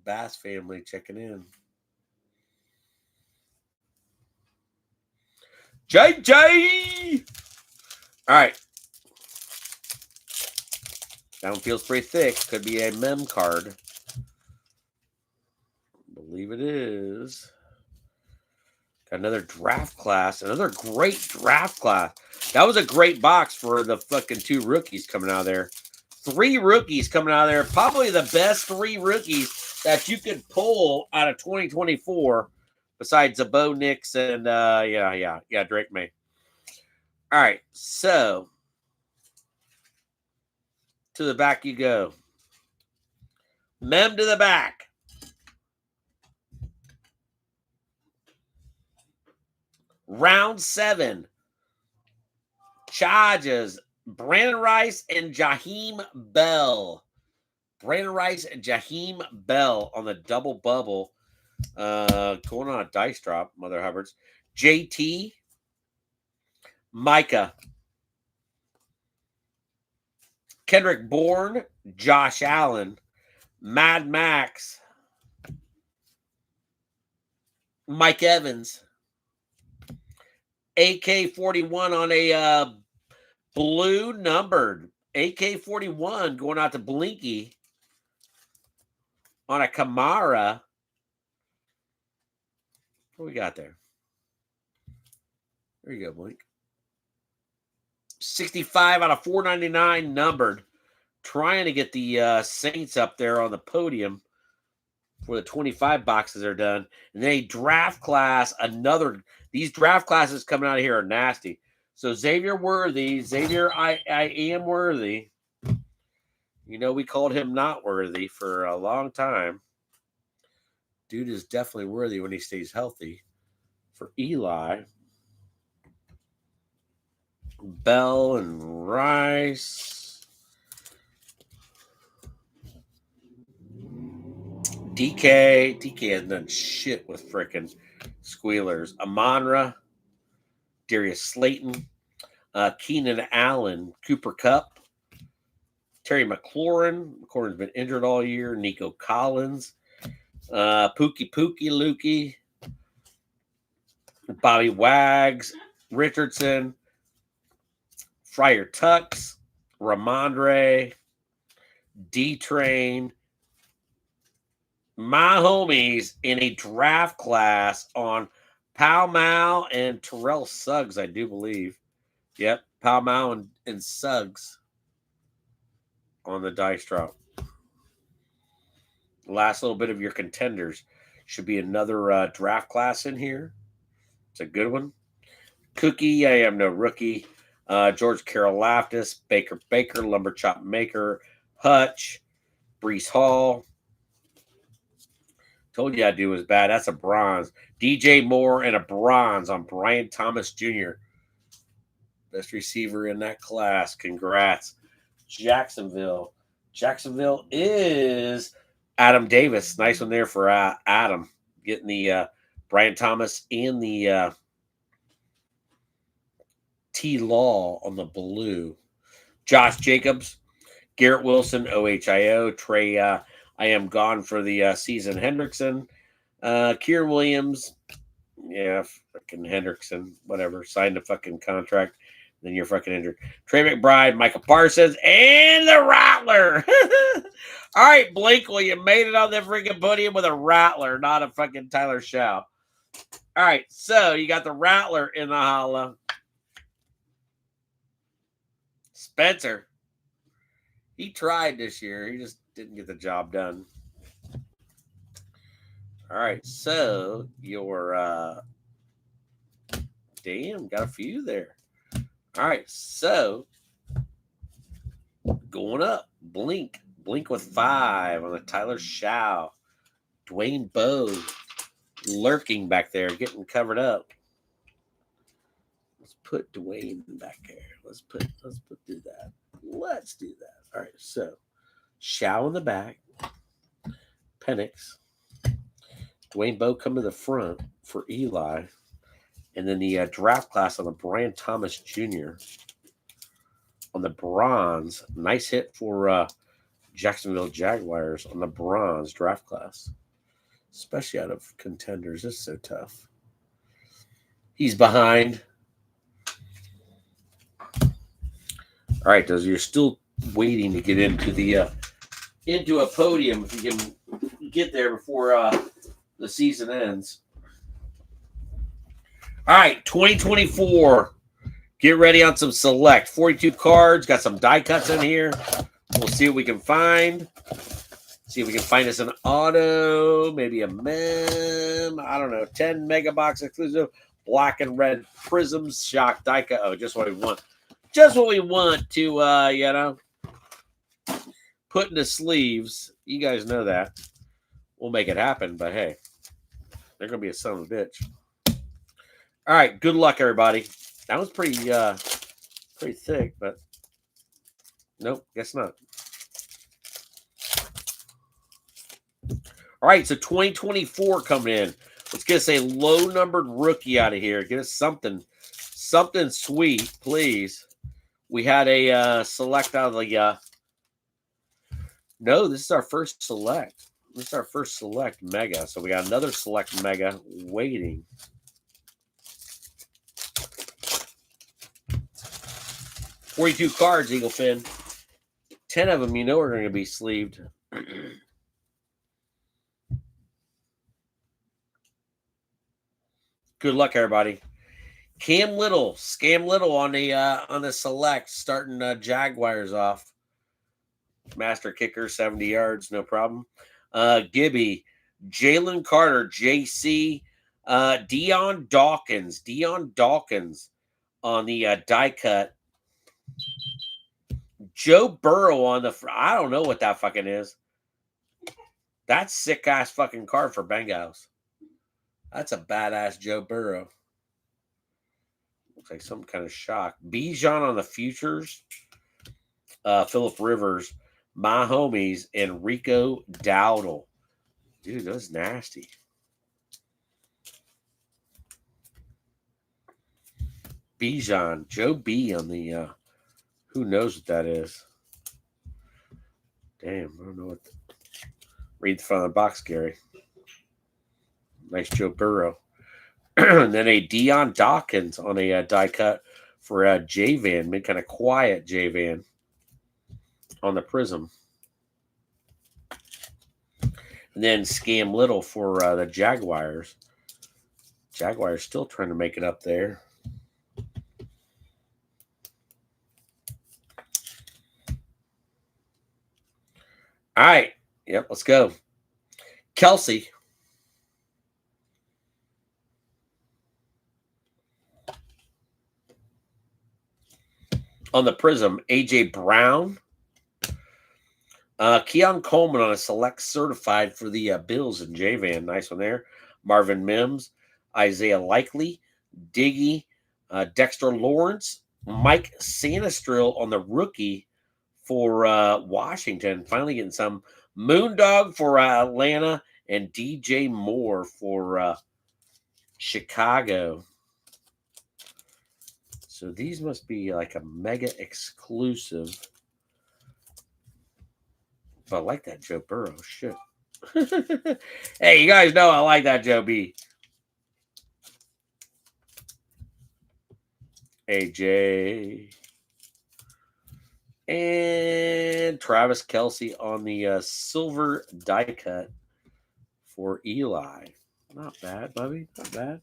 Bass family checking in. J.J. All right. That one feels pretty thick. Could be a mem card. I believe it is. Got another draft class. Another great draft class. That was a great box for the fucking 2 rookies coming out of there. 3 rookies coming out of there. Probably the best 3 rookies that you could pull out of 2024 besides the Bo Nix and, Drake May. All right, so to the back you go. Mem to the back. Round 7. Chargers. Brandon Rice and Jaheim Bell. Brandon Rice and Jaheim Bell on the double bubble. Going on a dice drop, Mother Hubbards. JT. Micah. Kendrick Bourne. Josh Allen. Mad Max. Mike Evans. AK-41 on a blue numbered. AK-41 going out to Blinky on a Camara. What we got there? There you go, Blink. 65 out of 499 numbered. Trying to get the Saints up there on the podium for the 25 boxes are done. And then a draft class, these draft classes coming out of here are nasty. So Xavier Worthy, I am worthy. You know, we called him not worthy for a long time. Dude is definitely worthy when he stays healthy. For Eli, Bell and Rice, DK has done shit with frickin' Squealers. Amonra, Darius Slayton, Keenan Allen, Cooper Kupp, Terry McLaurin. McLaurin's been injured all year. Nico Collins, Pookie Lukey, Bobby Wags, Richardson, Friar Tucks, Ramondre, D-Train, my homies in a draft class on Pal Mal and Terrell Suggs, I do believe. Yep, Pal Mal and Suggs on the dice drop. Last little bit of your contenders. Should be another draft class in here. It's a good one. Cookie, I am no rookie. George Karlaftis, Baker, Lumberchop Maker, Hutch, Brees Hall. Told you I'd do was bad. That's a bronze. DJ Moore and a bronze on Brian Thomas Jr. Best receiver in that class. Congrats. Jacksonville. Jacksonville is Adam Davis. Nice one there for Adam. Getting the Brian Thomas and the T. Law on the blue. Josh Jacobs. Garrett Wilson, OHIO. Trey, I am gone for the season. Hendrickson. Kieran Williams. Yeah, fucking Hendrickson. Whatever. Signed a fucking contract. Then you're fucking injured. Trey McBride, Michael Parsons, and the Rattler. All right, Blake, well, you made it on the freaking podium with a Rattler, not a fucking Tyler Shaw. All right, so you got the Rattler in the holla. Spencer. He tried this year. He just didn't get the job done. All right, so your damn, got a few there. All right, so going up, Blink with 5 on the Tyler Shaw. Dwayne Bowe lurking back there, getting covered up. Let's put Dwayne back there. Let's do that. Let's do that. All right, so Shaw in the back, Penix, Dwayne Bowe come to the front for Eli, and then the draft class on the Brian Thomas Jr. on the bronze. Nice hit for Jacksonville Jaguars on the bronze draft class, especially out of contenders. This is so tough. He's behind. All right, those you're still waiting to get into the into a podium if you can get there before the season ends. All right, 2024. Get ready on some select 42 cards. Got some die cuts in here. We'll see what we can find. See if we can find us an auto, maybe a mem. I don't know. 10 mega box exclusive, black and red prisms, shock die cut. Oh, just what we want. Just what we want to, put in the sleeves. You guys know that. We'll make it happen, but hey, they're going to be a son of a bitch. All right, good luck, everybody. That was pretty thick, but nope, guess not. All right, so 2024 coming in. Let's get us a low-numbered rookie out of here. Get us something sweet, please. We had a select out of the no, this is our first select. This is our first select mega. So we got another select mega waiting. 42 cards, Eagle Fin. 10 of them, you know, are going to be sleeved. Good luck, everybody. Cam Little, Scam Little on the select, starting Jaguars off. Master kicker, 70 yards, no problem. Gibby, Jalen Carter, JC, Dion Dawkins on the die cut. Joe Burrow on the I don't know what that fucking is. That's sick ass fucking card for Bengals. That's a badass Joe Burrow. Looks like some kind of shock. Bijan on the futures. Phillip Rivers, my homies, and Rico Dowdle. Dude, that's nasty. Bijan, Joe B on the who knows what that is. Damn, I don't know what. Read the front of the box, Gary. Nice Joe Burrow. And then a Dion Dawkins on a die cut for J-Van, made kind of quiet J-Van on the Prism. And then Scam Little for the Jaguars. Jaguars still trying to make it up there. All right. Yep, let's go. Kelsey. On the Prism, A.J. Brown. Keon Coleman on a select certified for the Bills and J-Van. Nice one there. Marvin Mims. Isaiah Likely. Diggy. Dexter Lawrence. Mike Sanastril on the rookie for Washington. Finally getting some. Moondog for Atlanta. And DJ Moore for Chicago. So these must be like a mega exclusive. But I like that Joe Burrow. Shit. Hey, you guys know I like that Joe B. AJ. And Travis Kelce on the silver die cut for Eli. Not bad, Bubby. Not bad.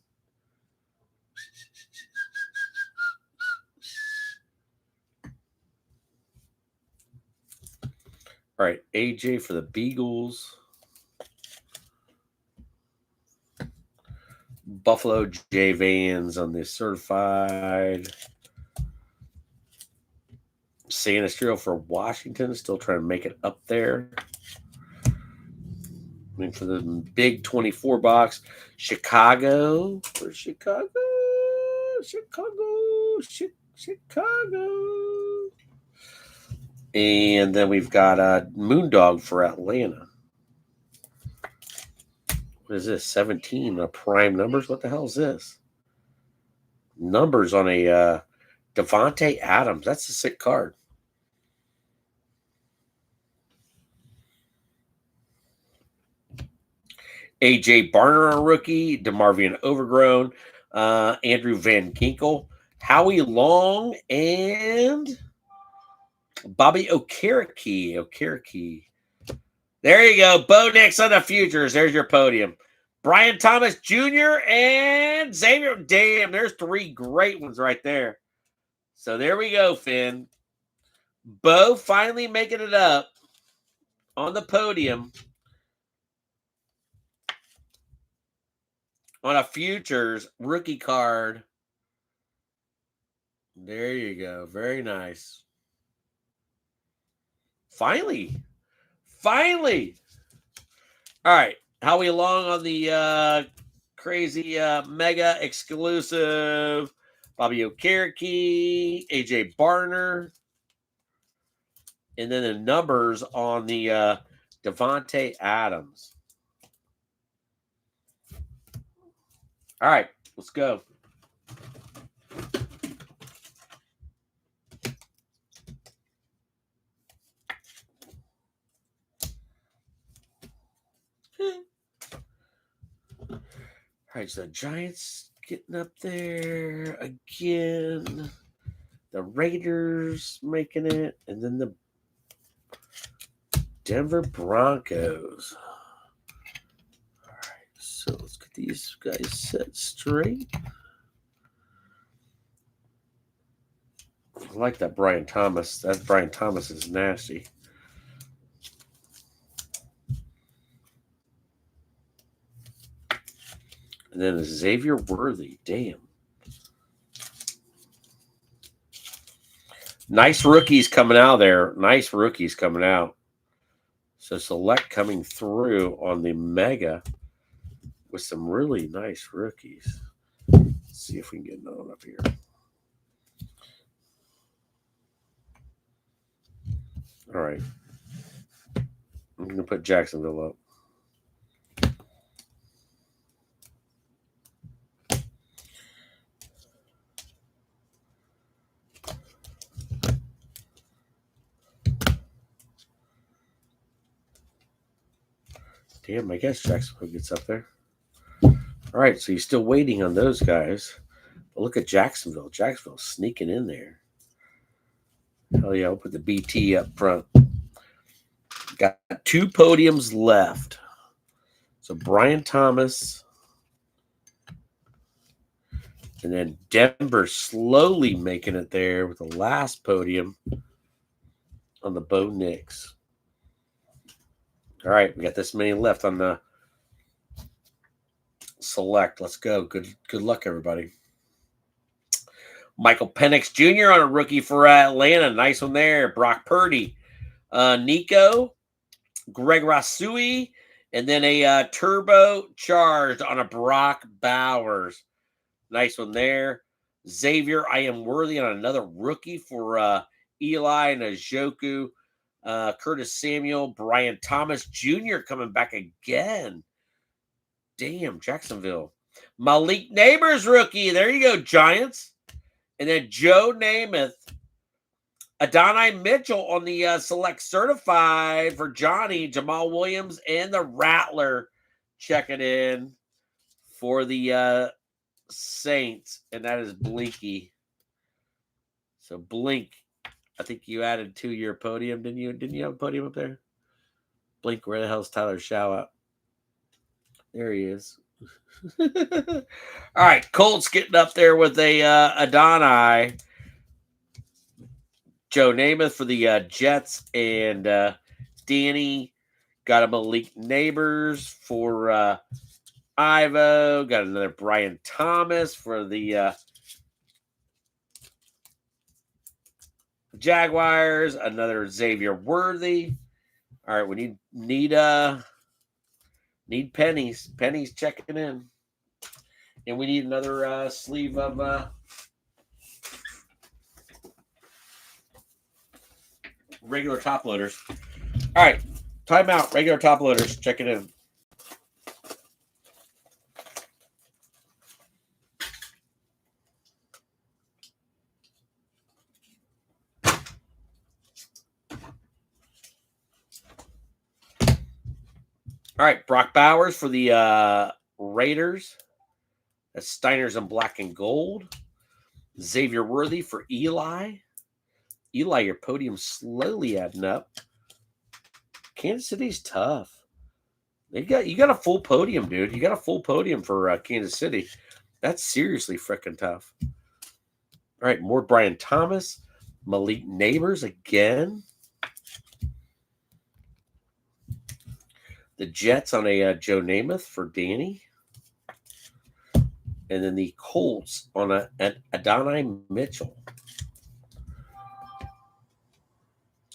All right, AJ for the Beagles. Buffalo J Vans on the certified. Sanastril for Washington, still trying to make it up there. I mean, for the big 24 box, Chicago. Where's Chicago? Chicago. And then we've got Moondog for Atlanta. What is this? 17 prime numbers? What the hell is this? Numbers on a Devontae Adams. That's a sick card. AJ Barner, a rookie. DeMarvion Overgrown. Andrew Van Ginkel. Howie Long. And Bobby Okereke. There you go. Bo Nix on the futures. There's your podium. Brian Thomas Jr. and Xavier. Damn, there's three great ones right there. So there we go, Finn. Bo finally making it up on the podium on a futures rookie card. There you go. Very nice. Finally. All right. Howie Long on the crazy mega exclusive. Bobby Okereke, AJ Barner. And then the numbers on the Devontae Adams. All right, let's go. All right, so the Giants getting up there again. The Raiders making it, and then the Denver Broncos. All right, so let's get these guys set straight. I like that Brian Thomas. That Brian Thomas is nasty. And then Xavier Worthy. Damn. Nice rookies coming out there. Nice rookies coming out. So select coming through on the Mega with some really nice rookies. Let's see if we can get another one up here. All right. I'm going to put Jacksonville up. Damn, I guess Jacksonville gets up there. All right, so you're still waiting on those guys. But look at Jacksonville. Jacksonville's sneaking in there. Hell yeah, I'll put the BT up front. Got 2 podiums left. So Brian Thomas. And then Denver slowly making it there with the last podium on the Bo Nix. All right, we got this many left on the select. Let's go. Good luck, everybody. Michael Penix Jr. on a rookie for Atlanta. Nice one there. Brock Purdy. Nico. Greg Rasui. And then a turbo charged on a Brock Bowers. Nice one there. Xavier, I am worthy on another rookie for Eli and Njoku. Curtis Samuel, Brian Thomas Jr. coming back again. Damn, Jacksonville. Malik Neighbors rookie. There you go, Giants. And then Joe Namath. Adonai Mitchell on the select certified for Johnny. Jamal Williams and the Rattler checking in for the Saints. And that is Blinky. So Blink. I think you added to your podium, didn't you? Didn't you have a podium up there? Blink, where the hell's Tyler Shaw at? There he is. All right, Colts getting up there with a Adonai. Joe Namath for the Jets, and Danny got a Malik Neighbors for Ivo. Got another Brian Thomas for the Jaguars. Another Xavier Worthy. All right, we need pennies. Pennies checking in, and we need another sleeve of regular top loaders. All right, timeout. Regular top loaders checking in. All right, Brock Bowers for the Raiders. That's Steiners in black and gold. Xavier Worthy for Eli. Eli, your podium's slowly adding up. Kansas City's tough. You got a full podium, dude. You got a full podium for Kansas City. That's seriously freaking tough. All right, more Brian Thomas. Malik Neighbors again. The Jets on a Joe Namath for Danny. And then the Colts on an Adonai Mitchell.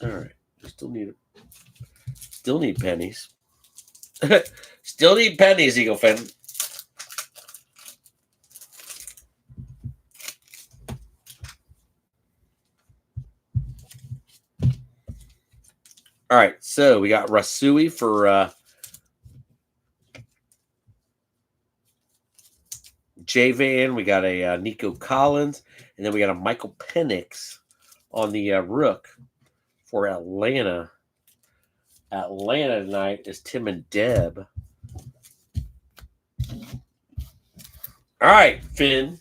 All right. Still need pennies. Still need pennies, Eagle fan. All right. So we got Rasui for J-Van. We got a Nico Collins. And then we got a Michael Penix on the Rook for Atlanta. Atlanta tonight is Tim and Deb. All right, Finn.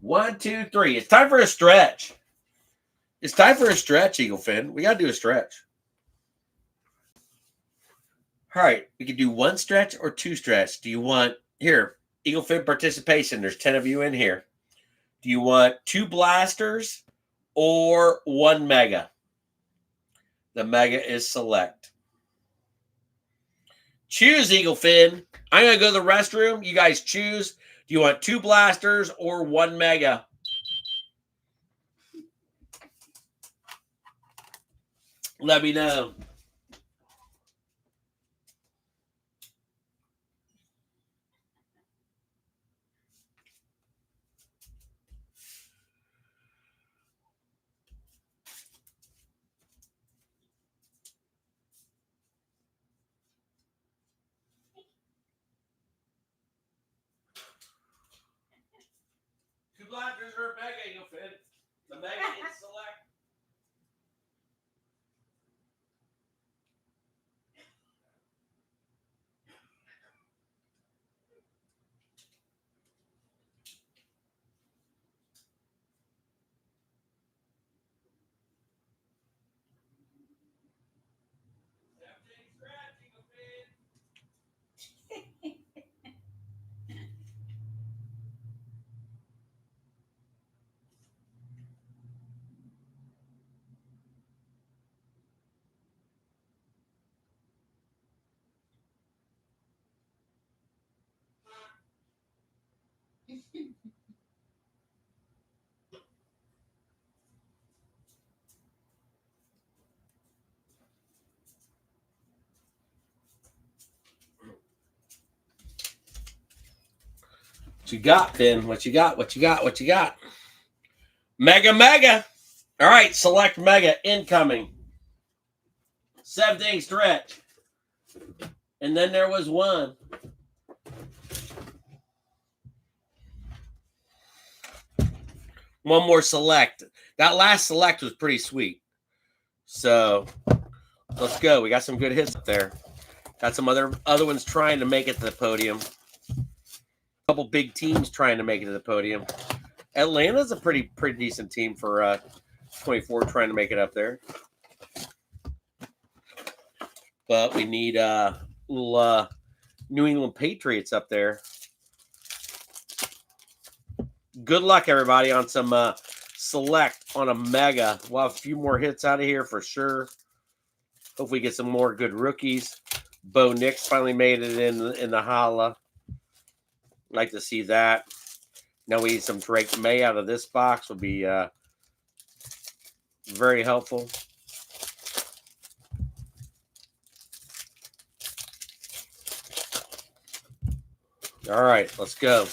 1, 2, 3. It's time for a stretch. It's time for a stretch, Eagle Fin. We got to do a stretch. All right. We can do one stretch or two stretch. Do you want, here, Eagle Fin participation. There's 10 of you in here. Do you want 2 blasters or 1 mega? The mega is select. Choose, Eagle Fin. I'm going to go to the restroom. You guys choose. Do you want 2 blasters or 1 mega? Let me know. Two blasters or a mega, Eagle Fin. The mega is select. What you got, Finn? What you got? What you got? What you got? Mega, mega. All right, select mega incoming. 7-day stretch. And then there was one. One more select. That last select was pretty sweet. So let's go. We got some good hits up there. Got some other ones trying to make it to the podium. A couple big teams trying to make it to the podium. Atlanta's a pretty decent team for 24 trying to make it up there. But we need little New England Patriots up there. Good luck, everybody, on some select on a mega. We'll have a few more hits out of here for sure. Hope we get some more good rookies. Bo Nix finally made it in the holla. Like to see that. Now we need some Drake May out of this box. Will be very helpful. All right, let's go.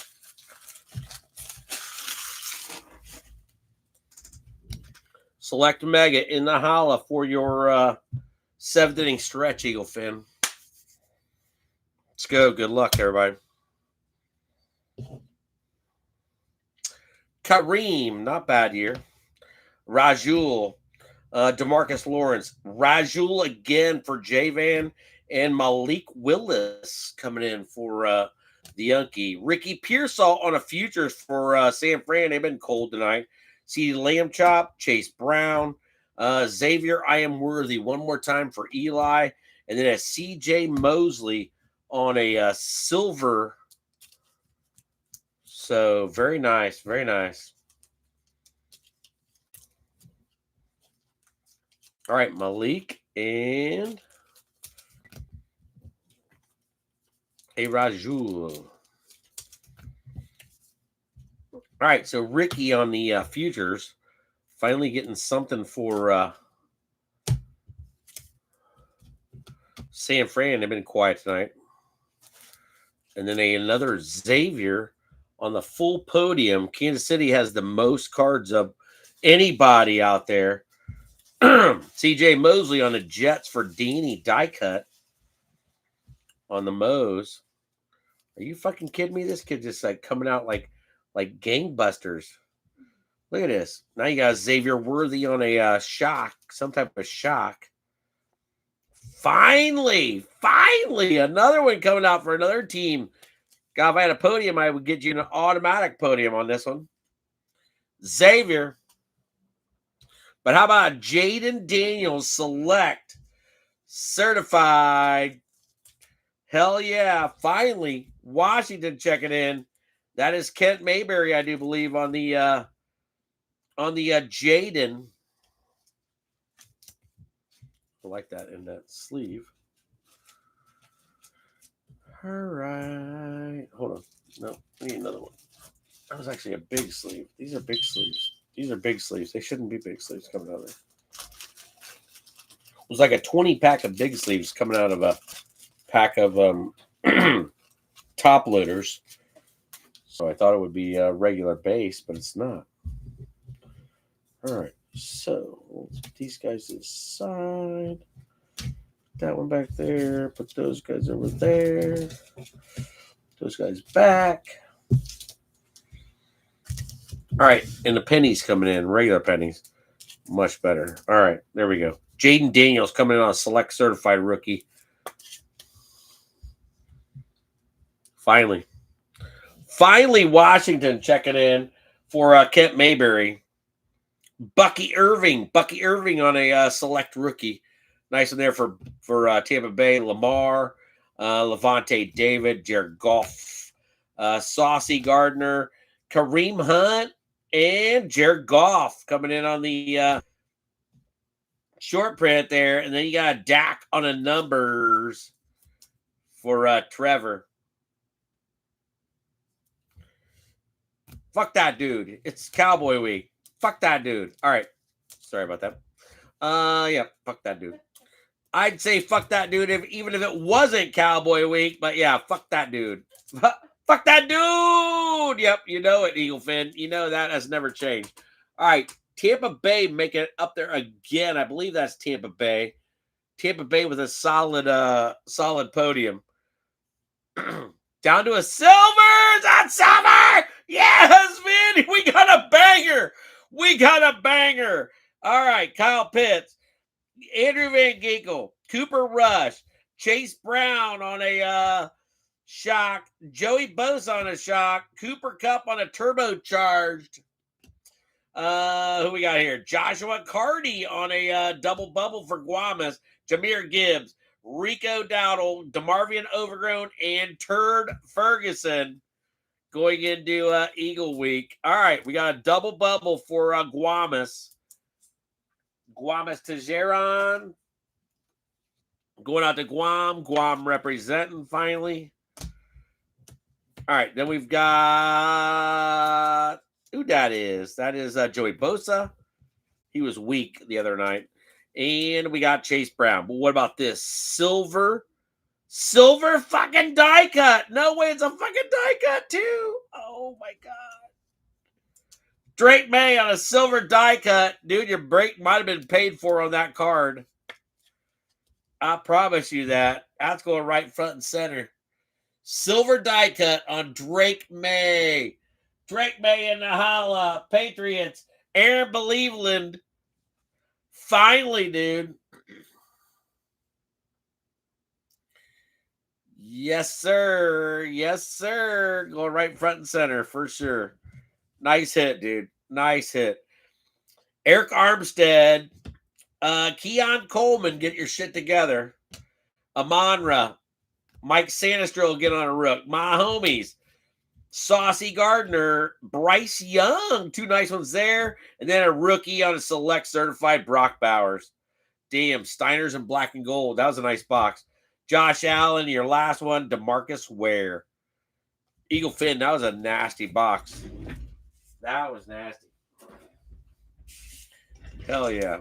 Select mega in the holla for your 7th inning stretch, Eagle Fin. Let's go. Good luck, everybody. Kareem, not bad year. Rajul, DeMarcus Lawrence. Rajul again for J-Van. And Malik Willis coming in for the Yankee. Ricky Pearsall on a futures for San Fran. They've been cold tonight. CeeDee Lamb Chop, Chase Brown, Xavier, I am worthy one more time for Eli. And then a CJ Mosley on a silver. So very nice. Very nice. All right, Malik and a Rajul. All right, so Ricky on the futures, finally getting something for San Fran. They've been quiet tonight. And then another Xavier on the full podium. Kansas City has the most cards of anybody out there. CJ Mosley on the Jets for Deanie die cut on the Moes. Are you fucking kidding me? This kid just like coming out like gangbusters. Look at this. Now you got Xavier Worthy on a shock, some type of shock. Finally, another one coming out for another team. God, if I had a podium, I would get you an automatic podium on this one. Xavier. But how about Jaden Daniels Select Certified? Hell yeah. Finally, Washington checking in. That is Kent Mayberry, I do believe, on the Jaden. I like that in that sleeve. All right. Hold on. No, we need another one. That was actually a big sleeve. These are big sleeves. These are big sleeves. They shouldn't be big sleeves coming out of there. It was like a 20 pack of big sleeves coming out of a pack of top loaders. So I thought it would be a regular base, but it's not. All right. So let's put these guys aside. That one back there. Put those guys over there. Those guys back. All right. And the pennies coming in. Regular pennies. Much better. All right. There we go. Jaden Daniels coming in on a select certified rookie. Finally, Washington checking in for Kent Mayberry. Bucky Irving on a select rookie. Nice in there for Tampa Bay. Lamar, Levante David, Jared Goff, Saucy Gardner, Kareem Hunt, and Jared Goff coming in on the short print there. And then you got Dak on the numbers for Trevor. Fuck that dude. It's Cowboy Week. Fuck that dude. All right. Sorry about that. Yeah, fuck that dude. I'd say fuck that dude even if it wasn't Cowboy Week, but yeah, fuck that dude. Fuck that dude. Yep, you know it, Eagle Fin. You know that has never changed. All right, Tampa Bay making it up there again. I believe that's Tampa Bay. Tampa Bay with a solid podium. Down to a silver. That's silver. Yes, man. We got a banger. All right, Kyle Pitts, Andrew Van Ginkel, Cooper Rush, Chase Brown on a shock, Joey Bosa on a shock, Cooper Kupp on a turbocharged. Who we got here? Joshua Cardi on a double bubble for Guamas, Jahmyr Gibbs, Rico Dowdle, DeMarvion Overgrown, and Turd Ferguson going into Eagle Week. All right, we got a double bubble for Guamas. Guamas Tejeron. Going out to Guam. Guam representing finally. All right, then we've got who that is. That is Joey Bosa. He was weak the other night. And we got Chase Brown. But what about this? Silver fucking die cut. No way, it's a fucking die cut too. Oh my God. Drake May on a silver die cut. Dude, your break might have been paid for on that card. I promise you that. That's going right front and center. Silver die cut on Drake May. Drake May in the holla. Patriots. Aaron Believeland. Finally, dude. Yes, sir. Going right front and center for sure. Nice hit, dude. Nice hit. Eric Armstead. Keon Coleman, get your shit together. Amon-Ra. Mike Sanistril, get on a rook. My homies. Saucy Gardner. Bryce Young. Two nice ones there. And then a rookie on a select certified Brock Bowers. Damn, Steiners and black and gold. That was a nice box. Josh Allen, your last one. DeMarcus Ware. Eagle Fin, that was a nasty box. That was nasty. Hell yeah.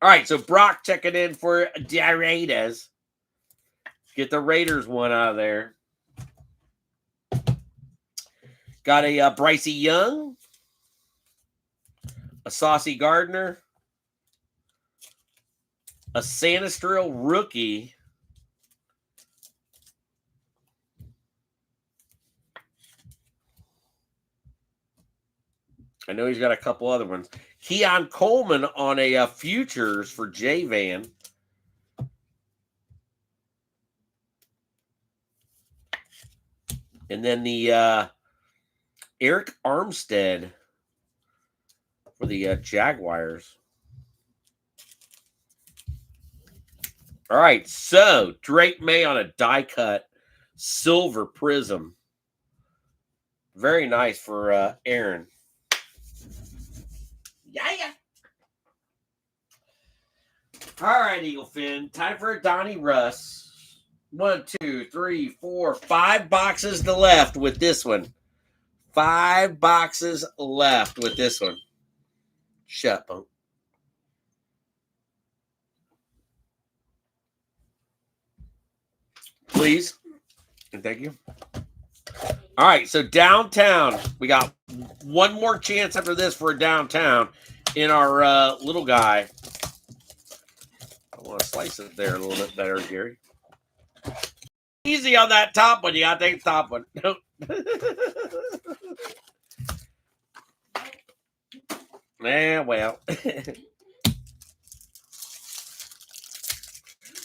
All right, so Brock checking in for the Raiders. Get the Raiders one out of there. Got a Brycey Young. A Saucy Gardner. A Sanistril rookie. I know he's got a couple other ones. Keon Coleman on a futures for J-Van. And then the Eric Armstead for the Jaguars. All right, so Drake May on a die cut silver prism. Very nice for Aaron. Yeah. All right, Eagle Fin. Time for a Donnie Russ. 1, 2, 3, 4, 5 boxes to left with this one. 5 boxes left with this one. Shut up. Please. And thank you. All right, so downtown. We got one more chance after this for a downtown in our little guy. I want to slice it there a little bit better, Gary. Easy on that top one. You got to take the top one. Yeah, well.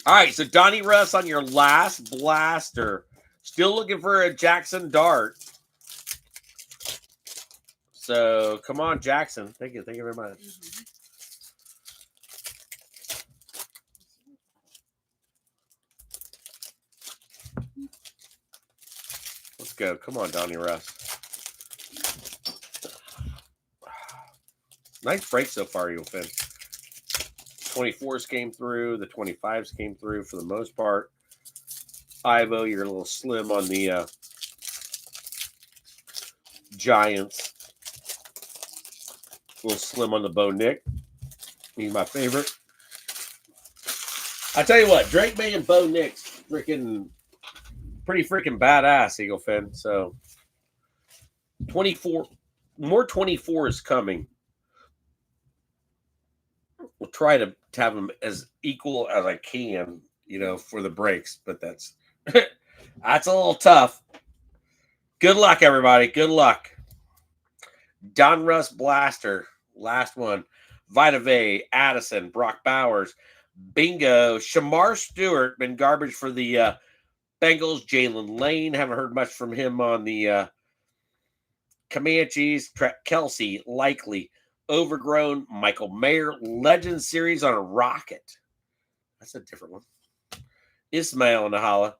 All right, so Donnie Russ on your last blaster. Still looking for a Jackson Dart. So, come on, Jackson. Thank you. Thank you very much. Let's go. Come on, Donnie Russ. Nice break so far, Eagle Fin. 24s came through. The 25s came through for the most part. Ivo, you're a little slim on the Giants. A little slim on the Bo Nick. He's my favorite. I tell you what, Drake May and Bo Nick's pretty freaking badass, Eagle Fin. So 24, more 24s coming. We'll try to have them as equal as I can, for the breaks, but that's a little tough. Good luck, everybody. Good luck. Don Russ Blaster, last one. Vita Vea, Addison, Brock Bowers, Bingo, Shamar Stewart, been garbage for the Bengals. Jalen Lane, haven't heard much from him on the Comanches. Kelsey, likely. Overgrown, Michael Mayer, Legend Series on a Rocket. That's a different one. Ismail Nahala,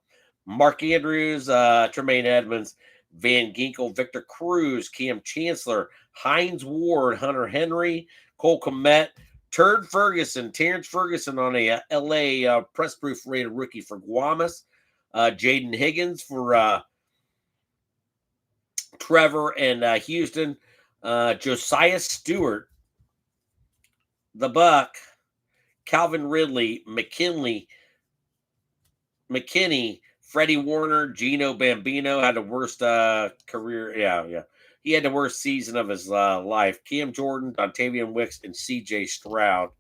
Mark Andrews, Tremaine Edmonds, Van Ginkel, Victor Cruz, Cam Chancellor, Hines Ward, Hunter Henry, Cole Kmet, Terrence Ferguson on a LA press proof rated rookie for Guamas, Jaden Higgins for Trevor and Houston, Josiah Stewart, the Buck, Calvin Ridley, McKinney, Freddie Warner, Gino Bambino had the worst career. Yeah. He had the worst season of his life. Cam Jordan, Dontavian Wicks, and C.J. Stroud.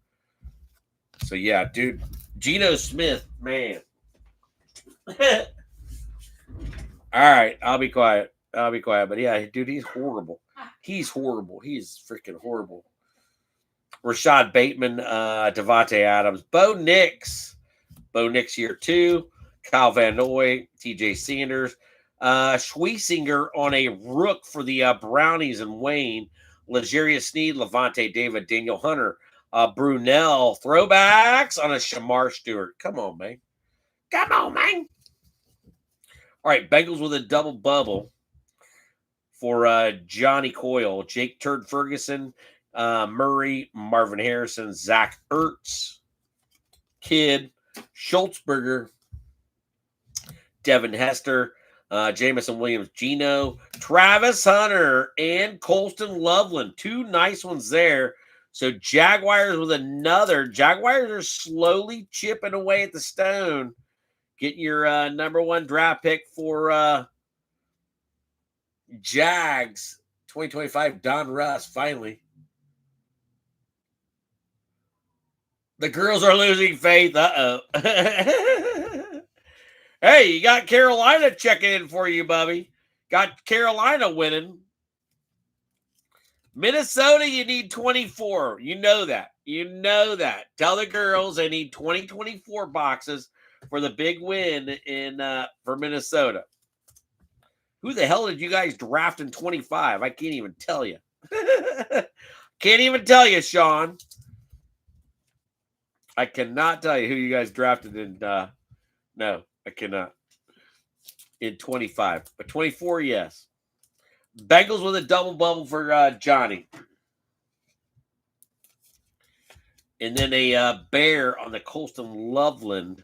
So, yeah, dude. Geno Smith, man. All right, I'll be quiet. But, yeah, dude, he's horrible. He's freaking horrible. Rashad Bateman, Devontae Adams, Bo Nix year 2, Kyle Van Noy, TJ Sanders, Schweissinger on a rook for the Brownies and Wayne, L'Jarius Sneed, Levante David, Daniel Hunter, Brunell, throwbacks on a Shamar Stewart. Come on, man. All right, Bengals with a double bubble for Johnny Coyle, Jake Turd Ferguson, Murray, Marvin Harrison, Zach Ertz, Kidd, Schultzberger, Devin Hester, Jamison Williams, Gino, Travis Hunter, and Colston Loveland. 2 nice ones there. So Jaguars with another. Jaguars are slowly chipping away at the stone. Getting your number 1 draft pick for Jags 2025, Don Russ, finally. The girls are losing faith. Uh-oh. Hey, you got Carolina checking in for you, Bubby. Got Carolina winning. Minnesota, you need 24. You know that. Tell the girls they need 24 boxes for the big win in for Minnesota. Who the hell did you guys draft in 25? I can't even tell you. Can't even tell you, Sean. I cannot tell you who you guys drafted in. No, I cannot. In 25, but 24, yes. Bengals with a double bubble for Johnny. And then a bear on the Colston Loveland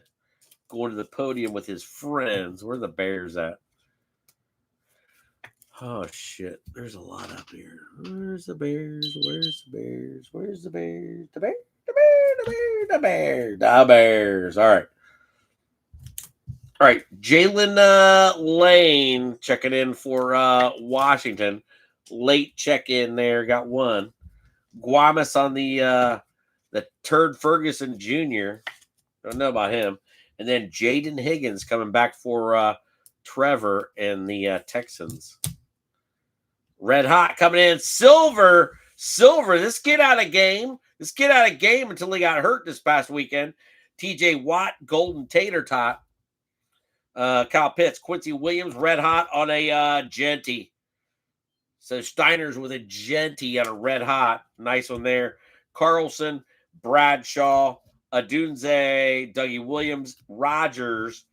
going to the podium with his friends. Where are the Bears at? Oh, shit. There's a lot up here. Where's the Bears? Where's the Bears? Where's the Bears? The Bears? The Bears? The Bears? The Bears? The Bears. All right. All right. Jalen Lane checking in for Washington. Late check-in there. Got one. Guamas on the Turd Ferguson Jr. Don't know about him. And then Jaden Higgins coming back for Trevor and the Texans. Red Hot coming in. Silver. This kid out of game. This kid out of game until he got hurt this past weekend. TJ Watt, Golden Tater Tot. Kyle Pitts, Quincy Williams, Red Hot on a Genty. So Steiner's with a Genty on a Red Hot. Nice one there. Carlson, Bradshaw, Adunze, Dougie Williams, Rogers,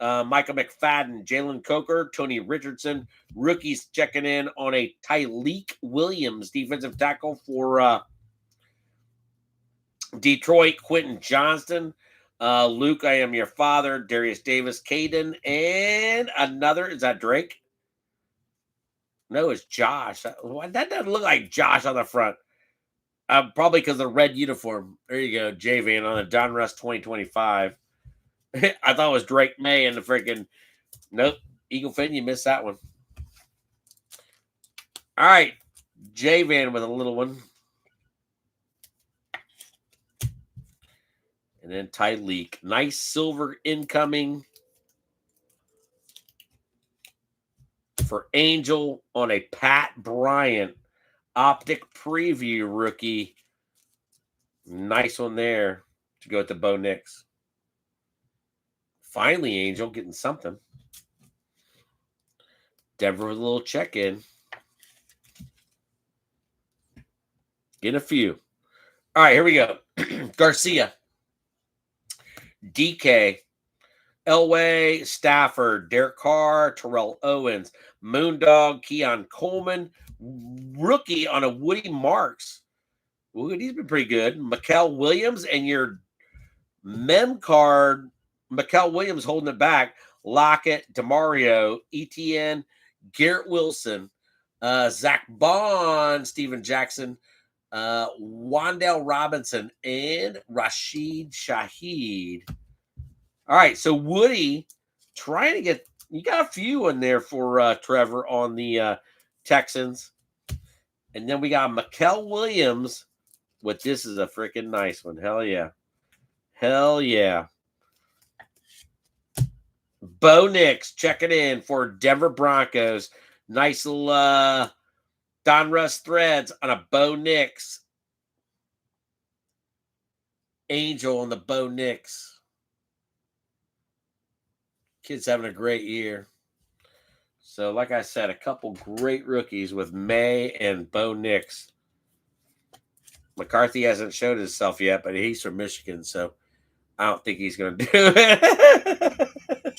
Michael McFadden, Jalen Coker, Tony Richardson. Rookies checking in on a Tyleek Williams, defensive tackle for Detroit, Quentin Johnston. Luke, I am your father. Darius Davis, Caden, and another. Is that Drake? No, it's Josh. That doesn't look like Josh on the front. Probably because of the red uniform. There you go, J-Van on the Donruss 2025. I thought it was Drake May and the freaking. Nope. Eagle Fin, you missed that one. All right. J-Van with a little one. And then Tyleek. Nice silver incoming for Angel on a Pat Bryant optic preview rookie. Nice one there to go with the Bo Nix. Finally, Angel getting something. Denver with a little check-in. Get a few. All right, here we go. Garcia. DK. Elway, Stafford, Derek Carr, Terrell Owens, Moondog, Keon Coleman, rookie on a Woody Marks. Ooh, he's been pretty good. Mikael Williams and your mem card, Mikael Williams holding it back. Lockett, DeMario, ETN, Garrett Wilson, Zach Bond, Steven Jackson, Wandale Robinson, and Rashid Shaheed. All right, so Woody trying to get – you got a few in there for Trevor on the Texans. And then we got Mikael Williams with this is a freaking nice one. Hell yeah. Hell yeah. Bo Nix checking in for Denver Broncos. Nice little Donruss threads on a Bo Nix. Angel on the Bo Nix. Kid's having a great year. So, like I said, a couple great rookies with May and Bo Nix. McCarthy hasn't showed himself yet, but he's from Michigan, so I don't think he's going to do it.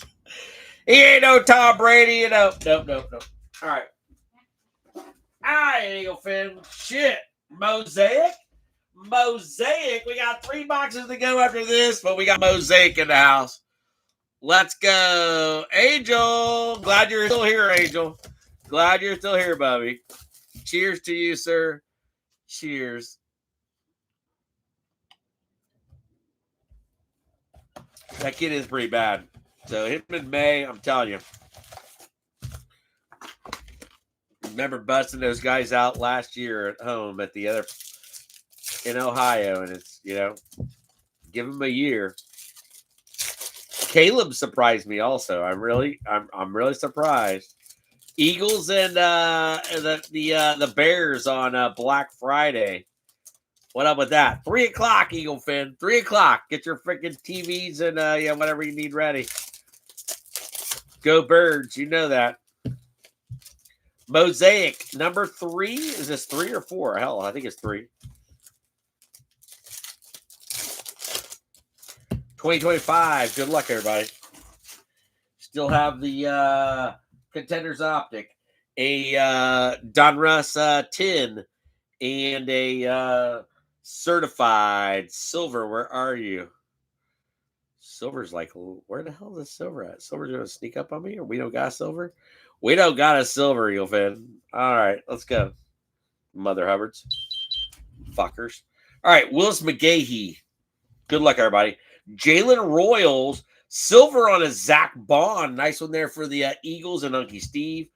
He ain't no Tom Brady, you know. Nope. All right. All right, Eagle Fin. Shit. Mosaic. We got 3 boxes to go after this, but we got Mosaic in the house. Let's go. Angel. Glad you're still here, Angel. Glad you're still here, Bubby. Cheers to you, sir. Cheers. That kid is pretty bad. So him in May, I'm telling you. Remember busting those guys out last year at home at the other in Ohio, and it's, you know, give him a year. Caleb surprised me also. I'm really surprised. Eagles and the Bears on Black Friday. What up with that? 3 o'clock, Eagle Fin. 3 o'clock. Get your freaking TVs and whatever you need ready. Go Birds. You know that. Mosaic number 3. Is this 3 or 4? Hell, I think it's 3. 2025. Good luck, everybody. Still have the Contenders Optic, a Donruss tin, and a certified silver. Where are you? Silver's like, where the hell is silver at? Silver's gonna sneak up on me, or we don't got silver? We don't got a silver, Eagle fan. All right, let's go. Mother Hubbards. Fuckers. All right, Willis McGahee. Good luck, everybody. Jalen Royals. Silver on a Zach Bond. Nice one there for the Eagles and Unky Steve.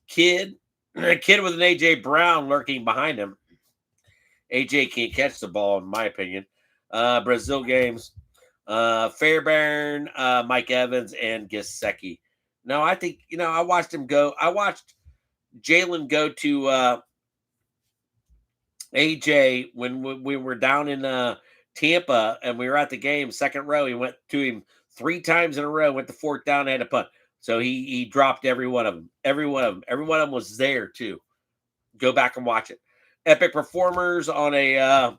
Kid with an A.J. Brown lurking behind him. A.J. can't catch the ball, in my opinion. Brazil games. Fairbairn, Mike Evans, and Gesicki. No, I think, I watched him go. I watched Jalen go to AJ when we were down in Tampa and we were at the game, second row. He went to him 3 times in a row, went to 4th down, and had a punt. So he dropped every one of them. Every one of them was there too. Go back and watch it. Epic performers on a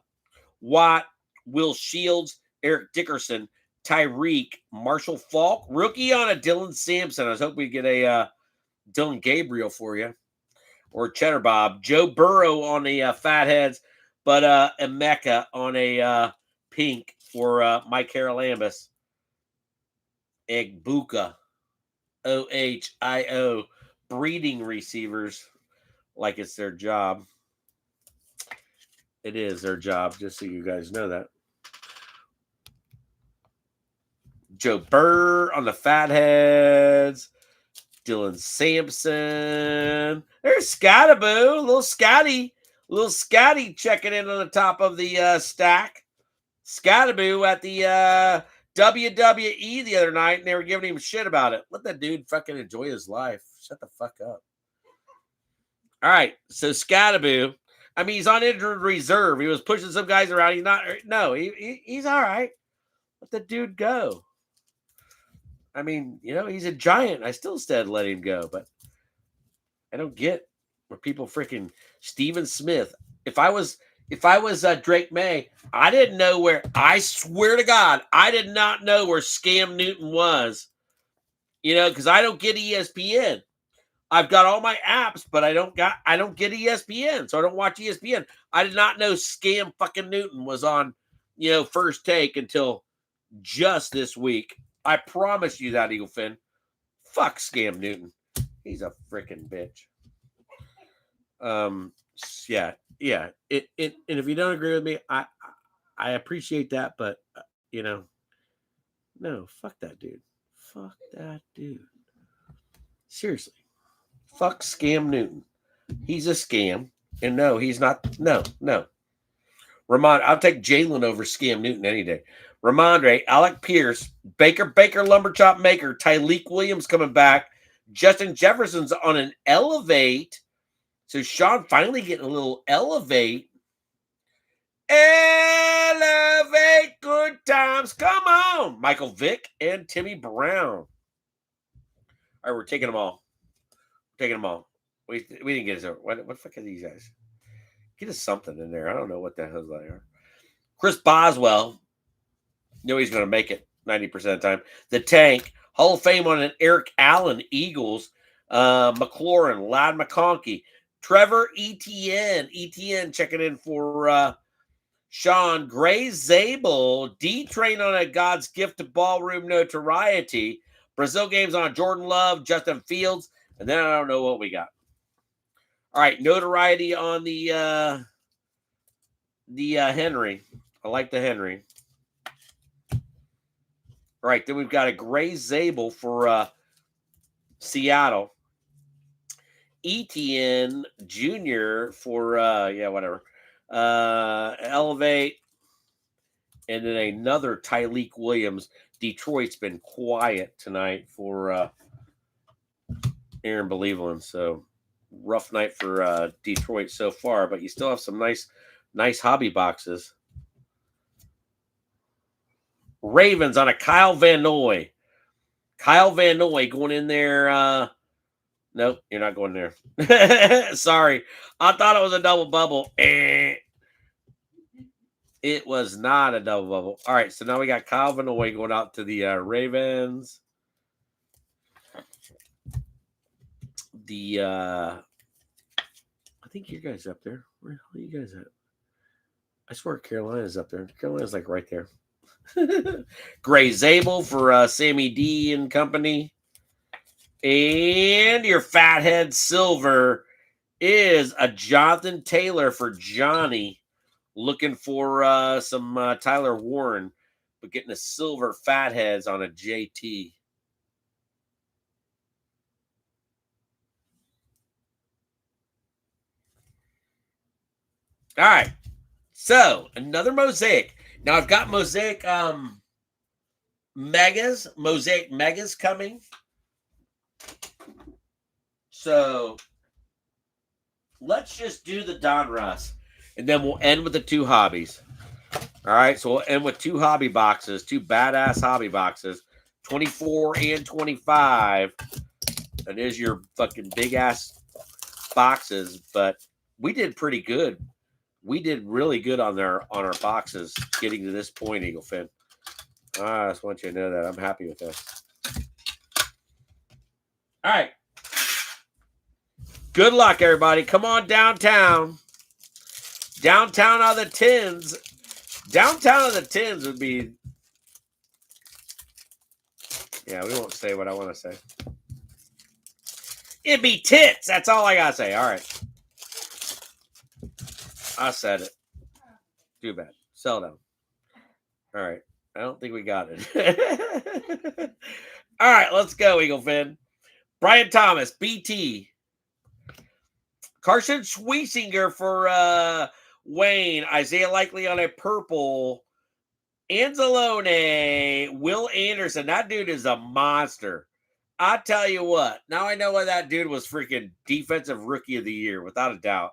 Watt, Will Shields, Eric Dickerson, Tyreek, Marshall Falk, rookie on a Dylan Sampson. I was hoping we'd get a Dylan Gabriel for you, or Cheddar Bob. Joe Burrow on the Fatheads, but Emeka on a pink for Mike Haralambus. Egbuka, OHIO, breeding receivers like it's their job. It is their job, just so you guys know that. Joe Burr on the Fatheads. Dylan Sampson. There's Scottaboo. Little Scotty checking in on the top of the stack. Scottaboo at the WWE the other night, and they were giving him shit about it. Let that dude fucking enjoy his life. Shut the fuck up. All right, so Scottaboo. I mean, he's on injured reserve. He was pushing some guys around. He's not. No, he's all right. Let the dude go. I mean, he's a giant. I still said let him go, but I don't get where people freaking Steven Smith. If I was Drake May, I didn't know where. I swear to God, I did not know where Scam Newton was. Because I don't get ESPN. I've got all my apps, but I don't get ESPN, so I don't watch ESPN. I did not know Scam fucking Newton was on, First Take until just this week. I promise you that, Eagle Fin. Fuck Scam Newton. He's a freaking bitch. Yeah. And if you don't agree with me, I appreciate that, but no, fuck that dude. Fuck that dude. Seriously. Fuck Scam Newton. He's a scam. And no, he's not. No. Ramon, I'll take Jalen over Scam Newton any day. Ramondre, Alec Pierce, Baker, Lumberchop Maker, Tyleek Williams coming back. Justin Jefferson's on an elevate. So Sean finally getting a little elevate. Elevate, good times. Come on. Michael Vick and Timmy Brown. All right, we're taking them all. We didn't get it. What the fuck are these guys? Get us something in there. I don't know what the hell they are. Chris Boswell. Know he's going to make it 90% of the time. The Tank. Hall of Fame on an Eric Allen. Eagles. McLaurin. Loud McConkey. Trevor Etienne. Etienne checking in for Sean. Gray Zabel. D-Train on a God's Gift to Ballroom Notoriety. Brazil games on Jordan Love. Justin Fields. And then I don't know what we got. All right, notoriety on the Henry. I like the Henry. All right, then we've got a Gray Zabel for Seattle. Etienne Jr. for whatever. Elevate. And then another Tyleek Williams. Detroit's been quiet tonight for Aaron Believeland, so rough night for Detroit so far, but you still have some nice hobby boxes. Ravens on a Kyle Van Noy. Kyle Van Noy going in there Nope, you're not going there. Sorry. I thought it was a double bubble. It was not a double bubble. All right, so now we got Kyle Vanoy going out to the Ravens. I think you guys up there. Where the hell are you guys at? I swear Carolina's up there. Carolina's like right there. Gray Zabel for Sammy D and company. And your Fathead Silver is a Jonathan Taylor for Johnny. Looking for some Tyler Warren, but getting a silver Fatheads on a JT. All right. So another Mosaic. Now I've got Mosaic Mosaic Megas coming. So let's just do the Donruss, and then we'll end with the two hobbies. All right, so we'll end with two hobby boxes, two badass hobby boxes, 24 and 25. That is your fucking big ass boxes, but we did pretty good. We did really good on our boxes getting to this point, Eagle Fin. I just want you to know that I'm happy with this. All right. Good luck, everybody. Come on downtown. Downtown on the tins. Downtown on the tins would be. Yeah, we won't say what I want to say. It'd be tits. That's all I got to say. All right. I said it. Too bad. Sell down. All right. I don't think we got it. All right. Let's go, Eagle Fin. Brian Thomas, BT. Carson Schwesinger for Wayne. Isaiah Likely on a purple. Anzalone. Will Anderson. That dude is a monster. I tell you what. Now I know why that dude was freaking defensive rookie of the year, without a doubt.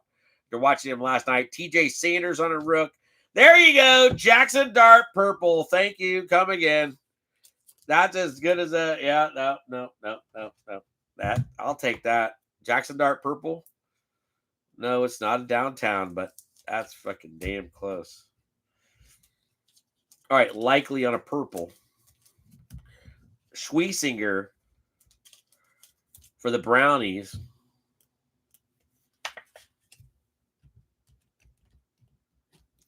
After watching him last night. TJ Sanders on a rook. There you go. Jackson Dart purple. Thank you. Come again. That's as good as a. Yeah, no. That I'll take that. Jackson Dart purple. No, it's not a downtown, but that's fucking damn close. All right, Likely on a purple. Schwesinger for the Brownies.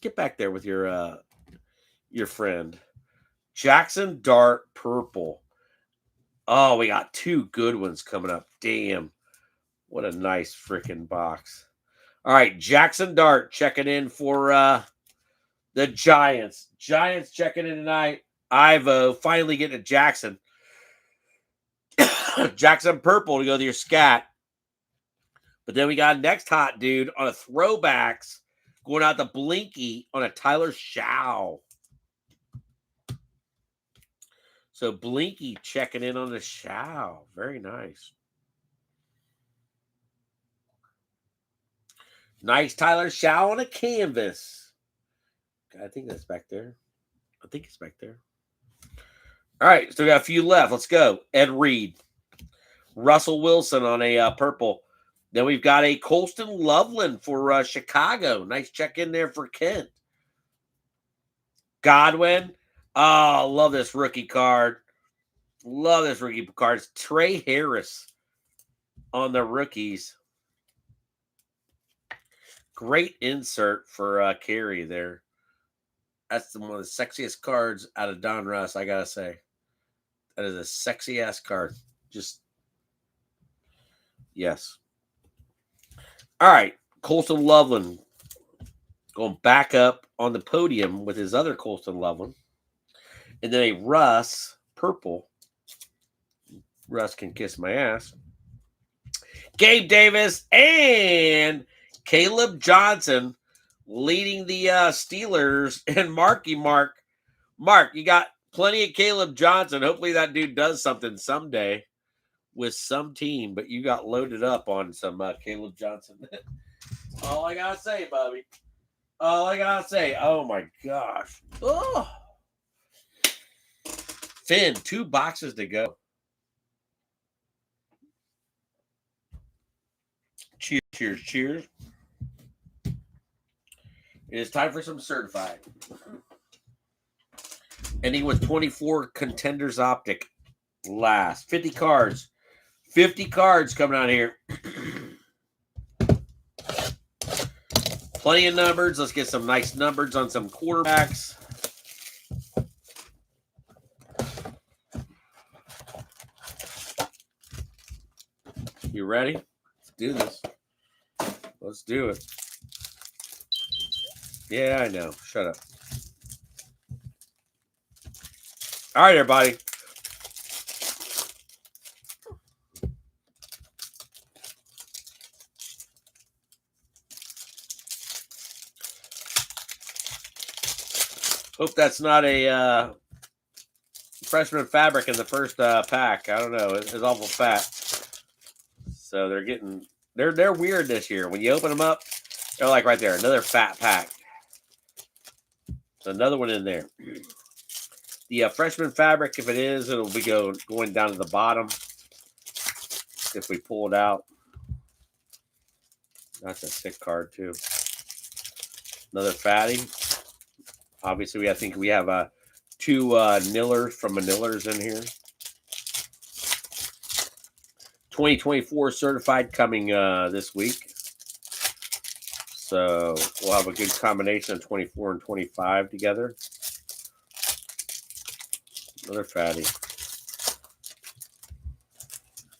Get back there with your friend. Jackson Dart purple. Oh, we got two good ones coming up. Damn. What a nice freaking box. All right, Jackson Dart checking in for the Giants. Giants checking in tonight. Ivo finally getting a Jackson. Jackson purple to go to your scat. But then we got next hot dude on a throwbacks going out to Blinky on a Tyler Shaw. So Blinky checking in on the Shaw. Very nice. Nice Tyler Shaw on a canvas. I think that's back there. I think it's back there. All right, still got a few left. Let's go. Ed Reed. Russell Wilson on a purple. Then we've got a Colston Loveland for Chicago. Nice check in there for Kent. Godwin. Oh, love this rookie card. Love this rookie card. It's Trey Harris on the rookies. Great insert for Carey there. That's one of the sexiest cards out of Donruss, I got to say. That is a sexy-ass card. Just, yes. All right. Colston Loveland going back up on the podium with his other Colston Loveland. And then a Russ purple. Russ can kiss my ass. Gabe Davis and Caleb Johnson leading the Steelers. And Marky Mark. Mark, you got plenty of Caleb Johnson. Hopefully that dude does something someday with some team. But you got loaded up on some Caleb Johnson. All I got to say, Bobby. All I got to say. Oh, my gosh. Oh. Finn, 2 boxes to go. Cheers, cheers. It is time for some certified. Ending with 24 Contenders Optic. Last 50 cards. 50 cards coming out here. Plenty of numbers. Let's get some nice numbers on some quarterbacks. You ready? Let's do this. Let's do it. Yeah, I know. Shut up. All right, everybody. Hope that's not a freshman fabric in the first pack. I don't know. It's awful fat. So they're getting they're weird this year. When you open them up, they're like right there, another fat pack. So another one in there. The freshman fabric, if it is, it'll be going down to the bottom. If we pull it out, that's a sick card too. Another fatty. Obviously, I think we have 2 Nillers from Manillers in here. 2024 certified coming this week. So we'll have a good combination of 24 and 25 together. Another fatty.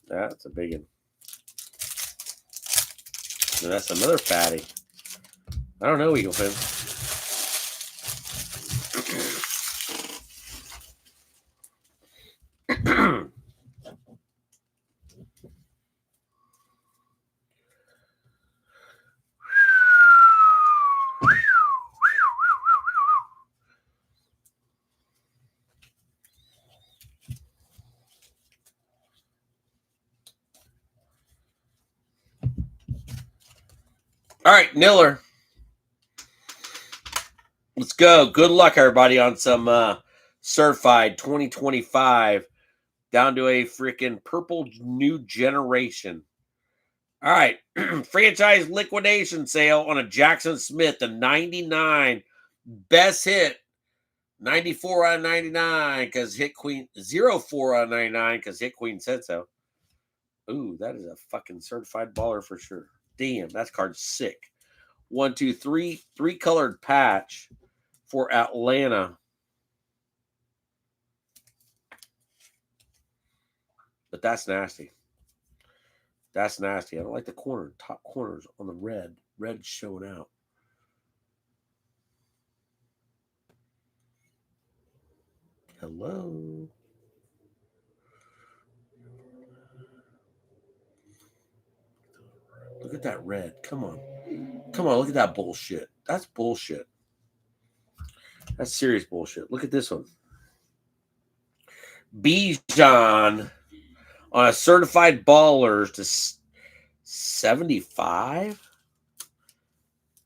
That's a big one. And that's another fatty. I don't know, Eagle Fin. All right, Niller. Let's go. Good luck, everybody, on some certified 2025 down to a freaking purple new generation. All right. Franchise liquidation sale on a Jackson Smith, the 99 best hit. 94 out of 99 because Hit Queen, 04 out of 99 because Hit Queen said so. Ooh, that is a fucking certified baller for sure. Damn, that card's sick. 1, 2, 3, 3-colored patch for Atlanta. But that's nasty. That's nasty. I don't like the top corners on the red. Red showing out. Hello. Look at that red. Come on. Come on, look at that bullshit. That's bullshit. That's serious bullshit. Look at this one. Bijan on a certified ballers to 75.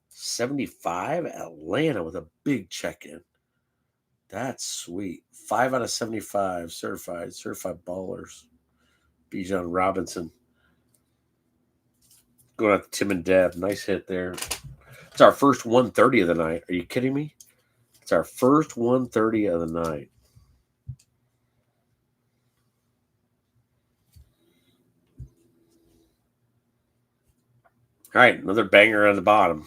75 Atlanta with a big check-in. That's sweet. 5 out of 75 certified ballers. Bijan Robinson. Going out to Tim and Deb. Nice hit there. It's our first 130 of the night. Are you kidding me? It's our first 130 of the night. All right, another banger on the bottom.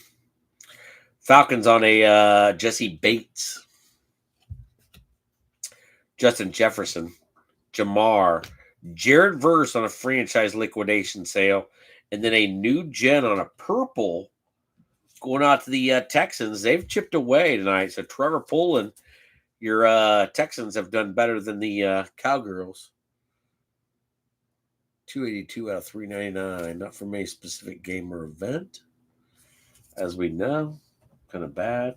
Falcons on a Jesse Bates. Justin Jefferson. Jamar. Jared Verse on a franchise liquidation sale. And then a new gen on a purple going out to the Texans. They've chipped away tonight. So Trevor Pullen, your Texans have done better than the Cowgirls. 282 out of 399. Not from any specific game or event. As we know. Kind of bad.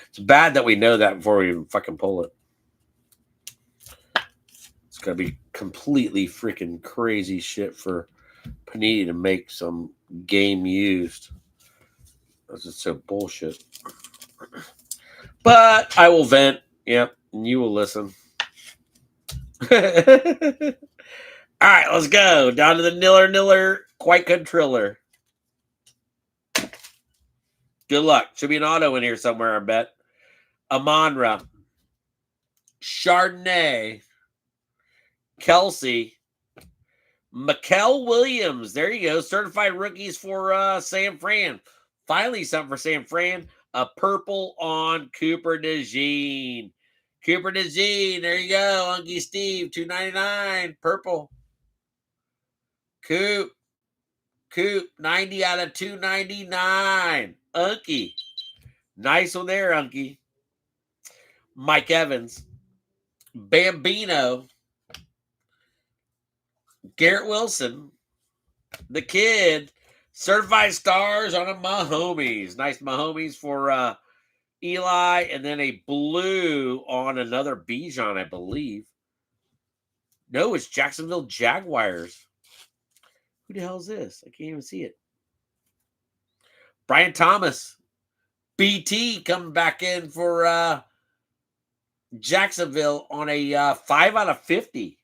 It's bad that we know that before we even fucking pull it. It's going to be completely freaking crazy shit for Panini to make some game used. That's just so bullshit. But I will vent. Yep. And you will listen. All right, let's go. Down to the Niller Quite Contriller. Good luck. Should be an auto in here somewhere, I bet. Amonra, Chardonnay, Kelsey, Mikael Williams. There you go. Certified rookies for San Fran. Finally, something for San Fran. A purple on Cooper DeJean. Cooper DeJean. There you go. Unky Steve, $2.99. Purple. Coop, 90 out of 299. Unky. Nice one there, Unky. Mike Evans. Bambino. Garrett Wilson. The Kid. Certified stars on a Mahomes. Nice Mahomes for Eli. And then a blue on another Bijan, I believe. No, it's Jacksonville Jaguars. Who the hell is this? I can't even see it. Brian Thomas. BT coming back in for Jacksonville on a 5 out of 50.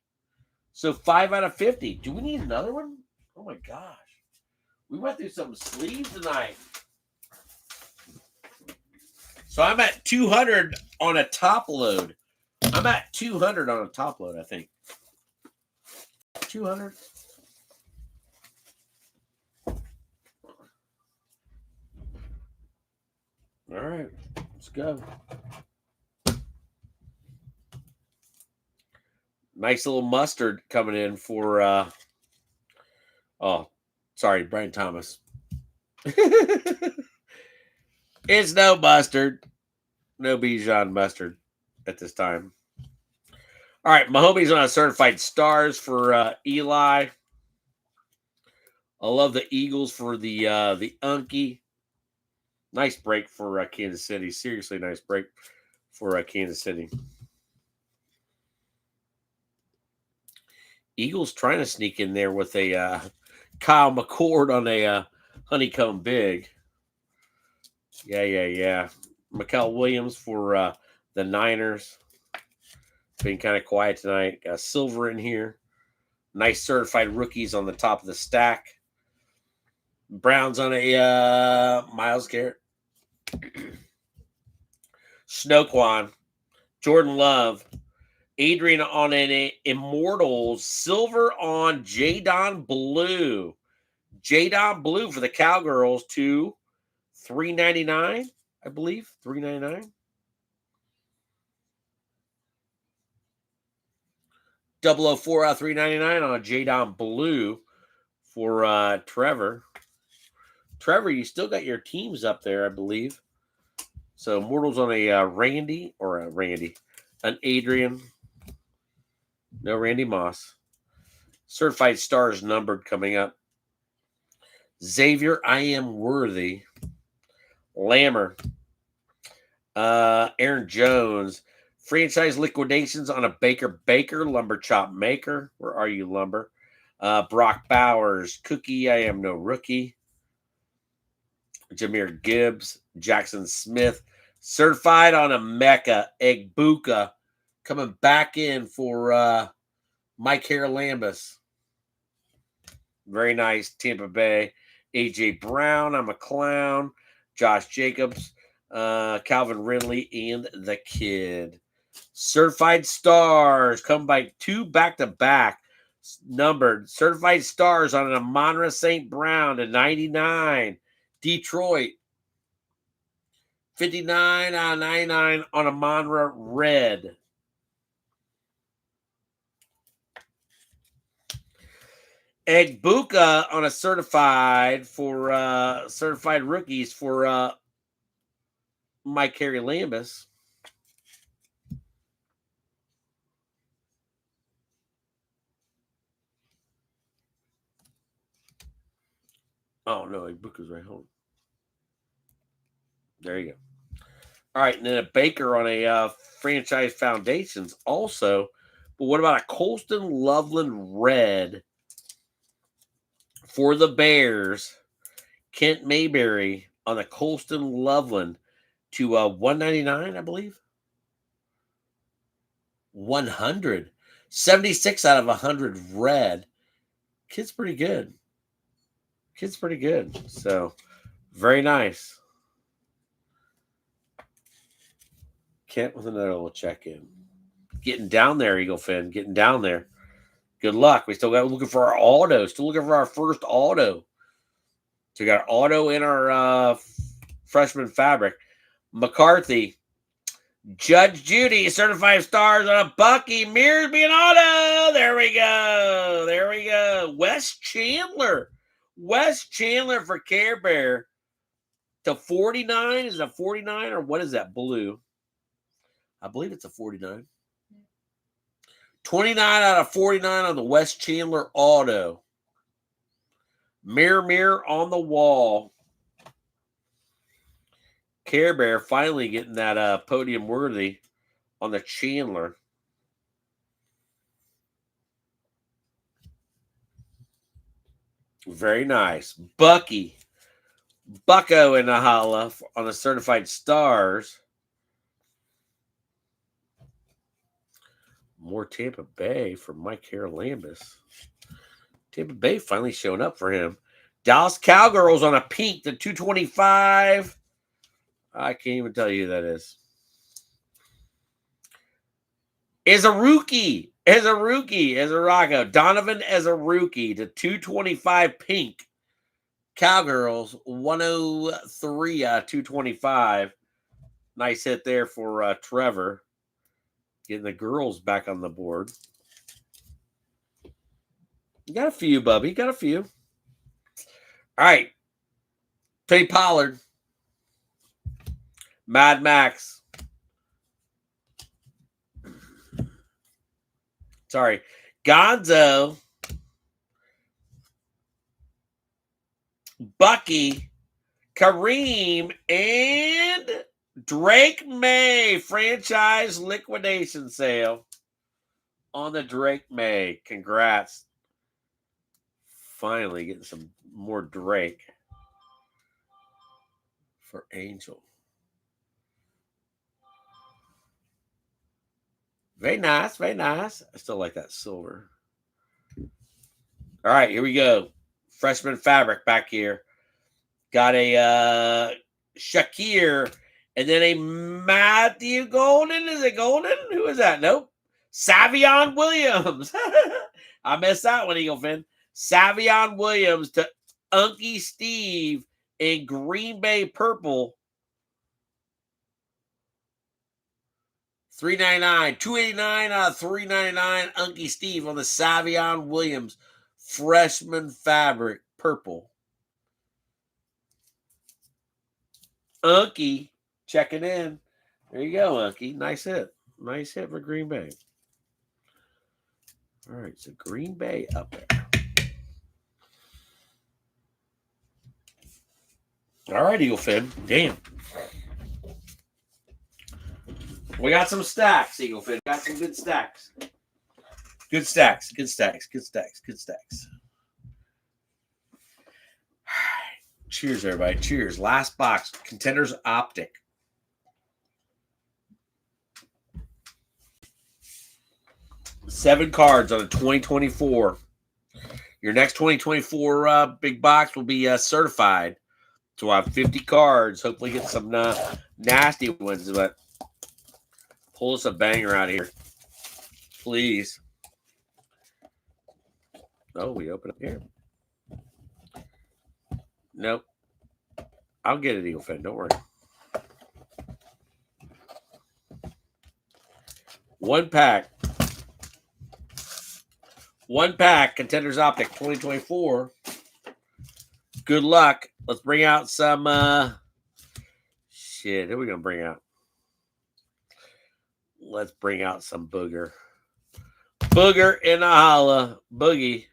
So 5 out of 50. Do we need another one? Oh my gosh. We went through some sleeves tonight. So I'm at 200 on a top load. I'm at 200 on a top load, I think. 200. All right, let's go. Nice little mustard coming in for Brian Thomas. It's no mustard. No Bijan mustard at this time. All right, Mahomes on a certified stars for Eli. I love the Eagles for the Unky. Nice break for Kansas City. Seriously, nice break for Kansas City. Eagles trying to sneak in there with a Kyle McCord on a honeycomb big. Yeah. Mikael Williams for the Niners. Being kind of quiet tonight. Got silver in here. Nice certified rookies on the top of the stack. Browns on a Myles Garrett. Snoquan. Jordan Love. Adrian on an Immortals. Silver on Jadon Blue. Jadon Blue for the Cowgirls to $3.99, I believe. $3.99. 004 out of $3.99 on a Jadon Blue for Trevor. Trevor, you still got your teams up there, I believe. So Immortals on a an Adrian. No Randy Moss. Certified stars numbered coming up. Xavier, I am worthy. Lammer. Aaron Jones. Franchise liquidations on a Baker Lumber Chop Maker. Where are you, Lumber? Brock Bowers. Cookie, I am no rookie. Jahmyr Gibbs. Jackson Smith. Certified on a Mecca. Egbuka. Coming back in for Mike Haralambous. Very nice. Tampa Bay. A.J. Brown. I'm a clown. Josh Jacobs. Calvin Ridley and the Kid. Certified stars. Come by 2 back-to-back. Numbered. Certified stars on an Amon-Ra St. Brown to 99. Detroit. 59 out of 99 on Amon-Ra Red. Egbuka on a certified for certified rookies for Mike Haralambous. Oh no, Egbuka's right home. There you go. All right, and then a Baker on a franchise foundations also. But what about a Colston Loveland Red for the Bears? Kent Mayberry on a Colston Loveland to $199, I believe. 100. 76 out of 100 red. Kid's pretty good. So, very nice. Kent with another little check-in. Getting down there, Eagle Fin. Getting down there. Good luck. We still got looking for our auto. Still looking for our first auto. So we got auto in our freshman fabric. McCarthy. Judge Judy, certified stars on a Bucky. Mirrors be an auto. There we go. There we go. Wes Chandler. Wes Chandler for Care Bear. To 49. Is that 49 or what is that? Blue. I believe it's a 49. 29 out of 49 on the Wes Chandler auto. Mirror on the wall. Care Bear finally getting that podium worthy on the Chandler. Very nice. Bucky. Bucko in the holla on the certified stars. More Tampa Bay for Mike Haralambis. Tampa Bay finally showing up for him. Dallas Cowgirls on a pink to 225. I can't even tell you who that is. Is a rookie. As a Rocco. Donovan as a rookie to 225 pink. Cowgirls 103 225. Nice hit there for Trevor. Getting the girls back on the board. You got a few, Bubby. Got a few. All right. Tony Pollard. Mad Max. Sorry. Gonzo. Bucky. Kareem. And Drake May. Franchise liquidation sale on the Drake May. Congrats. Finally getting some more Drake for Angel. Very nice, very nice. I still like that silver. All right, here we go. Freshman fabric back here. Got a Shakir and then a Matthew Golden. Is it Golden? Who is that? Nope. Savion Williams. I missed that one, Eagle Fin. Savion Williams to Unky Steve in Green Bay purple. $3.99, $2.89 out of $3.99. Unky Steve on the Savion Williams freshman fabric purple. Unky checking in. There you go, Unky. Nice hit. Nice hit for Green Bay. All right, so Green Bay up there. All right, Eagle Fin. Damn. We got some stacks, Eagle Fin. Got some good stacks. Good stacks. Good stacks. Good stacks. Good stacks. All right. Cheers, everybody. Cheers. Last box. Contenders Optic. Seven cards on a 2024. Your next 2024 big box will be certified. So we'll have 50 cards. Hopefully get some nasty ones, but pull us a banger out of here. Please. Oh, we open up here. Nope. I'll get it, Eagle Fin. Don't worry. One pack. One pack. Contenders Optic 2024. Good luck. Let's bring out some shit. Who are we going to bring out? Let's bring out some Booger. Booger in a holla. Boogie.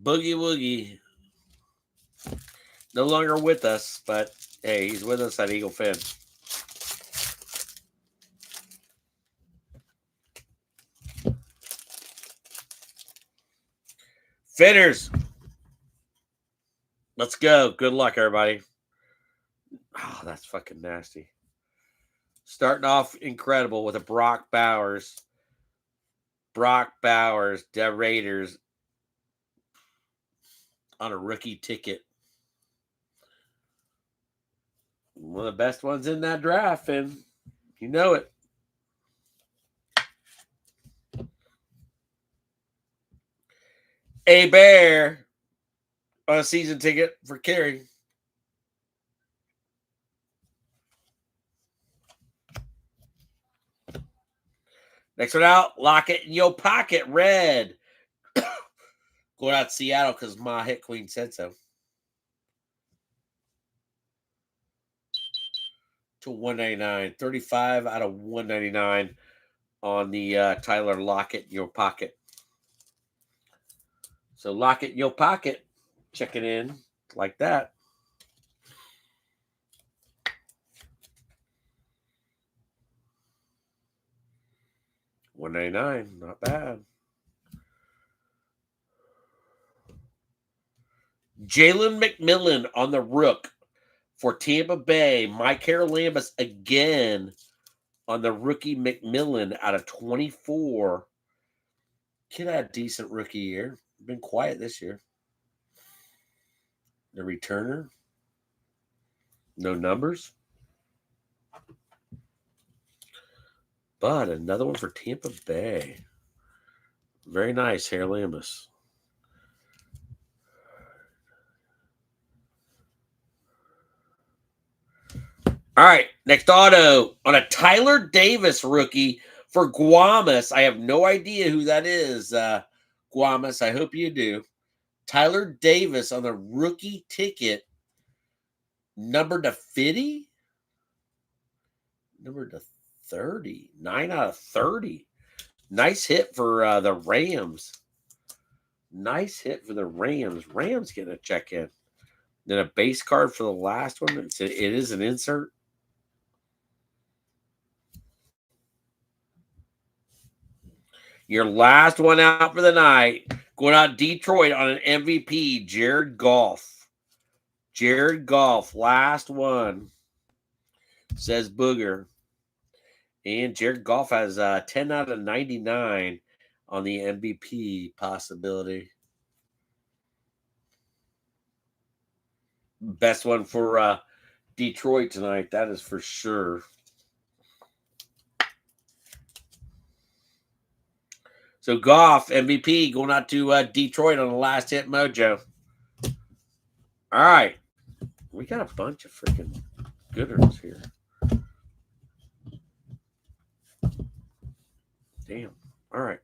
Boogie Woogie. No longer with us, but hey, he's with us at Eagle Fin. Finners. Let's go. Good luck, everybody. Oh, that's fucking nasty. Starting off incredible with a Brock Bowers. Brock Bowers, the Raiders on a rookie ticket. One of the best ones in that draft, and you know it. A Bear on a season ticket for Kerry. Next one out, lock it in your pocket, red. Going out to Seattle because my hit queen said so. To 199. 35 out of 199 on the Tyler Lockett in your pocket. So lock it in your pocket. Check it in like that. $199, not bad. Jalen McMillan on the rook for Tampa Bay. Mike Haralambous again on the rookie McMillan out of 24. Kid had a decent rookie year. Been quiet this year. The returner. No numbers. But another one for Tampa Bay. Very nice, Haralambous. All right, next auto on a Tyler Davis rookie for Guamas. I have no idea who that is, Guamas. I hope you do. Tyler Davis on the rookie ticket, number to 50, number to 30, 9 out of 30. Nice hit for the Rams. Nice hit for the Rams. Rams getting a check in. Then a base card for the last one. It is an insert. Your last one out for the night. Going out Detroit on an MVP, Jared Goff. Jared Goff, last one. Says Booger. And Jared Goff has 10 out of 99 on the MVP possibility. Best one for Detroit tonight, that is for sure. So Goff, MVP, going out to Detroit on the last hit mojo. All right. We got a bunch of freaking good ones here. Damn. All right.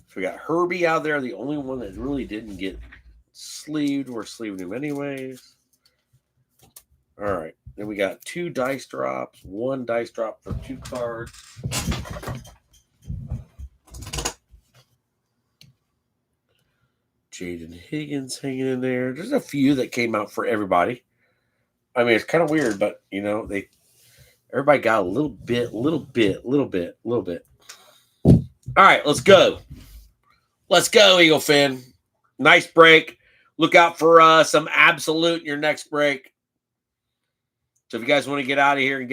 So we got Herbie out there, the only one that really didn't get sleeved. We're sleeving him anyways. All right. Then we got 2 dice drops, 1 dice drop for 2 cards. Jaden Higgins hanging in there. There's a few that came out for everybody. I mean, it's kind of weird, but you know, everybody got a little bit. All right, let's go. Let's go, Eagle fan. Nice break. Look out for some absolute in your next break. So if you guys want to get out of here and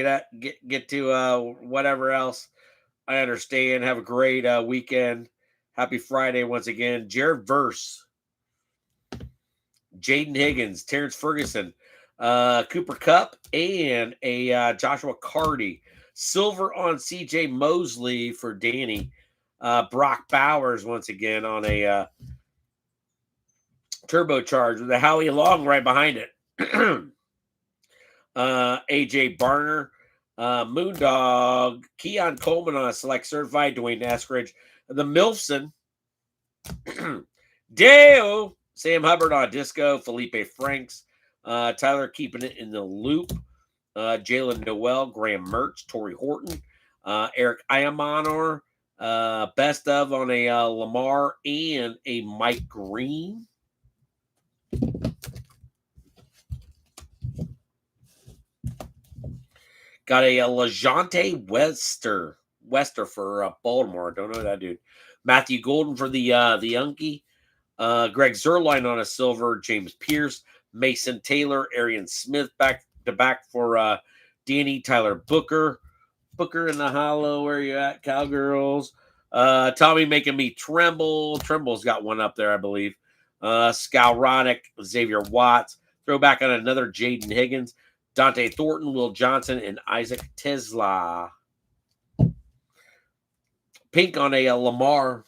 get to whatever else, I understand. Have a great weekend. Happy Friday once again. Jared Verse, Jaden Higgins, Terrence Ferguson, Cooper Kupp, and a Joshua Carty. Silver on CJ Mosley for Danny. Brock Bowers once again on a turbocharge with a Howie Long right behind it. AJ Barner, Moondog, Keon Coleman on a select certified, Dwayne Eskridge, the Milfson, Dale, Sam Hubbard on disco, Felipe Franks, Tyler keeping it in the loop, Jalen Noel, Graham Mertz, Torrey Horton, Eric Ayamanor, best of on a Lamar and a Mike Green. Got a LeJohntay Wester for Baltimore. Don't know that dude. Matthew Golden for the Yankee. Greg Zerline on a silver. James Pierce, Mason Taylor, Arian Smith back to back for Danny. Tyler Booker in the hollow. Where you at, Cowgirls? Tommy making me tremble. Tremble's got one up there, I believe. Scalronic, Xavier Watts. Throwback on another Jaden Higgins. Dante Thornton, Will Johnson, and Isaac Tesla. Pink on a Lamar.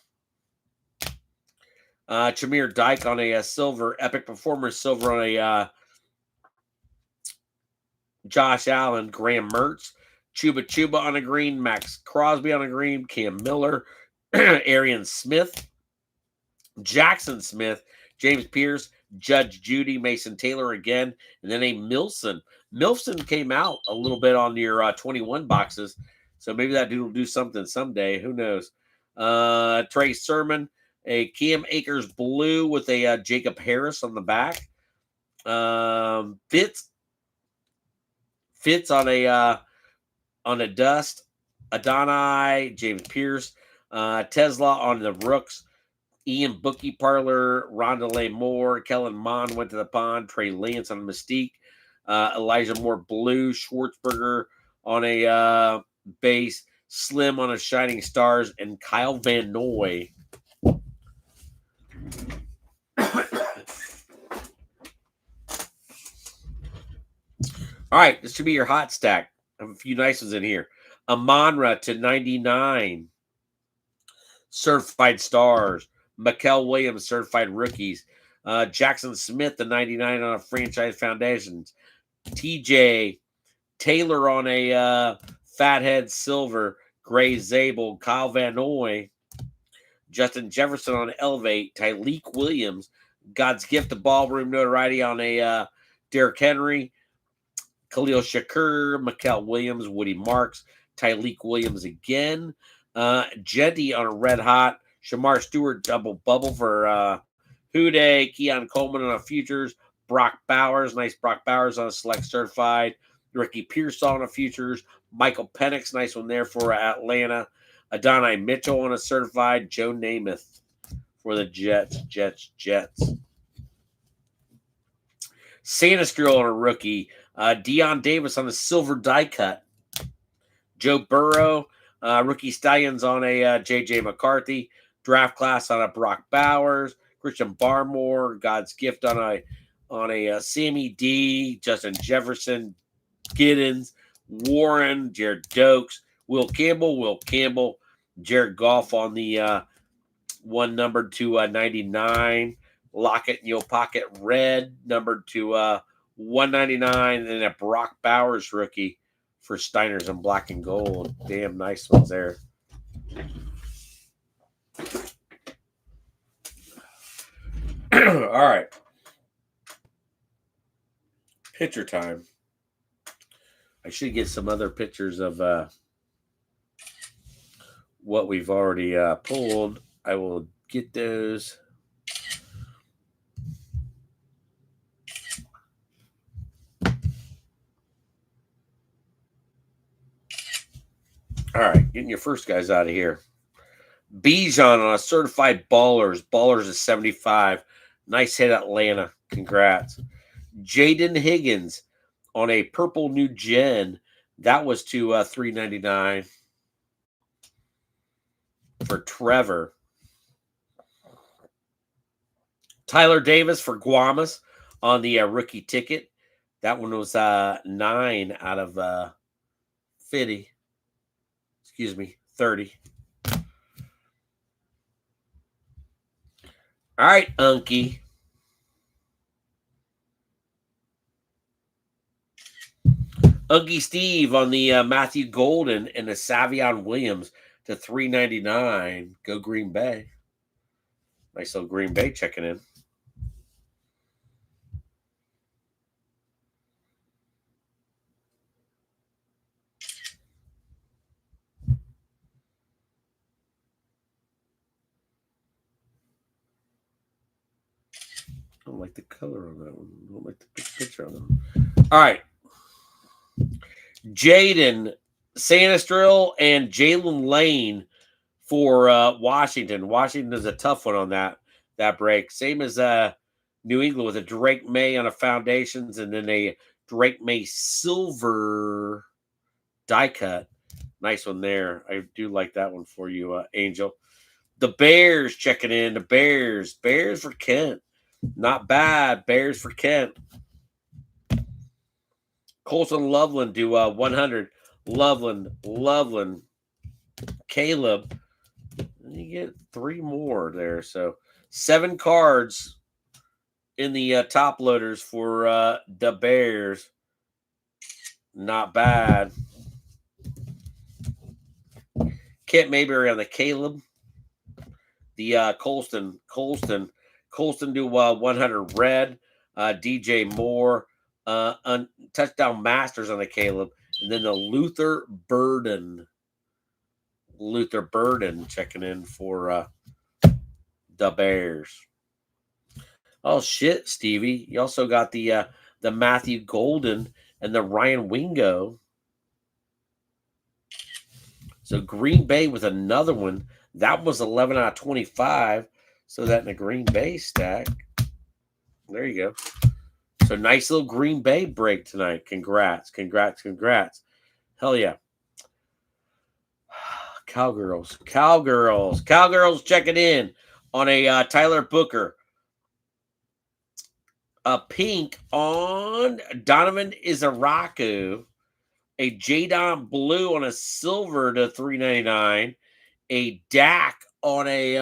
Jameer Dyke on a silver. Epic Performers silver on a Josh Allen. Graham Mertz. Chuba on a green. Max Crosby on a green. Cam Miller. Arian Smith. Jackson Smith. James Pierce. Judge Judy. Mason Taylor again. And then a Milson. Milson came out a little bit on your 21 boxes. So maybe that dude will do something someday. Who knows? Trey Sermon. A Cam Akers blue with a Jacob Harris on the back. Fitz on a dust. Adonai, James Pierce, Tesla on the Rooks. Ian Bookie Parlor, Rondale Moore, Kellen Mond went to the pond. Trey Lance on Mystique. Elijah Moore blue. Schwartzberger on a base. Slim on a Shining Stars, and Kyle Van Noy. All right, this should be your hot stack. I have a few nice ones in here. Amonra to 99. Certified Stars. Mikael Williams, Certified Rookies. Jackson Smith to 99 on a Franchise Foundations. TJ Taylor on a Fathead Silver. Gray Zabel. Kyle Van Noy. Justin Jefferson on Elevate. Tyleek Williams. God's Gift of Ballroom Notoriety on a Derrick Henry. Khalil Shakur, Mikael Williams, Woody Marks, Tyleek Williams again. Jetty on a Red Hot. Shamar Stewart double bubble for Houday. Keon Coleman on a Futures. Brock Bowers, nice Brock Bowers on a Select Certified. Ricky Pearsall on a Futures. Michael Penix, nice one there for Atlanta. Adonai Mitchell on a Certified. Joe Namath for the Jets. Sanistril on a rookie. Deion Davis on a silver die cut. Joe Burrow, rookie Stallions on a J.J. McCarthy. Draft class on a Brock Bowers. Christian Barmore, God's Gift on a Sammy D. Justin Jefferson, Giddens, Warren, Jared Dokes, Will Campbell, Jared Goff on the one numbered to 99. Lockett in your pocket red, numbered to 199, and a Brock Bowers rookie for Steiners in black and gold. Damn nice ones there. All right. Picture time. I should get some other pictures of what we've already pulled. I will get those. All right, getting your first guys out of here. Bijan on a Certified Ballers. Ballers is 75. Nice hit, Atlanta. Congrats. Jaden Higgins on a Purple New Gen. That was to $3.99 for Trevor. Tyler Davis for Guamas on the rookie ticket. That one was 9 out of 50. Excuse me, 30. All right, Unky. Unky Steve on the Matthew Golden and the Savion Williams to $3.99. Go Green Bay. Nice little Green Bay checking in. I don't like the color on that one. I don't like the picture on them. All right. Jaden Sanistril and Jalen Lane for Washington. Washington is a tough one on that break. Same as New England with a Drake May on a Foundations and then a Drake May silver die cut. Nice one there. I do like that one for you, Angel. The Bears checking in. The Bears. Bears for Kent. Not bad. Bears for Kent. Colson Loveland do 100. Loveland. Caleb. You get 3 more there. So 7 cards in the top loaders for the Bears. Not bad. Kent Mayberry on the Caleb. The Colston do 100 red. DJ Moore, touchdown masters on the Caleb, and then the Luther Burden checking in for the Bears. Oh shit, Stevie! You also got the Matthew Golden and the Ryan Wingo. So Green Bay with another one. That was 11 out of 25. So that in the Green Bay stack. There you go. So nice little Green Bay break tonight. Congrats. Hell yeah. Cowgirls checking in on a Tyler Booker. A pink on Donovan Izaraku. A Jadon Blue on a silver to $3.99. A Dak on a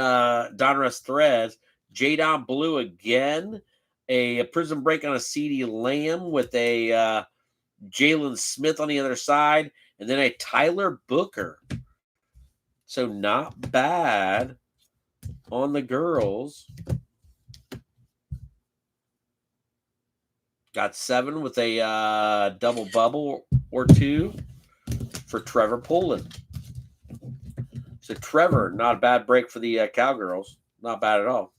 Donruss Threads. Jadon Blue again. A Prism Break on a CD Lamb with a Jalen Smith on the other side. And then a Tyler Booker. So not bad on the girls. Got 7 with a double bubble or 2 for Trevor Poland. So Trevor, not a bad break for the Cowgirls. Not bad at all.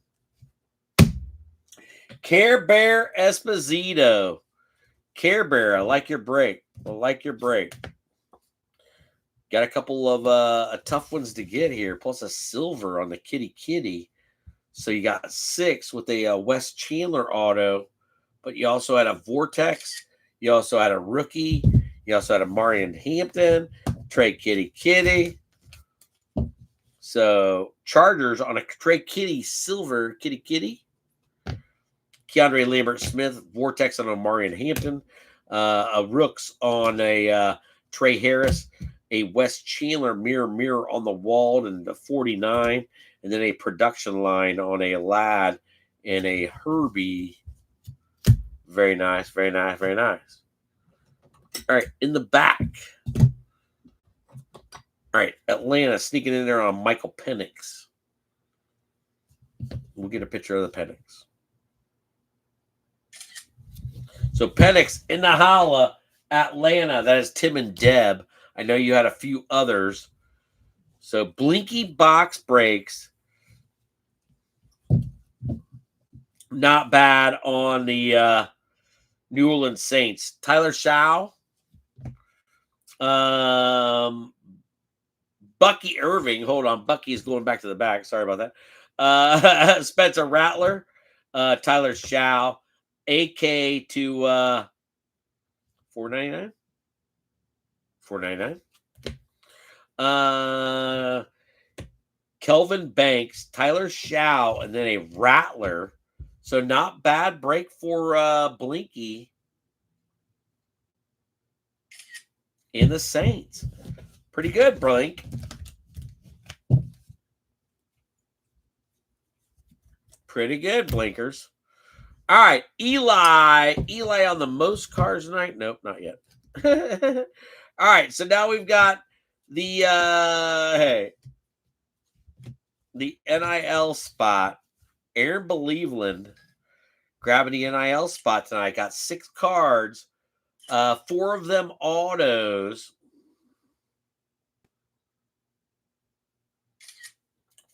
Care Bear Esposito. Care Bear, I like your break. Got a couple of tough ones to get here, plus a silver on the Kitty. So you got 6 with a Wes Chandler auto, but you also had a Vortex. You also had a rookie. You also had a Marion Hampton, Trey Kitty. So Chargers on a Trey Kitty silver Kitty. Keandre Lambert Smith, Vortex on a Marion Hampton. A Rooks on a Trey Harris. A Wes Chandler mirror on the wall and the 49. And then a production line on a Ladd and a Herbie. Very nice. All right, in the back. All right, Atlanta sneaking in there on Michael Penix. We'll get a picture of the Penix. So Penix in the holla, Atlanta. That is Tim and Deb. I know you had a few others. So Blinky box breaks. Not bad on the New Orleans Saints. Tyler Shaw. Bucky Irving. Hold on. Bucky is going back to the back. Sorry about that. Spencer Rattler. Tyler Shaw. AK to $4.99. $4.99. Kelvin Banks, Tyler Shaw, and then a Rattler. So not bad break for Blinky in the Saints. Pretty good, Blink. Pretty good, Blinkers. All right, Eli on the most cards tonight. Nope, not yet. All right, so now we've got the the NIL spot. Aaron Believeland grabbing the NIL spot tonight. Got 6 cards, 4 of them autos.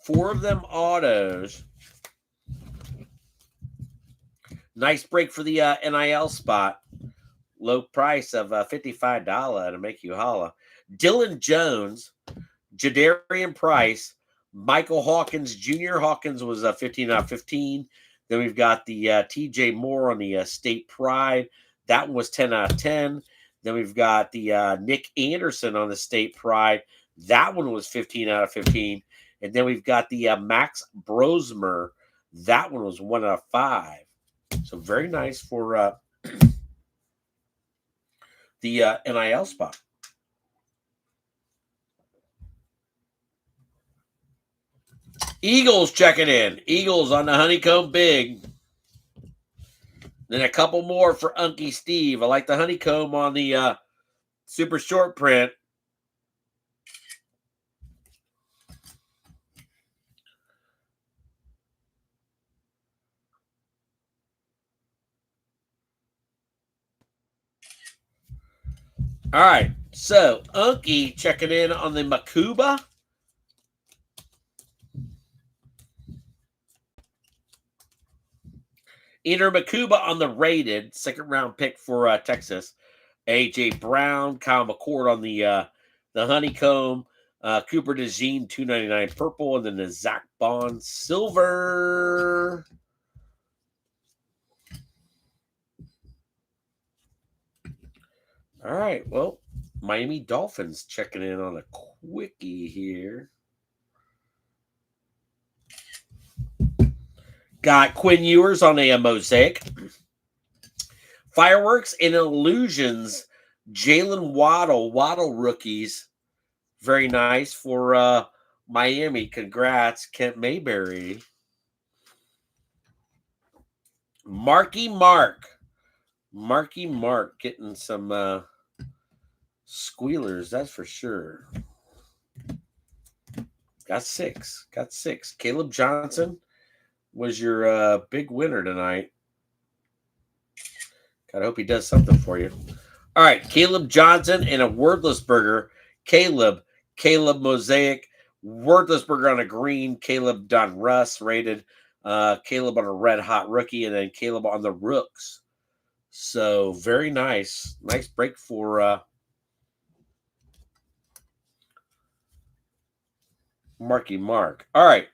4 of them autos. Nice break for the NIL spot. Low price of $55 to make you holla. Dylan Jones, Jadarian Price, Michael Hawkins Jr. Hawkins was 15 out of 15. Then we've got the TJ Moore on the State Pride. That one was 10 out of 10. Then we've got the Nick Anderson on the State Pride. That one was 15 out of 15. And then we've got the Max Brosmer. That one was 1 out of 5. So very nice for the NIL spot. Eagles checking in. Eagles on the honeycomb big. Then a couple more for Unky Steve. I like the honeycomb on the super short print. All right. So Unky checking in on the Makuba. Enter Makuba on the rated second round pick for Texas. AJ Brown, Kyle McCord on the honeycomb. Cooper DeJean, $2.99 purple, and then the Zach Bond silver. All right. Well, Miami Dolphins checking in on a quickie here. Got Quinn Ewers on a mosaic. Fireworks and Illusions, Jalen Waddle rookies. Very nice for Miami. Congrats, Kent Mayberry. Marky Mark getting some squealers, that's for sure. Got six. Caleb Johnson was your big winner tonight. God, I hope he does something for you. All right, Caleb Johnson and a wordless burger. Caleb mosaic, wordless burger on a green. Caleb Don Russ rated. Caleb on a red hot rookie, and then Caleb on the rooks. So very nice break for Marky Mark. All right.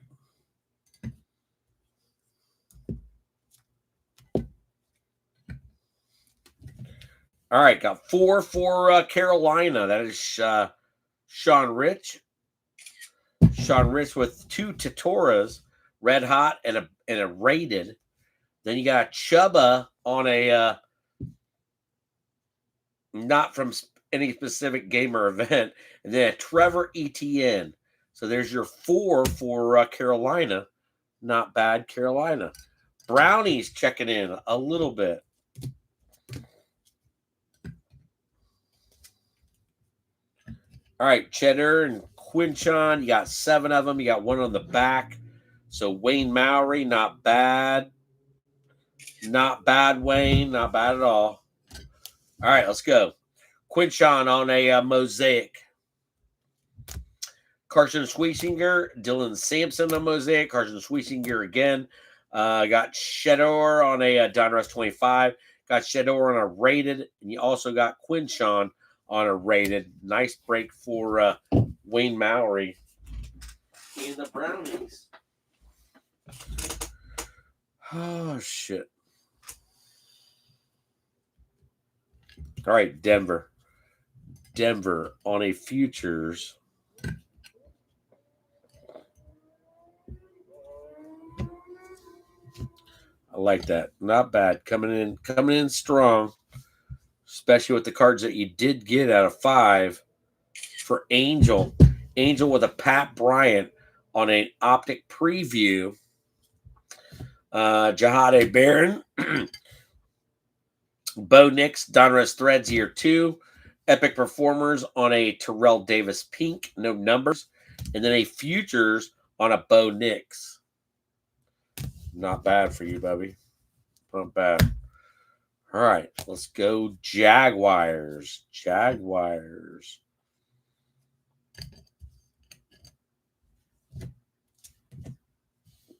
All right, got 4 for Carolina. That is Sean Rich. Sean Rich with 2 Tatoras, red hot and a rated. Then you got Chuba on a not from any specific game or event, and then a Trevor Etienne. So there's your 4 for Carolina. Not bad, Carolina. Brownies checking in a little bit. All right, Cheddar and Quinchon, you got 7 of them. You got 1 on the back. So Wayne Mowry, not bad. Not bad, Wayne. Not bad at all. All right, let's go. Quinchon on a mosaic. Carson Schweissinger, Dylan Sampson on mosaic. Carson Schweissinger again. Got Shedor on a Donruss 25. Got Shedor on a rated. And you also got Quinchon on a rated. Nice break for Wayne Mowry and the Brownies. Oh, shit. All right, Denver on a futures. I like that. Not bad. Coming in strong. Especially with the cards that you did get out of 5 for Angel. Angel with a Pat Bryant on an optic preview. Jahade Barron. Bo Nix, Donruss Threads year 2. Epic Performers on a Terrell Davis pink, no numbers. And then a futures on a Bo Nix. Not bad for you, Bubby. Not bad. All right, let's go Jaguars.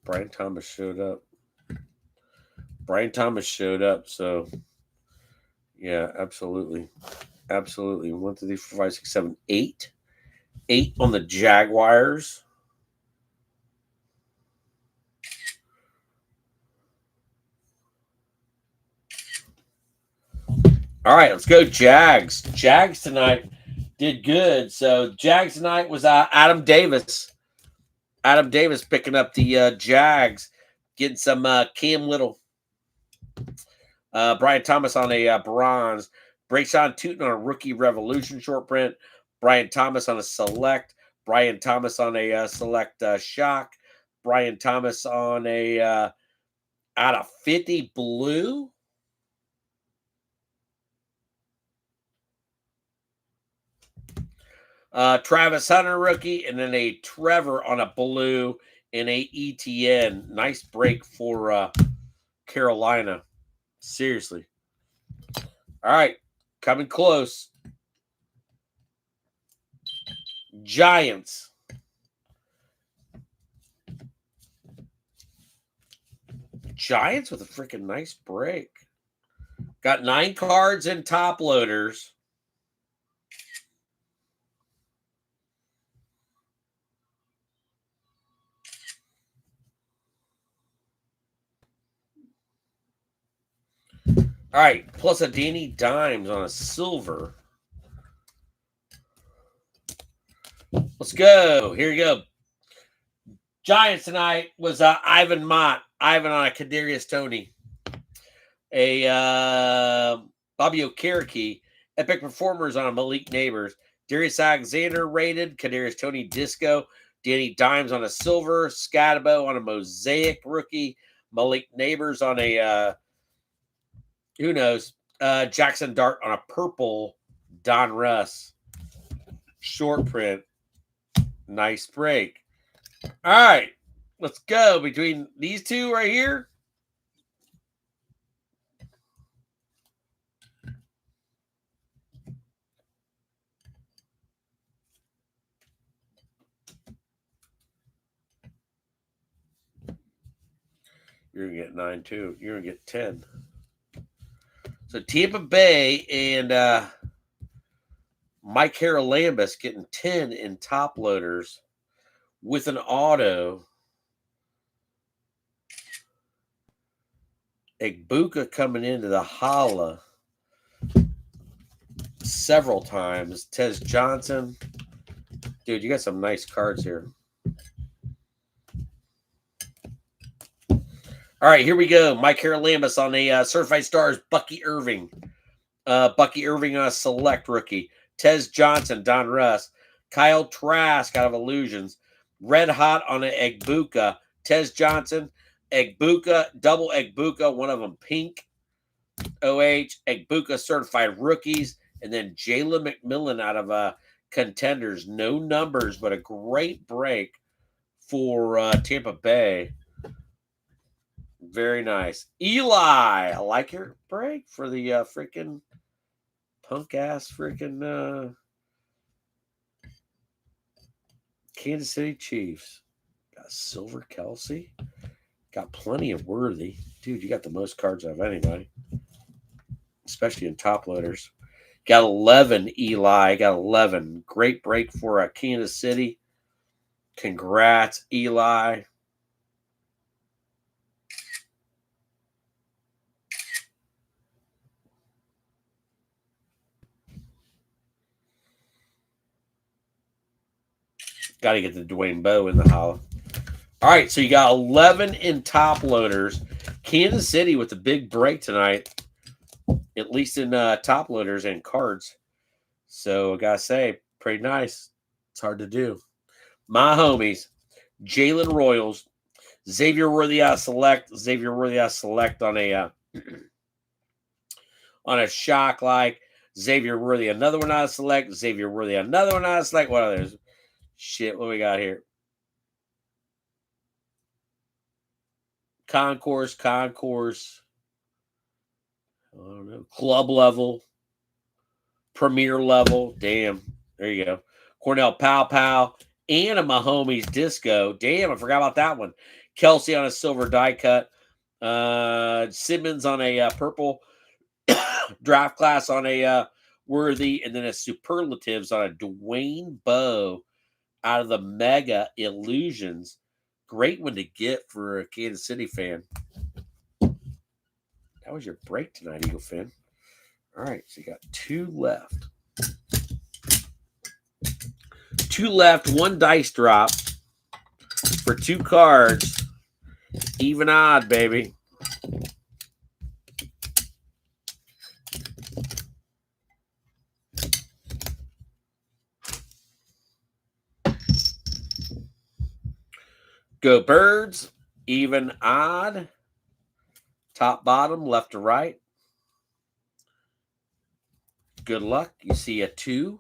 Brian Thomas showed up. So, yeah, absolutely. 1, 2, 3, 4, 5, 6, 7, 8. 8 on the Jaguars. All right, let's go Jags. Jags tonight did good. So Jags tonight was Adam Davis. Adam Davis picking up the Jags, getting some Cam Little. Brian Thomas on a bronze. Brayshawn Tootin on a rookie revolution short print. Brian Thomas on a select. Brian Thomas on a select shock. Brian Thomas on a out of 50 blue. Travis Hunter rookie, and then a Trevor on a blue and a ETN. Nice break for Carolina. Seriously. All right, coming close. Giants. Giants with a freaking nice break. Got 9 cards and top loaders. All right, plus a Danny Dimes on a silver. Let's go. Here you go. Giants tonight was Ivan Mott. Ivan on a Kadarius Toney. A Bobby Okereke. Epic Performers on a Malik Neighbors. Darius Alexander rated. Kadarius Toney Disco. Danny Dimes on a silver. Scatabo on a Mosaic rookie. Malik Neighbors on a who knows? Jackson Dart on a purple. Don Russ. Short print. Nice break. All right. Let's go between these two right here. You're going to get 9 too. You're going to get 10. So Tampa Bay and Mike Haralambous getting 10 in top loaders with an auto. Egbuka coming into the holla several times. Tez Johnson. Dude, you got some nice cards here. All right, here we go. Mike Haralambous on a Certified Stars. Bucky Irving. Bucky Irving on a select rookie. Tez Johnson, Don Russ. Kyle Trask out of Illusions. Red Hot on an Egbuka. Tez Johnson. Egbuka, double Egbuka, one of them pink. OH, Egbuka certified rookies. And then Jalen McMillan out of Contenders. No numbers, but a great break for Tampa Bay. Very nice. Eli, I like your break for the freaking punk ass freaking Kansas City Chiefs. Got Silver Kelsey. Got plenty of Worthy. Dude, you got the most cards out of anybody, especially in top loaders. Got 11, Eli. Got 11. Great break for Kansas City. Congrats, Eli. Got to get the Dwayne Bowe in the hollow. All right, so you got 11 in top loaders. Kansas City with a big break tonight, at least in top loaders and cards. So I got to say, pretty nice. It's hard to do. My homies, Jalen Royals, Xavier Worthy out select. Xavier Worthy out select on a shock like. Xavier Worthy, another one out of select. Xavier Worthy, another one out of select. What others? Shit, what we got here? Concourse. I don't know. Club level. Premier level. Damn. There you go. Cornell Pow. And a Mahomes Disco. Damn, I forgot about that one. Kelsey on a silver die cut. Simmons on a purple. Draft class on a Worthy. And then a superlatives on a Dwayne Bowe out of the Mega Illusions. Great one to get for a Kansas City fan. That was your break tonight, Eagle fan. All right, so you got 2 left. 2 left, 1 dice drop for 2 cards. Even odd, baby. Go birds, even, odd, top, bottom, left to right. Good luck. You see a 2.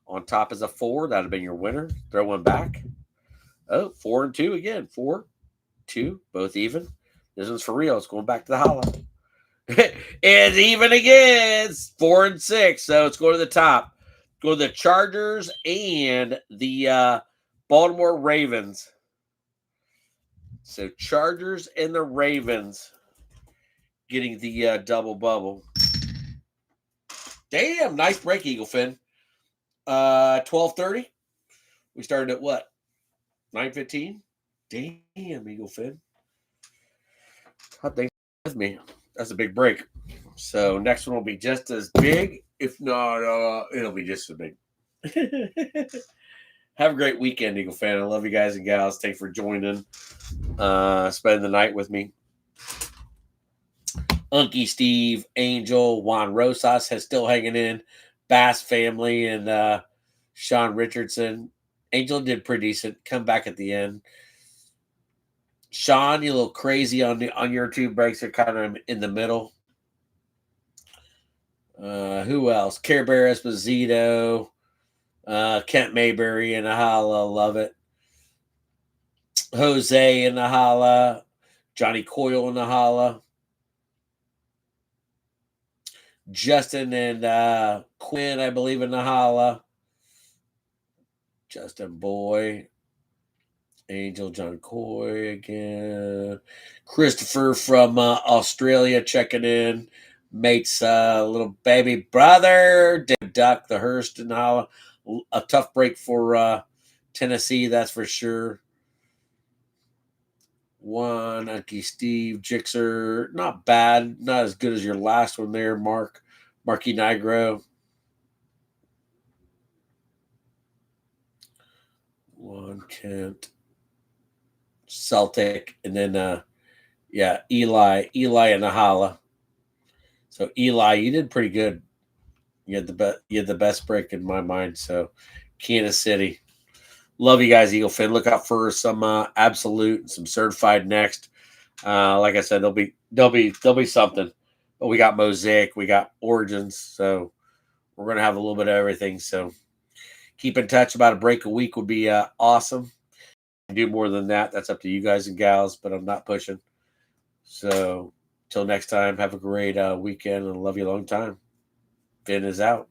On top is a 4. That would have been your winner. Throw one back. Oh, 4 and 2 again. 4, 2, both even. This one's for real. It's going back to the hollow. It's even again. It's 4 and 6. So it's going to the top. Go to the Chargers and the Baltimore Ravens. So Chargers and the Ravens getting the double bubble. Damn, nice break, Eagle Fin. 12:30. We started at what? 9:15. Damn, Eagle Fin. Hot thing with me. That's a big break. So next one will be just as big, if not, it'll be just as big. Have a great weekend, Eagle Fan. I love you guys and gals. Thanks for joining, spending the night with me. Unky Steve, Angel, Juan Rosas has still hanging in. Bass family and Sean Richardson. Angel did pretty decent. Come back at the end. Sean, you a little crazy on your 2 breaks. Are kind of in the middle. Who else? Care Bear Esposito, Kent Mayberry in the holla, love it. Jose in the holla, Johnny Coyle in the holla, Justin and Quinn, I believe, in the holla. Justin Boy, Angel, John Coy again, Christopher from Australia checking in. Mate's little baby brother, Dave Duck, the Hurst and holla. A tough break for Tennessee, that's for sure. One, Unky Steve, Jixer, not bad, not as good as your last one there, Marky Nigro. One, Kent, Celtic, and then Eli and the holla. So Eli, you did pretty good. You had the best break in my mind. So Kansas City. Love you guys, Eagle Fin. Look out for some absolute and some certified next. Like I said, there'll be something. But we got Mosaic, we got Origins, so we're gonna have a little bit of everything. So keep in touch. About a break a week would be awesome. Do more than that. That's up to you guys and gals, but I'm not pushing. So till next time, have a great weekend and love you a long time. Fin is out.